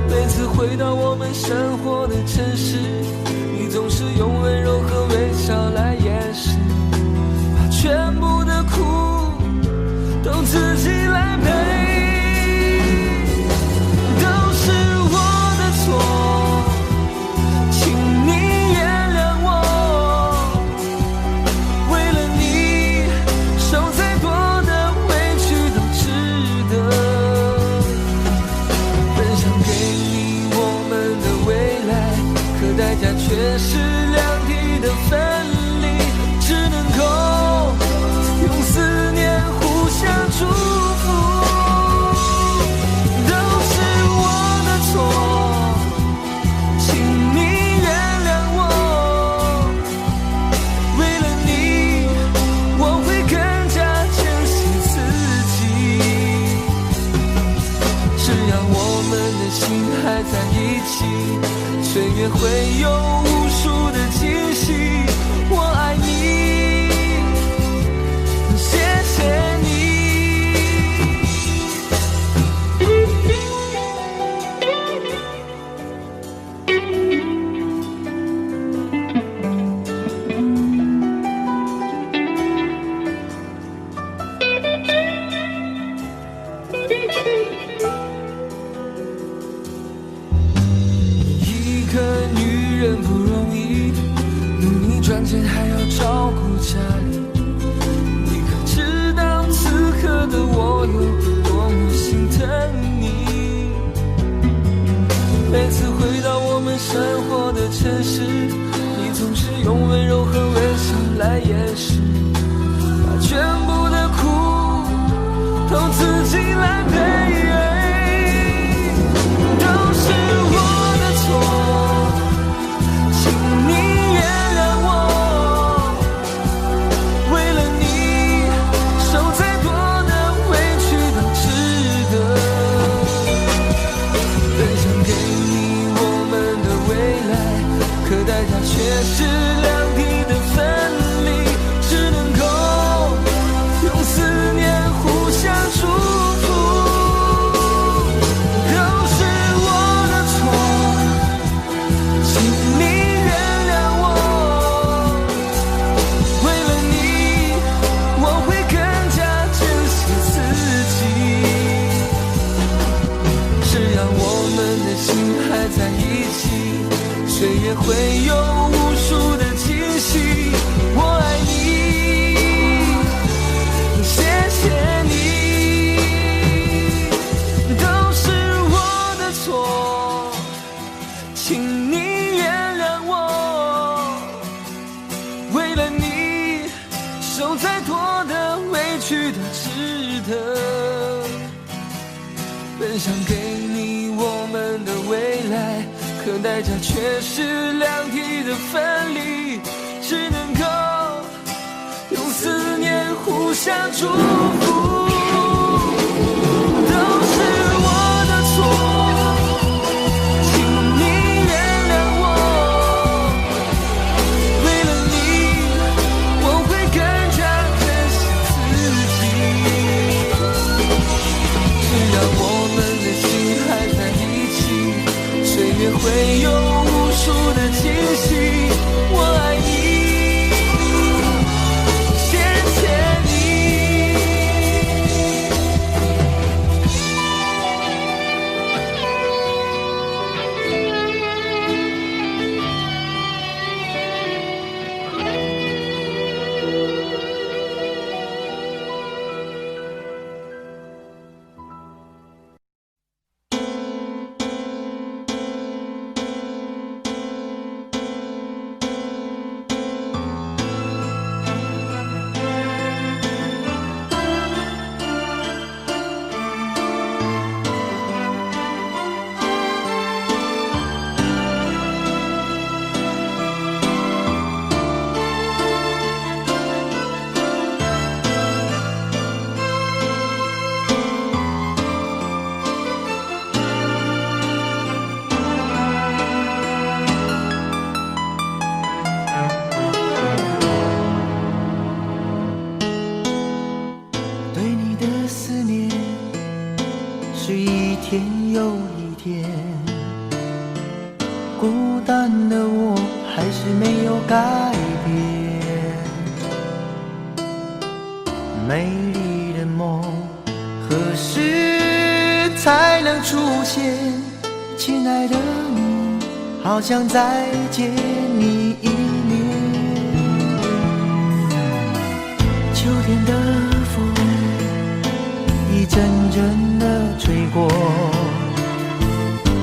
每次回到我们生活的城市，你总是用温柔和微笑来掩饰，把全部的苦都自己来背，都是我的错，请你原谅我，为了你受再多的委屈都值得，本想给你我们的未来，可代价却是两地的分离，只能够用思念互相祝福，都是我的错，请你原谅我，为了你我会更加珍惜自己，只要我们的心还在一起，岁月会有无数的惊喜，我爱你，谢谢你。一个女人不容易，努力赚钱还要照顾家里，你可知道此刻的我有多么心疼你？每次回到我们生活的城市，你总是用温柔和微笑来掩饰，把全部的苦都自己来背，都是我的错，请你原谅我，为了你受再多的委屈都值得，本想给你我们的未来，可代价却是两地的分离，只能够用思念互相祝福，都是我的错，请你原谅我，为了你我会更加珍惜自己，只要我们的心还在一起，岁月会有无数的惊喜，我爱你，谢谢你，都是我的错，请你原谅我，为了你受再多的委屈都值得，本想给你我们的未来，可代价却是两地的分离，只能够用思念互相祝福，都是我的错，请你原谅我，为了你我会更加珍惜自己，只要我们的心还在一起，岁月会有无数的惊喜，我爱你，谢谢你。是一天又一天，孤单的我还是没有改变。美丽的梦何时才能出现？亲爱的你，好想再见你一面。秋天的风一阵阵地吹过，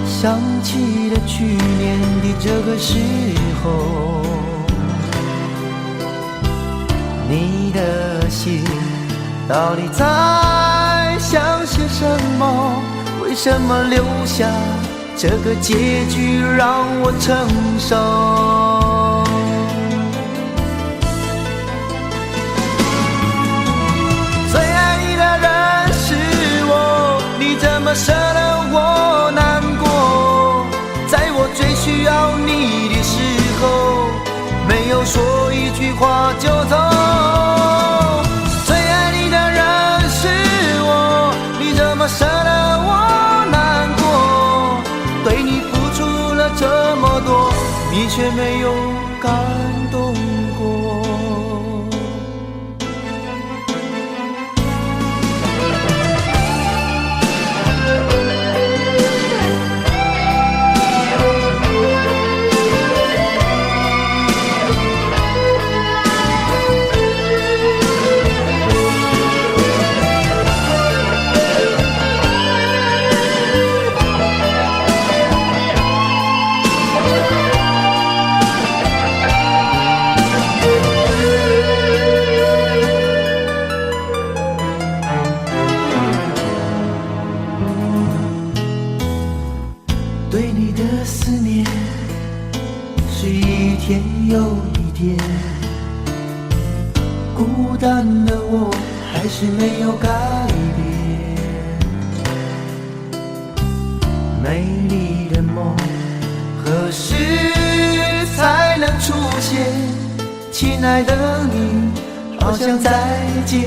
想起了去年的这个时候，你的心到底在想些什么？为什么留下这个结局让我承受？最爱你的人是我，你怎么舍得我难过？在我最需要你的时候，没有说一句话就走。最爱你的人是我，你怎么舍得我难过？对你付出了这么多，你却没有感动过。对你的思念是一天又一天，孤单的我还是没有改变。美丽的梦何时才能出现？亲爱的你，好想再见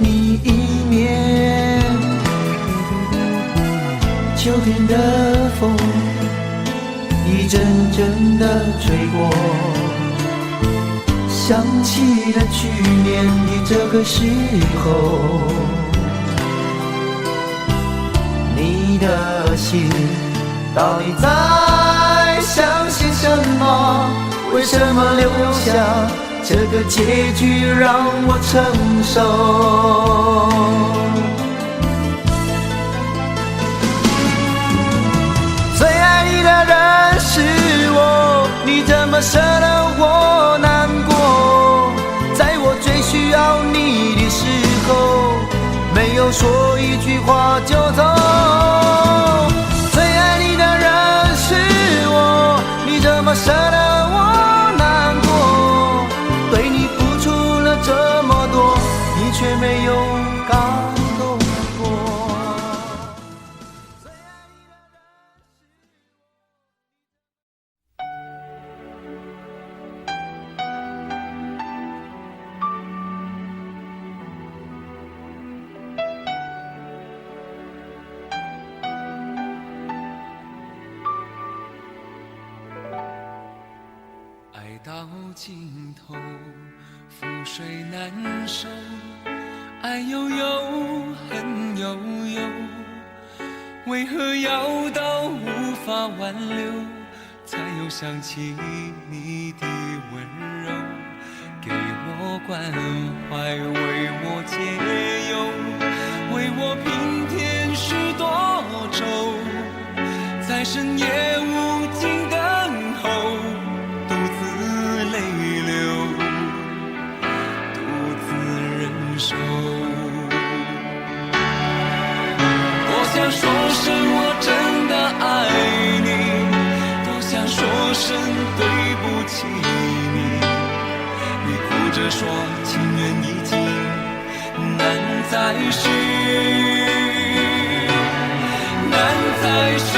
你一面。秋天的风一阵阵地吹过，想起了去年的这个时候，你的心到底在想些什么？为什么留下这个结局让我承受？最爱你的人是我，你怎么舍得我难过？在我最需要你的时候，没有说一句话就走。最爱你的人是我，你怎么舍得我难过？对你付出了这么多，你却没有感动过。爱到尽头，覆水难收，爱悠悠，恨悠悠，为何要到无法挽留，才又想起你的温柔，给我关怀，为我解忧，为我平添许多愁，在深夜无尽等候，独自泪流，独自忍受。多想说声我真的爱你，多想说声对不起你，你哭着说情缘已尽，难再续，难再续。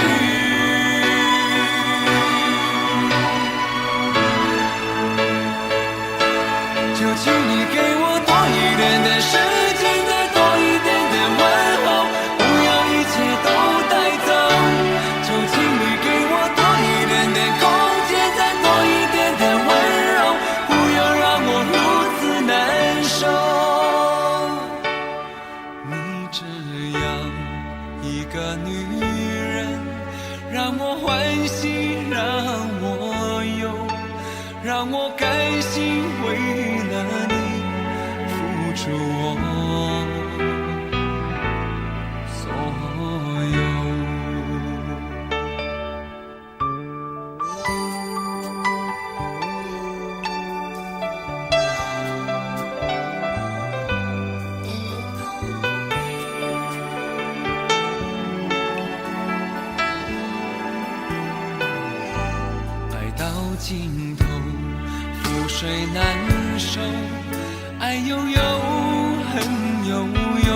就请你给我多一点的时间，再多一点的问候，不要一切都样一个女人，让我欢喜，让我忧，让我甘心为了你付出我所有。尽头，覆水难收，爱悠悠，恨悠悠，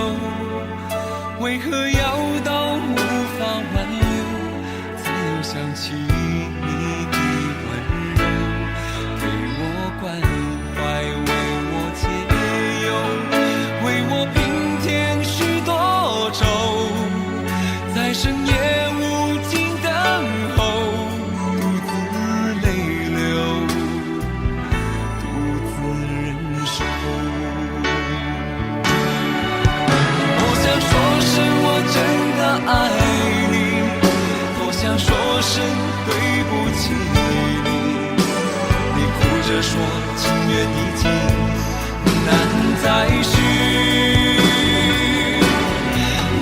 为何要到无法挽留？才又想起你的温柔，给我关怀，为我解忧，为我平添许多愁，在深夜无尽等候。爱你，多想说声对不起你。你哭着说情缘已尽，难再续，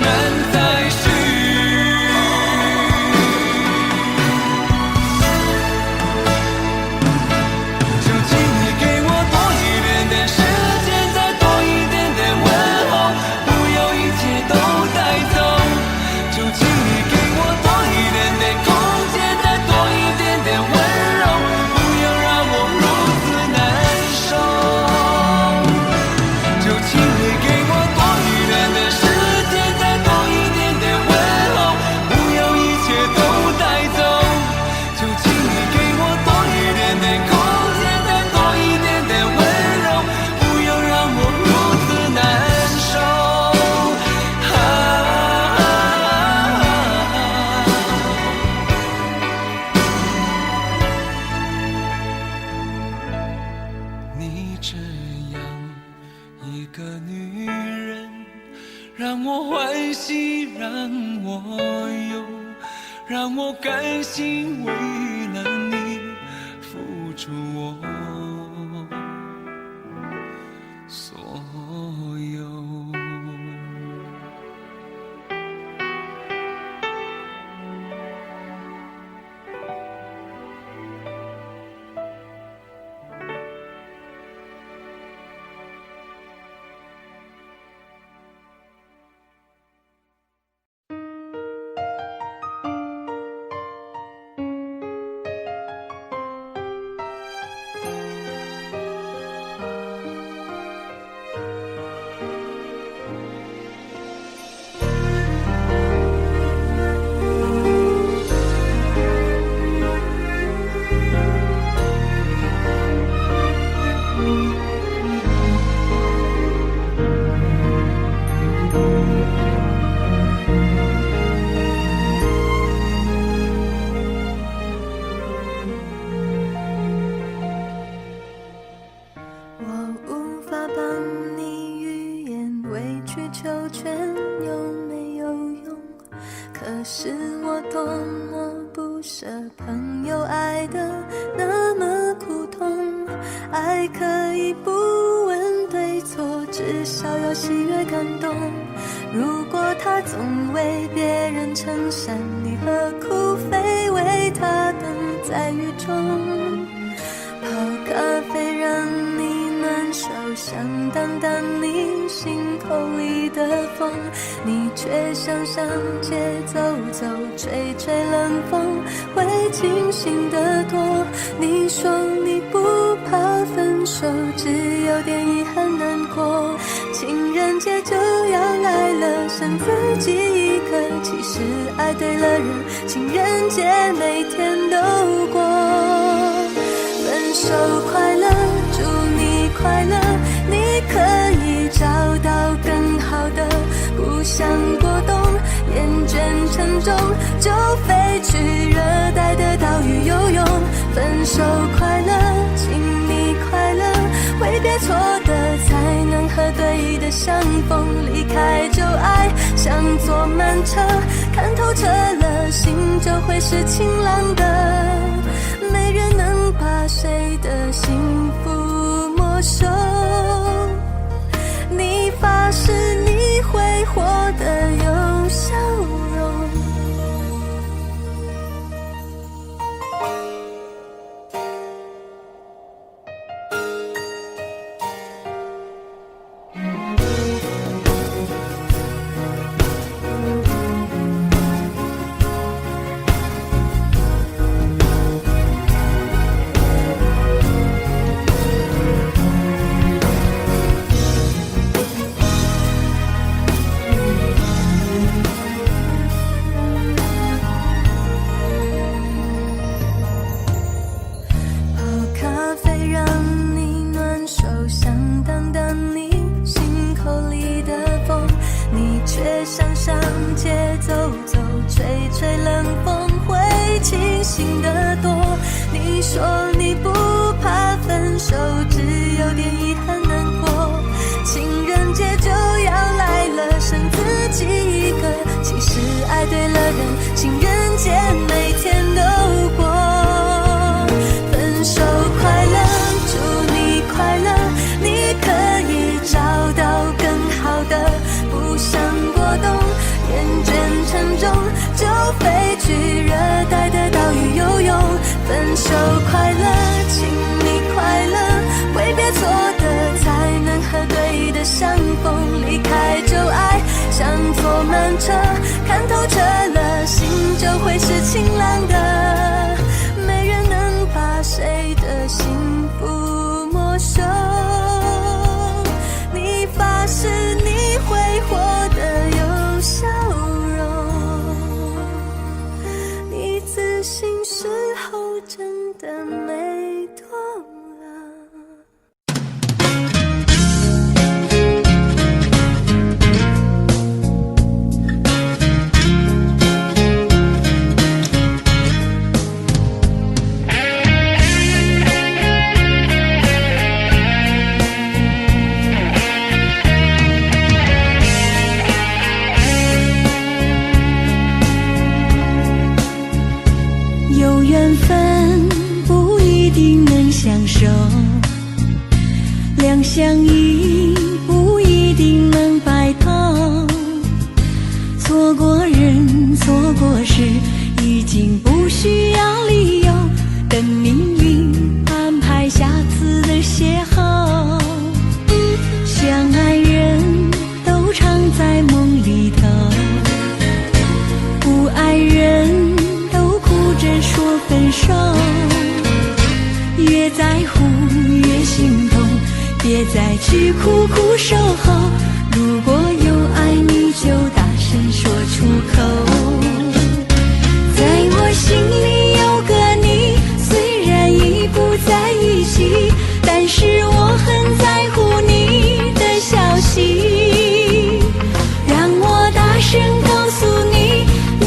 难再续。就请你给我多一点点时间，再多一点点问候，不要一切都带走。就请你给我多一点点空间，再多一点点温柔，不要让我如此难受。就请你给我多一点点时间，再多一点点问候，不要一切都带走。就请你给我多一点点空间，再多一点点温柔，不要让我如此难受。你这样一个女人，让我欢喜，让我忧，让我甘心为了你付出我所有。是我多么不舍，朋友爱得那么苦痛。爱可以不问对错，至少要喜悦感动。如果他总为别人撑伞，你何苦非为他等在雨中？泡咖啡让你暖手，想挡挡你心口里的风，你却想上街走走，吹吹冷风，会清醒得多。你说你不怕分手，只有点遗憾难过。情人节就要来了，剩自己一个，其实爱对了人，情人节每天都过。分手快乐，祝你快乐，你可以找到更好的，不想过冬，厌倦沉重，就飞去热带的岛屿游泳。分手快乐，请你快乐，挥别错的才能和核对的相逢，离开旧爱像坐慢车，看透彻了，心就会是晴朗的。没人能把谁的幸福没收，你发誓你会活得有笑容。看透彻了，心就会是晴朗的。没人能把谁的幸福没收，你发誓你会活得有笑容，你自信时候真的美多了。有缘分不一定能相守，两相依不一定能白头。错过人，错过事，已经不需要理由，等命运安排下次的邂逅。相爱人都常在梦里头，不爱人说分手，越在乎越心痛，别再去苦苦守候。如果有爱你就大声说出口。在我心里有个你，虽然已不在一起，但是我很在乎你的消息。让我大声告诉你，你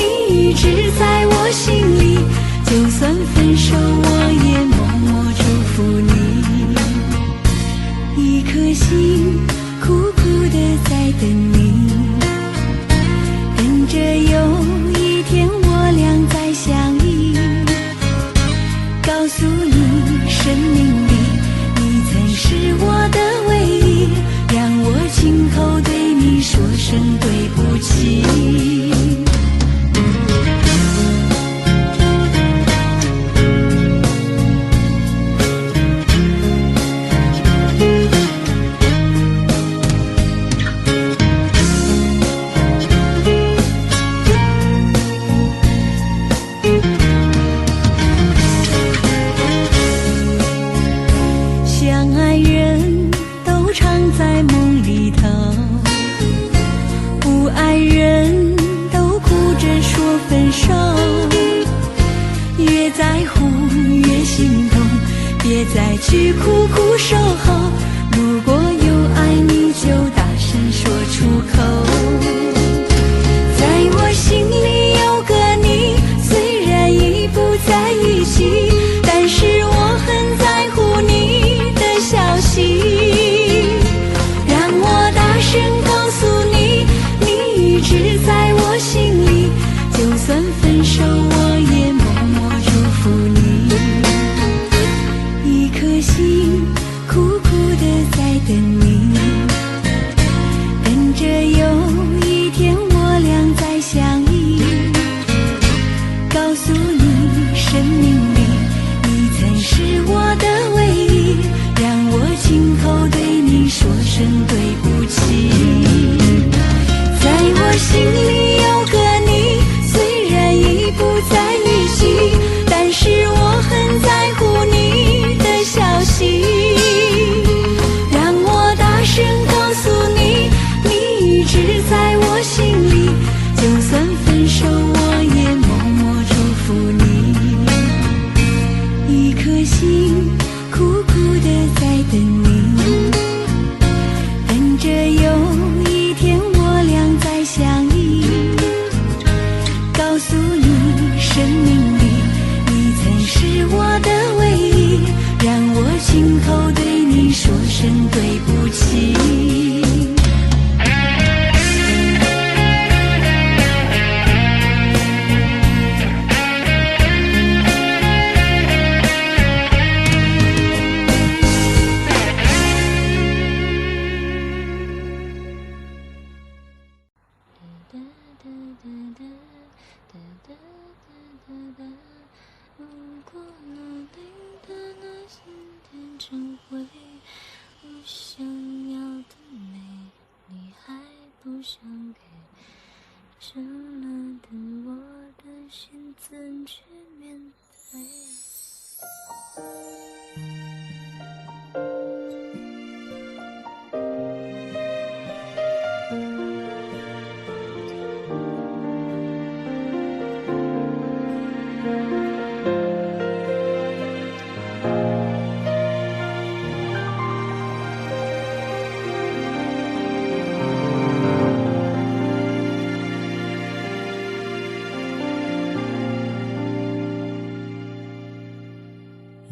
一直在我心里，就算分手我也默默祝福你。一颗心苦苦地在等你，等着有一天我俩再相依。告诉你生命里你曾是我的唯一，让我今后对你说声对不起。相爱人都常在梦里头，不爱人都哭着说分手。越在乎越心痛，别再去苦苦守候。如果有爱你就大声说出口。在我心里有个你，虽然已不在一起，但是我很在乎你的消息。让我如果努力的那些天成灰，我想要的美，你还不想给，深了的我的心怎去面对？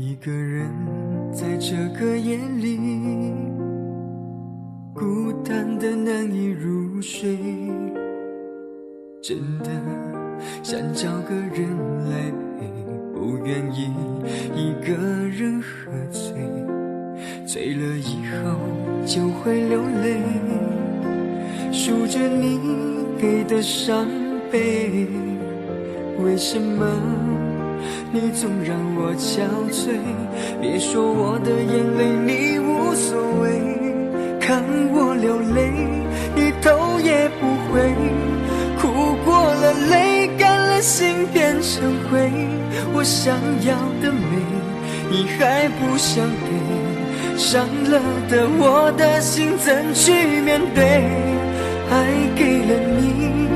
一个人在这个夜里，孤单的难以入睡，真的想找个人来陪，不愿意一个人喝醉，醉了以后就会流泪，数着你给的伤悲，为什么你总让我憔悴？别说我的眼泪你无所谓，看我流泪你头也不回，哭过了泪干了心变成灰，我想要的美你还不想给，伤了的我的心怎去面对？爱给了你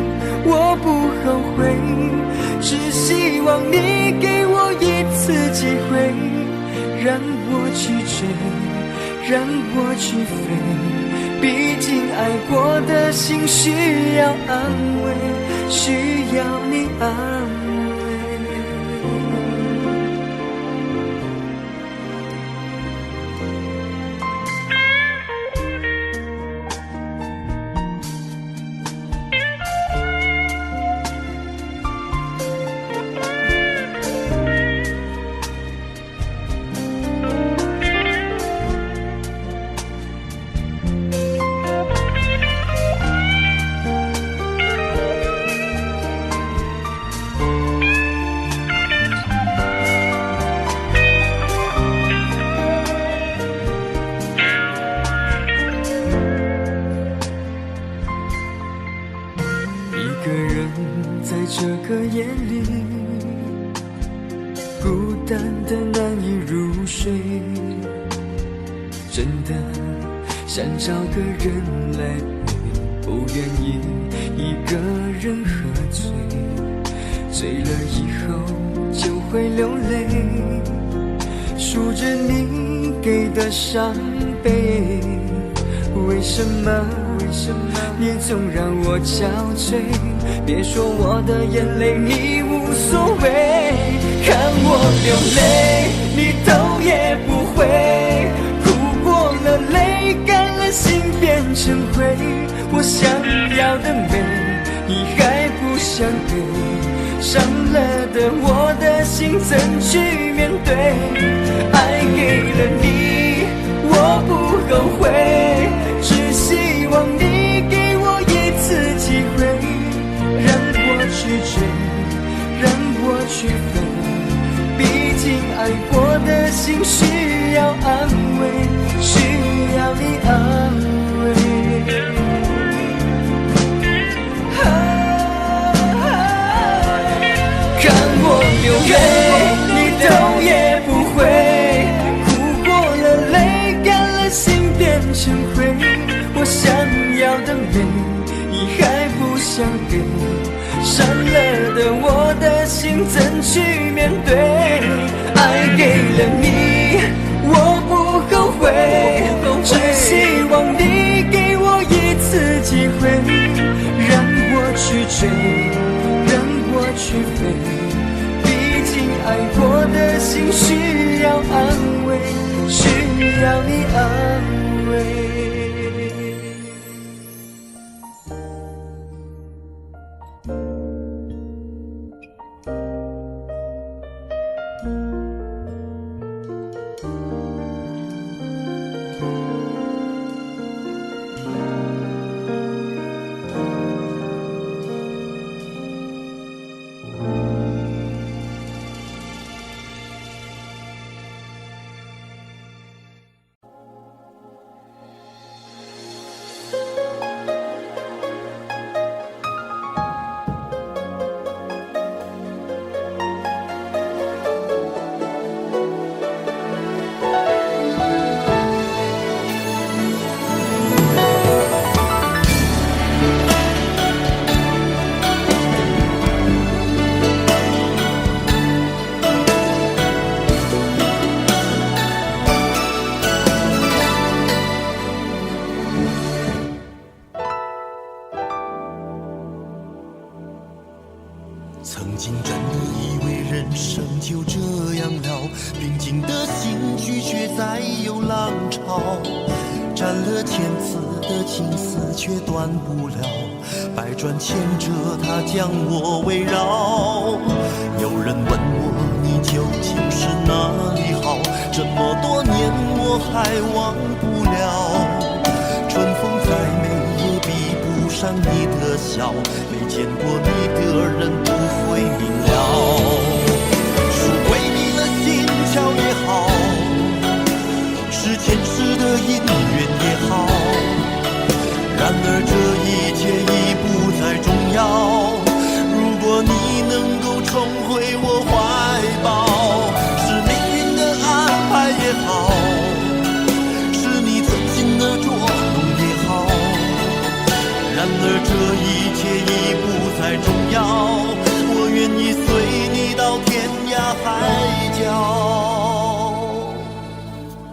我不后悔，只希望你给我一次机会，让我去追，让我去飞，毕竟爱过的心需要安慰，需要你安慰。一个人在这个夜里，孤单的难以入睡，真的想找个人来陪，不愿意一个人喝醉，醉了以后就会流泪，数着你给的伤悲，为什么你总让我憔悴？别说我的眼泪你无所谓，看我流泪你头也不回，哭过了泪干了心变成灰，我想要的美你还不想给，伤了的我的心怎去面对？爱给了你我不后悔，只希望你给我一次机会，让我去追，让我去飞，毕竟爱过的心需要安慰，需要你安慰。看我流泪你头也不回，哭过了泪干了心变成灰，我想要的美你还不想给，伤了的我的心怎去面对？爱给了你我不后悔，只希望你给我一次机会，让我去追，让我去飞，毕竟爱过的心需要安慰，需要你安慰。曾经真的以为人生就这样了，平静的心拒绝再有浪潮，斩了千次的情丝却断不了，百转千折它将我围绕。有人问我你究竟是哪里好，这么多年我还忘不了，春风再美也比不上你的笑，没见过你的人不会明了。是鬼迷了心窍也好，是前世的姻缘也好，然而这一切已不再重要。如果你能够重回我怀抱，是命运的安排也好，是你存心的捉弄也好，然而这一切已不再重要。我愿意随你到天涯海角。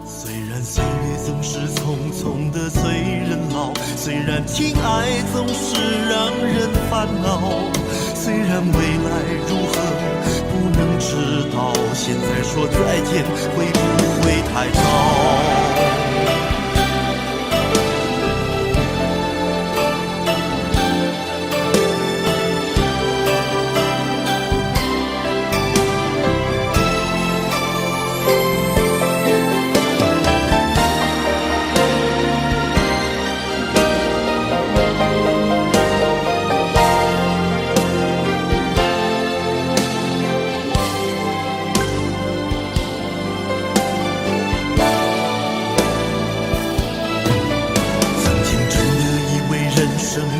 虽然岁月总是匆匆的催人老，虽然情爱总是让人烦恼，虽然未来如何不能知道，现在说再见会不会太早？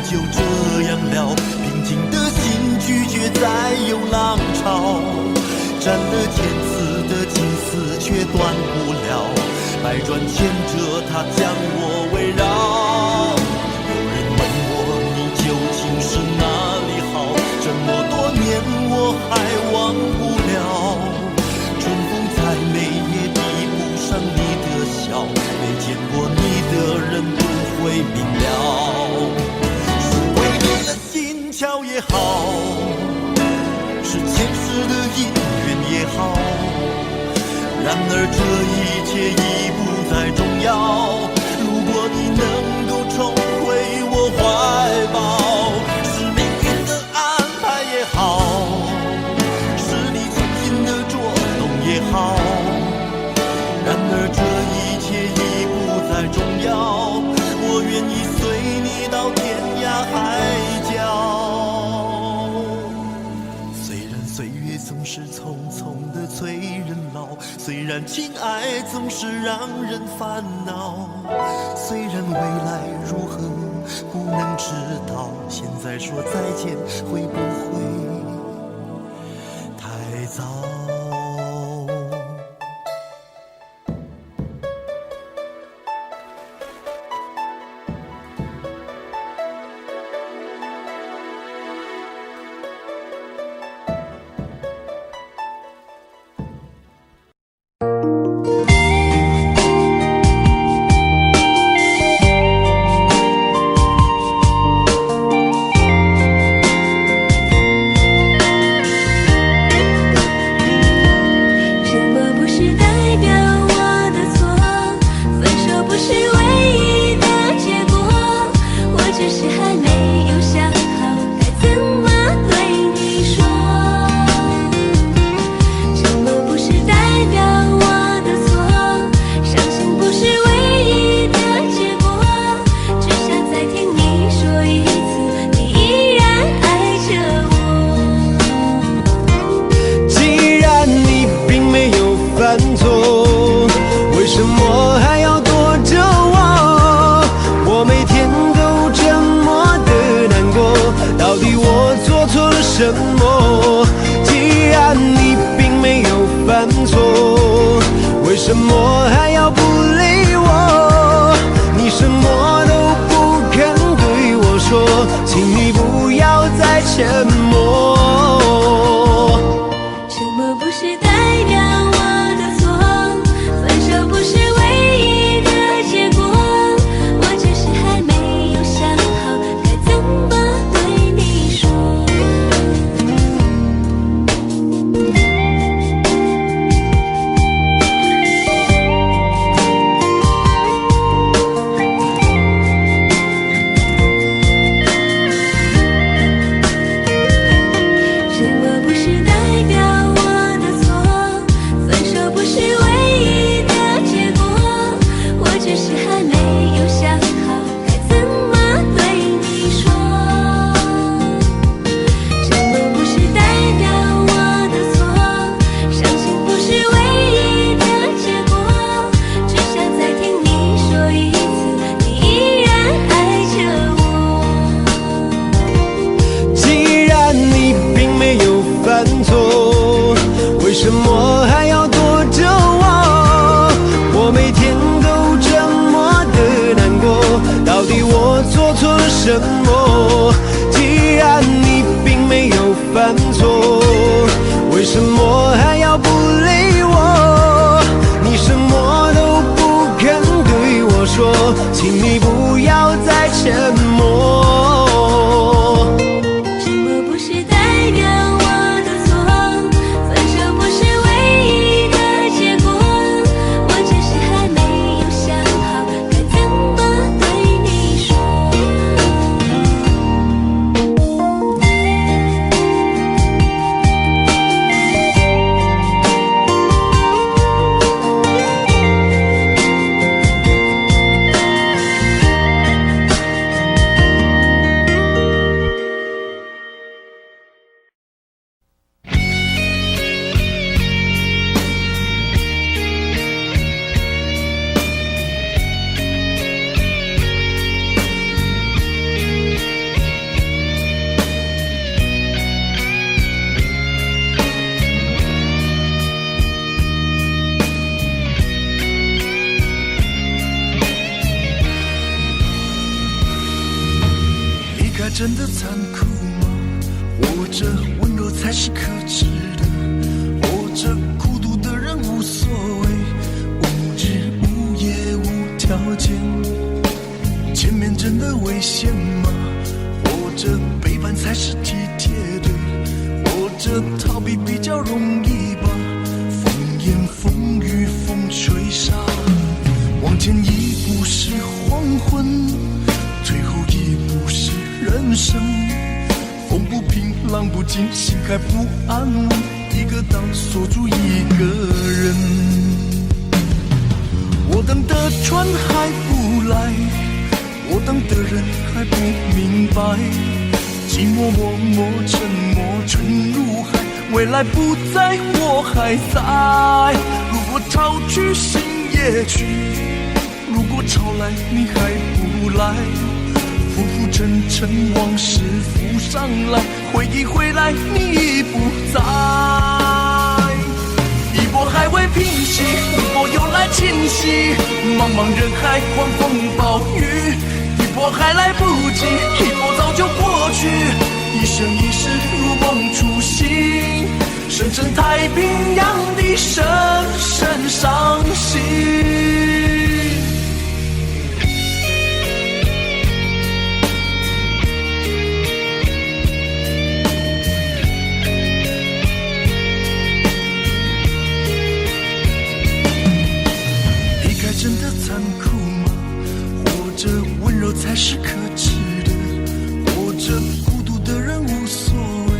就这样了，平静的心拒绝再有浪潮，斩了千次的情丝却断不了，百转千折它将我围绕。有人问我你究竟是哪里好，这么多年我还忘不了，春风再美也比不上你的笑，没见过你的人不会明了。巧也好，是前世的姻缘也好，然而这一切已不再重要。如果你能够重回我怀抱，是命运的安排也好，是你存心的捉弄也好，然而这一切已不再重要。我愿意随你到天涯海角。岁月总是匆匆的催人老，虽然情爱总是让人烦恼，虽然未来如何不能知道，现在说再见会不会太早？什么？既然你并没有犯错，为什么还要不理我？你什么都不肯对我说，请你不要再沉默。沉默不是代表我的错，分手不是唯一的结果，我只是还没有想好该怎么对你说。犯错？为什么还要不理我？你什么都不肯对我说，请你不要再沉默。真的残酷吗？活着温柔才是可耻的，活着孤独的人无所谓，无日无夜无条件。前面真的危险吗？活着背叛才是体贴的，活着逃避比较容易吧。风言风语风吹沙，往前一步是黄昏，退后一步是人生。风不平浪不静，心还不安稳，一个岛锁住一个人。我等的船还不来，我等的人还不明白，寂寞默默沉默沉入海，未来不在我还在。如果潮去心也去，如果潮来你还不来，浮浮沉沉往事浮上来，回忆回来你已不在。一波还未平息，一波又来侵袭，茫茫人海狂风暴雨，一波还来不及，一波早就过去，一生一世如梦初醒，深深太平洋的深深伤心。真的残酷吗？活着温柔才是可耻的，活着孤独的人无所谓，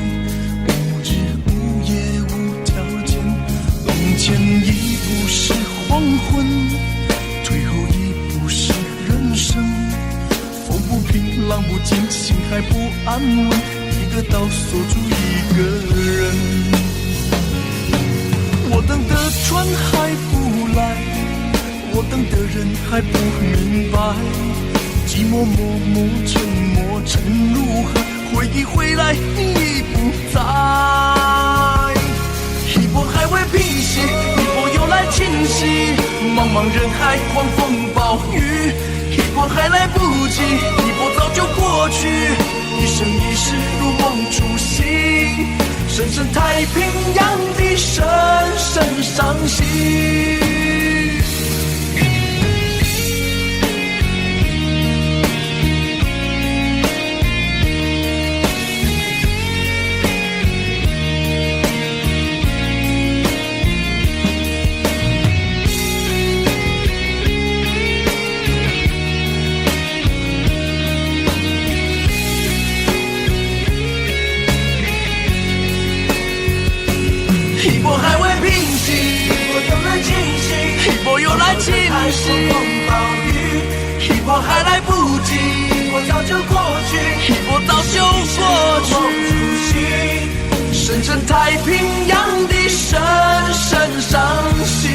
无日无夜无条件。往前一步是黄昏，退后一步是人生。风不平浪不静，心还不安稳，一个岛锁住一个人。我等的船还不来，我等的人还不明白，寂寞默默沉默沉入海，回忆回来你已不在。一波还未平息，一波又来侵袭，茫茫人海狂风暴雨，一波还来不及，一波早就过去，一生一世如梦初醒，深深太平洋的深深伤心。一波还未平息，一波又来侵袭，一波又来侵袭，一波还来不及，一波早就过去，一波早就过去，深深太平洋的深深伤心，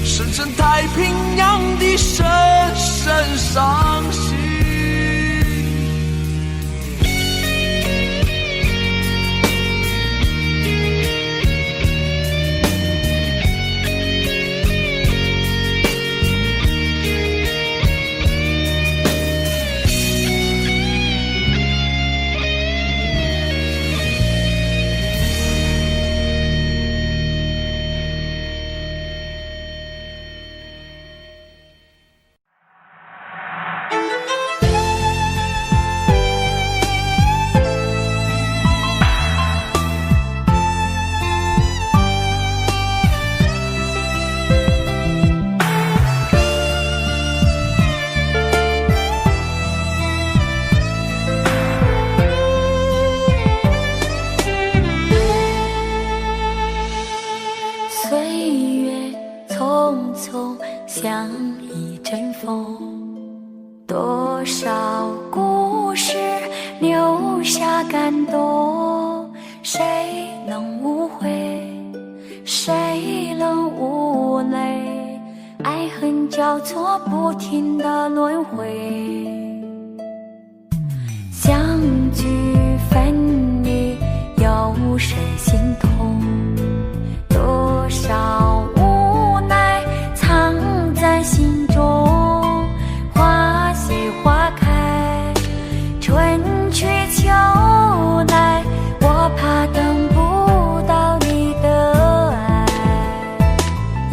深深太平洋的深深伤心。交错不停的轮回，相聚分离，有谁心痛？多少无奈藏在心中，花谢花开，春去秋来，我怕等不到你的爱。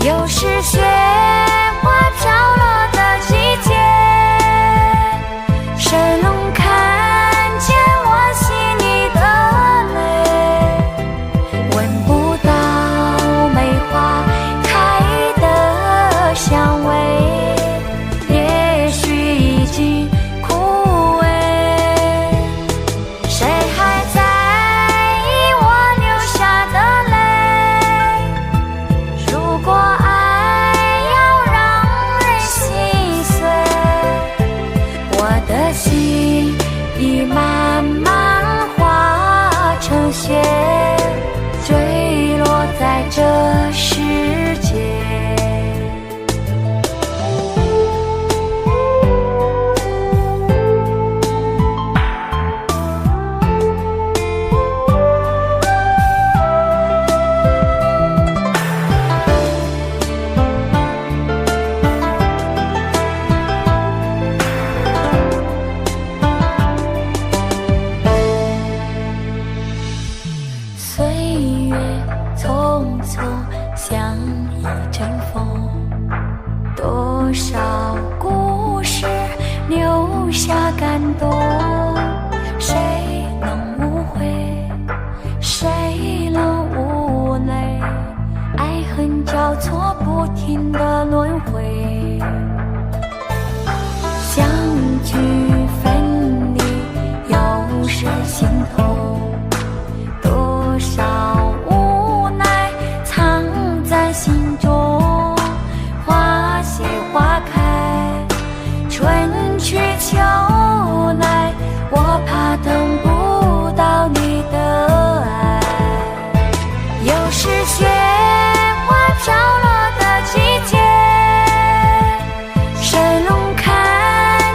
又是雪花飘落的季节，谁能看见我心里的泪？闻不到梅花开的香味，也许已经枯萎。谁还在意我流下的泪？如果爱要让人心碎，我的心已慢慢化成雪，坠落在这世界。岁月匆匆像一阵风，多少故事留下感动，谁能无悔，谁能无泪？爱恨交错不停的轮回，相聚分离，有谁心痛？多少无奈藏在心中，花谢花开，春去秋来，我怕等不到你的爱。又是雪花飘落的季节，谁能看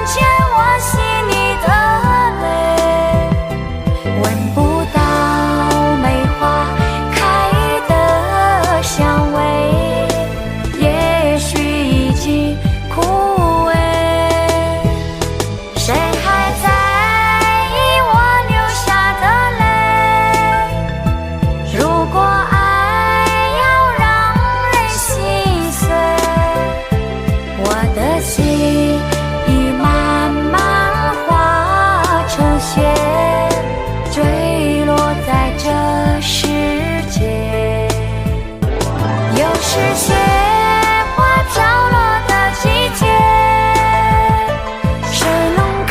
见我心里的泪？闻不到梅花开的香味，也许已经枯萎。谁还在意我流下的泪？如果爱要让人心碎，我的心已慢慢化成雪，坠落在这世界。又是雪花飘落的季节，谁能看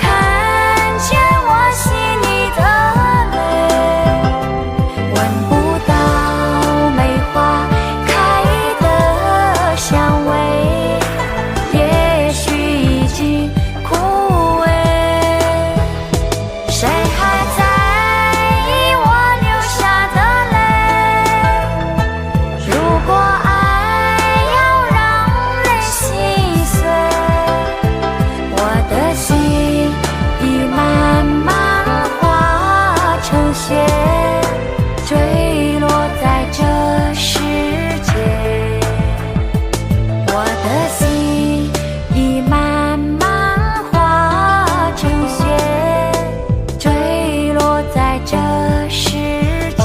见我心里的泪？闻不到梅花开的香味，也许已经枯萎。谁还在意我流下的泪？如果爱要让人心碎，我的心已慢慢化成雪，坠落在这世界。我的心已慢慢化成雪，坠落在这世界。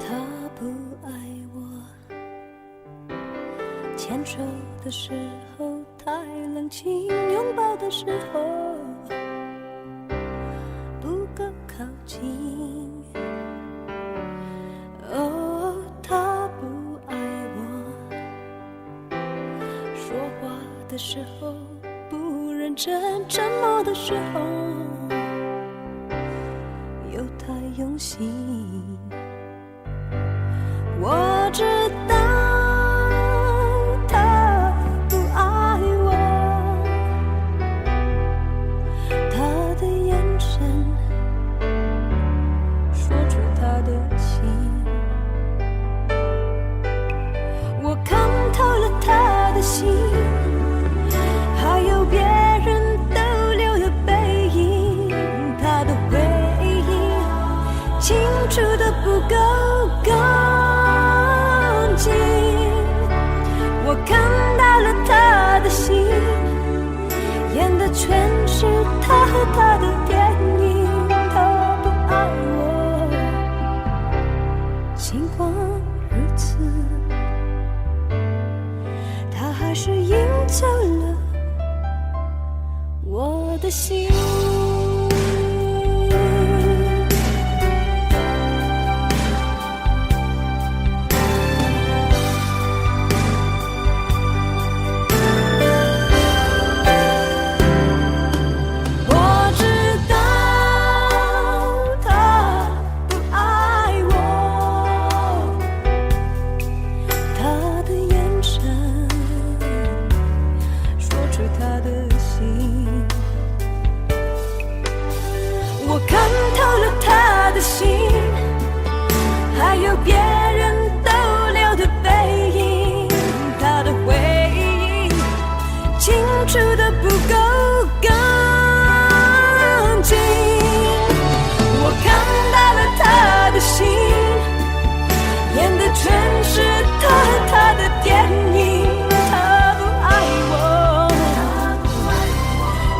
他不爱我，牵手的时候太冷清，拥抱的时候不够靠近。哦，认真沉默的时候，有他用心。我知道他不爱我，他的眼神说出他的心。我看透了他的心，还有别人逗留的背影，他的回忆清楚的不够干净。我看到了他的心，演的全是他和他的电影。他不爱我，尽管如此，他还是赢走了我的心。我知道他不爱我，他的眼神说出他的心。我看透了他的心，还有别人逗留的背影，他的回忆清楚的不够干净。我看到了他的心，演的全是他和他的电影。他不爱我，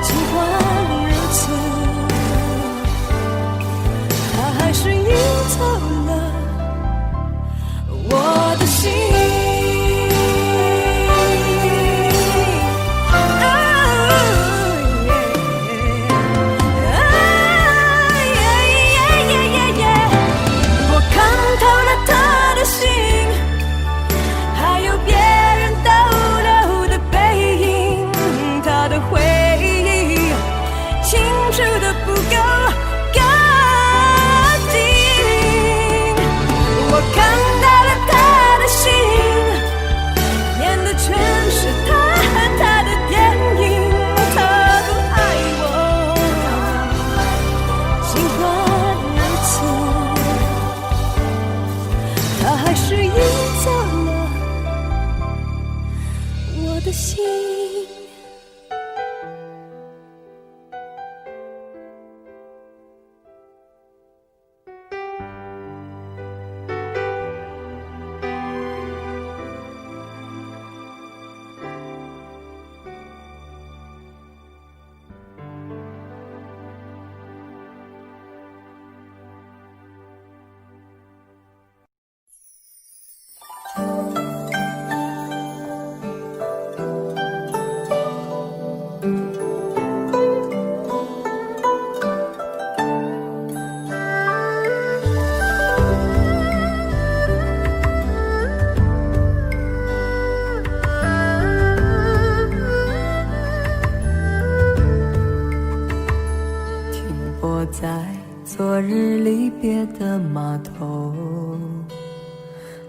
尽管如此，他还是赢走了我的心。我看透了他的心，还有别人逗留的背影，他的回忆清楚的不够干净。我看到了他的心，演的全是他和他的电影。他不爱我，尽管如此，他还是赢走了我的心。停泊在昨日离别的码头，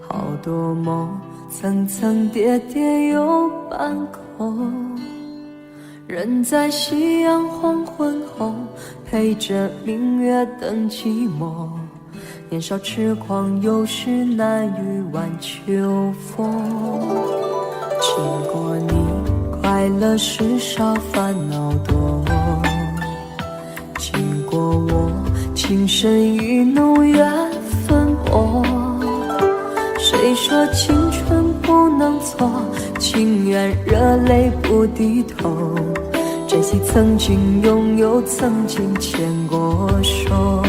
好多梦层层叠叠又半空，人在夕阳黄昏后，陪着明月等寂寞。年少痴狂，有时难御晚秋风。经过你，快乐事少，烦恼多。经过我，情深意浓，缘分薄。谁说青春不能错？情愿热泪不低头，珍惜曾经拥有，曾经牵过手。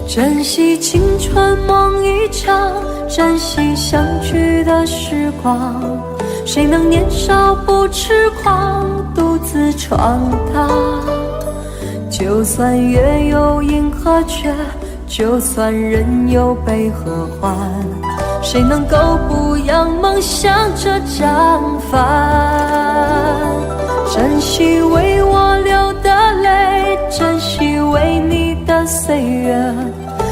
珍惜青春梦一场，珍惜相聚的时光。谁能年少不痴狂，独自闯荡？就算月有阴和缺，就算人有悲和欢，谁能够不扬梦想这张帆？珍惜为我流的泪，珍惜为你的岁月，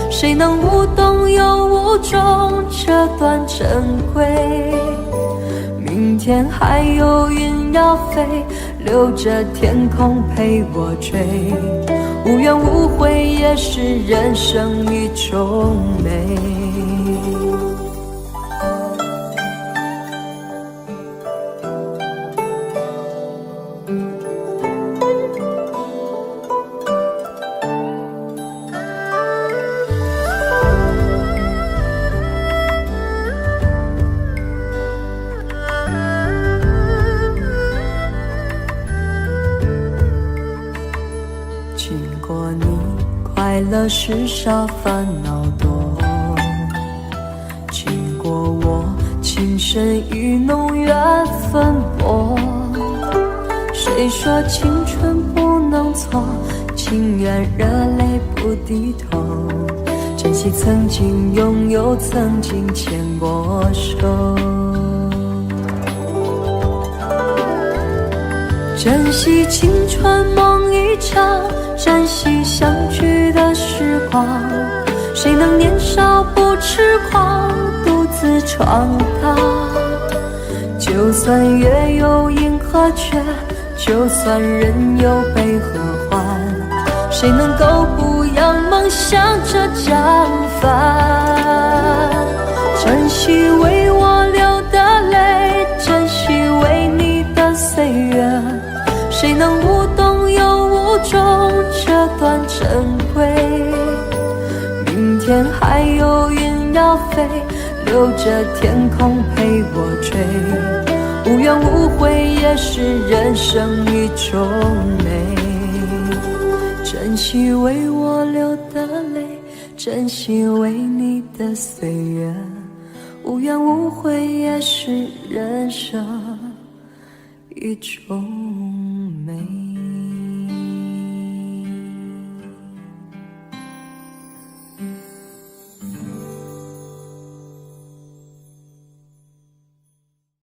谁能无动又无衷这段珍贵？明天还有云要飞，留着天空陪我追，无怨无悔也是人生一种美。经过你，快乐时少，烦恼多。经过我，情深意浓，缘分薄。谁说青春不能错？情愿热泪不低头。珍惜曾经拥有，曾经牵过手。珍惜青春梦一场，珍惜相聚的时光。谁能年少不痴狂，独自闯荡？就算月有阴和缺，就算人有悲和欢，谁能够不扬梦想这张帆？珍惜为我流的泪，珍惜为你的岁月，谁能无动又无衷这段珍贵？明天还有云要飞，留着天空陪我追，无怨无悔也是人生一种美。珍惜为我流的泪，珍惜为你的岁月，无怨无悔也是人生一种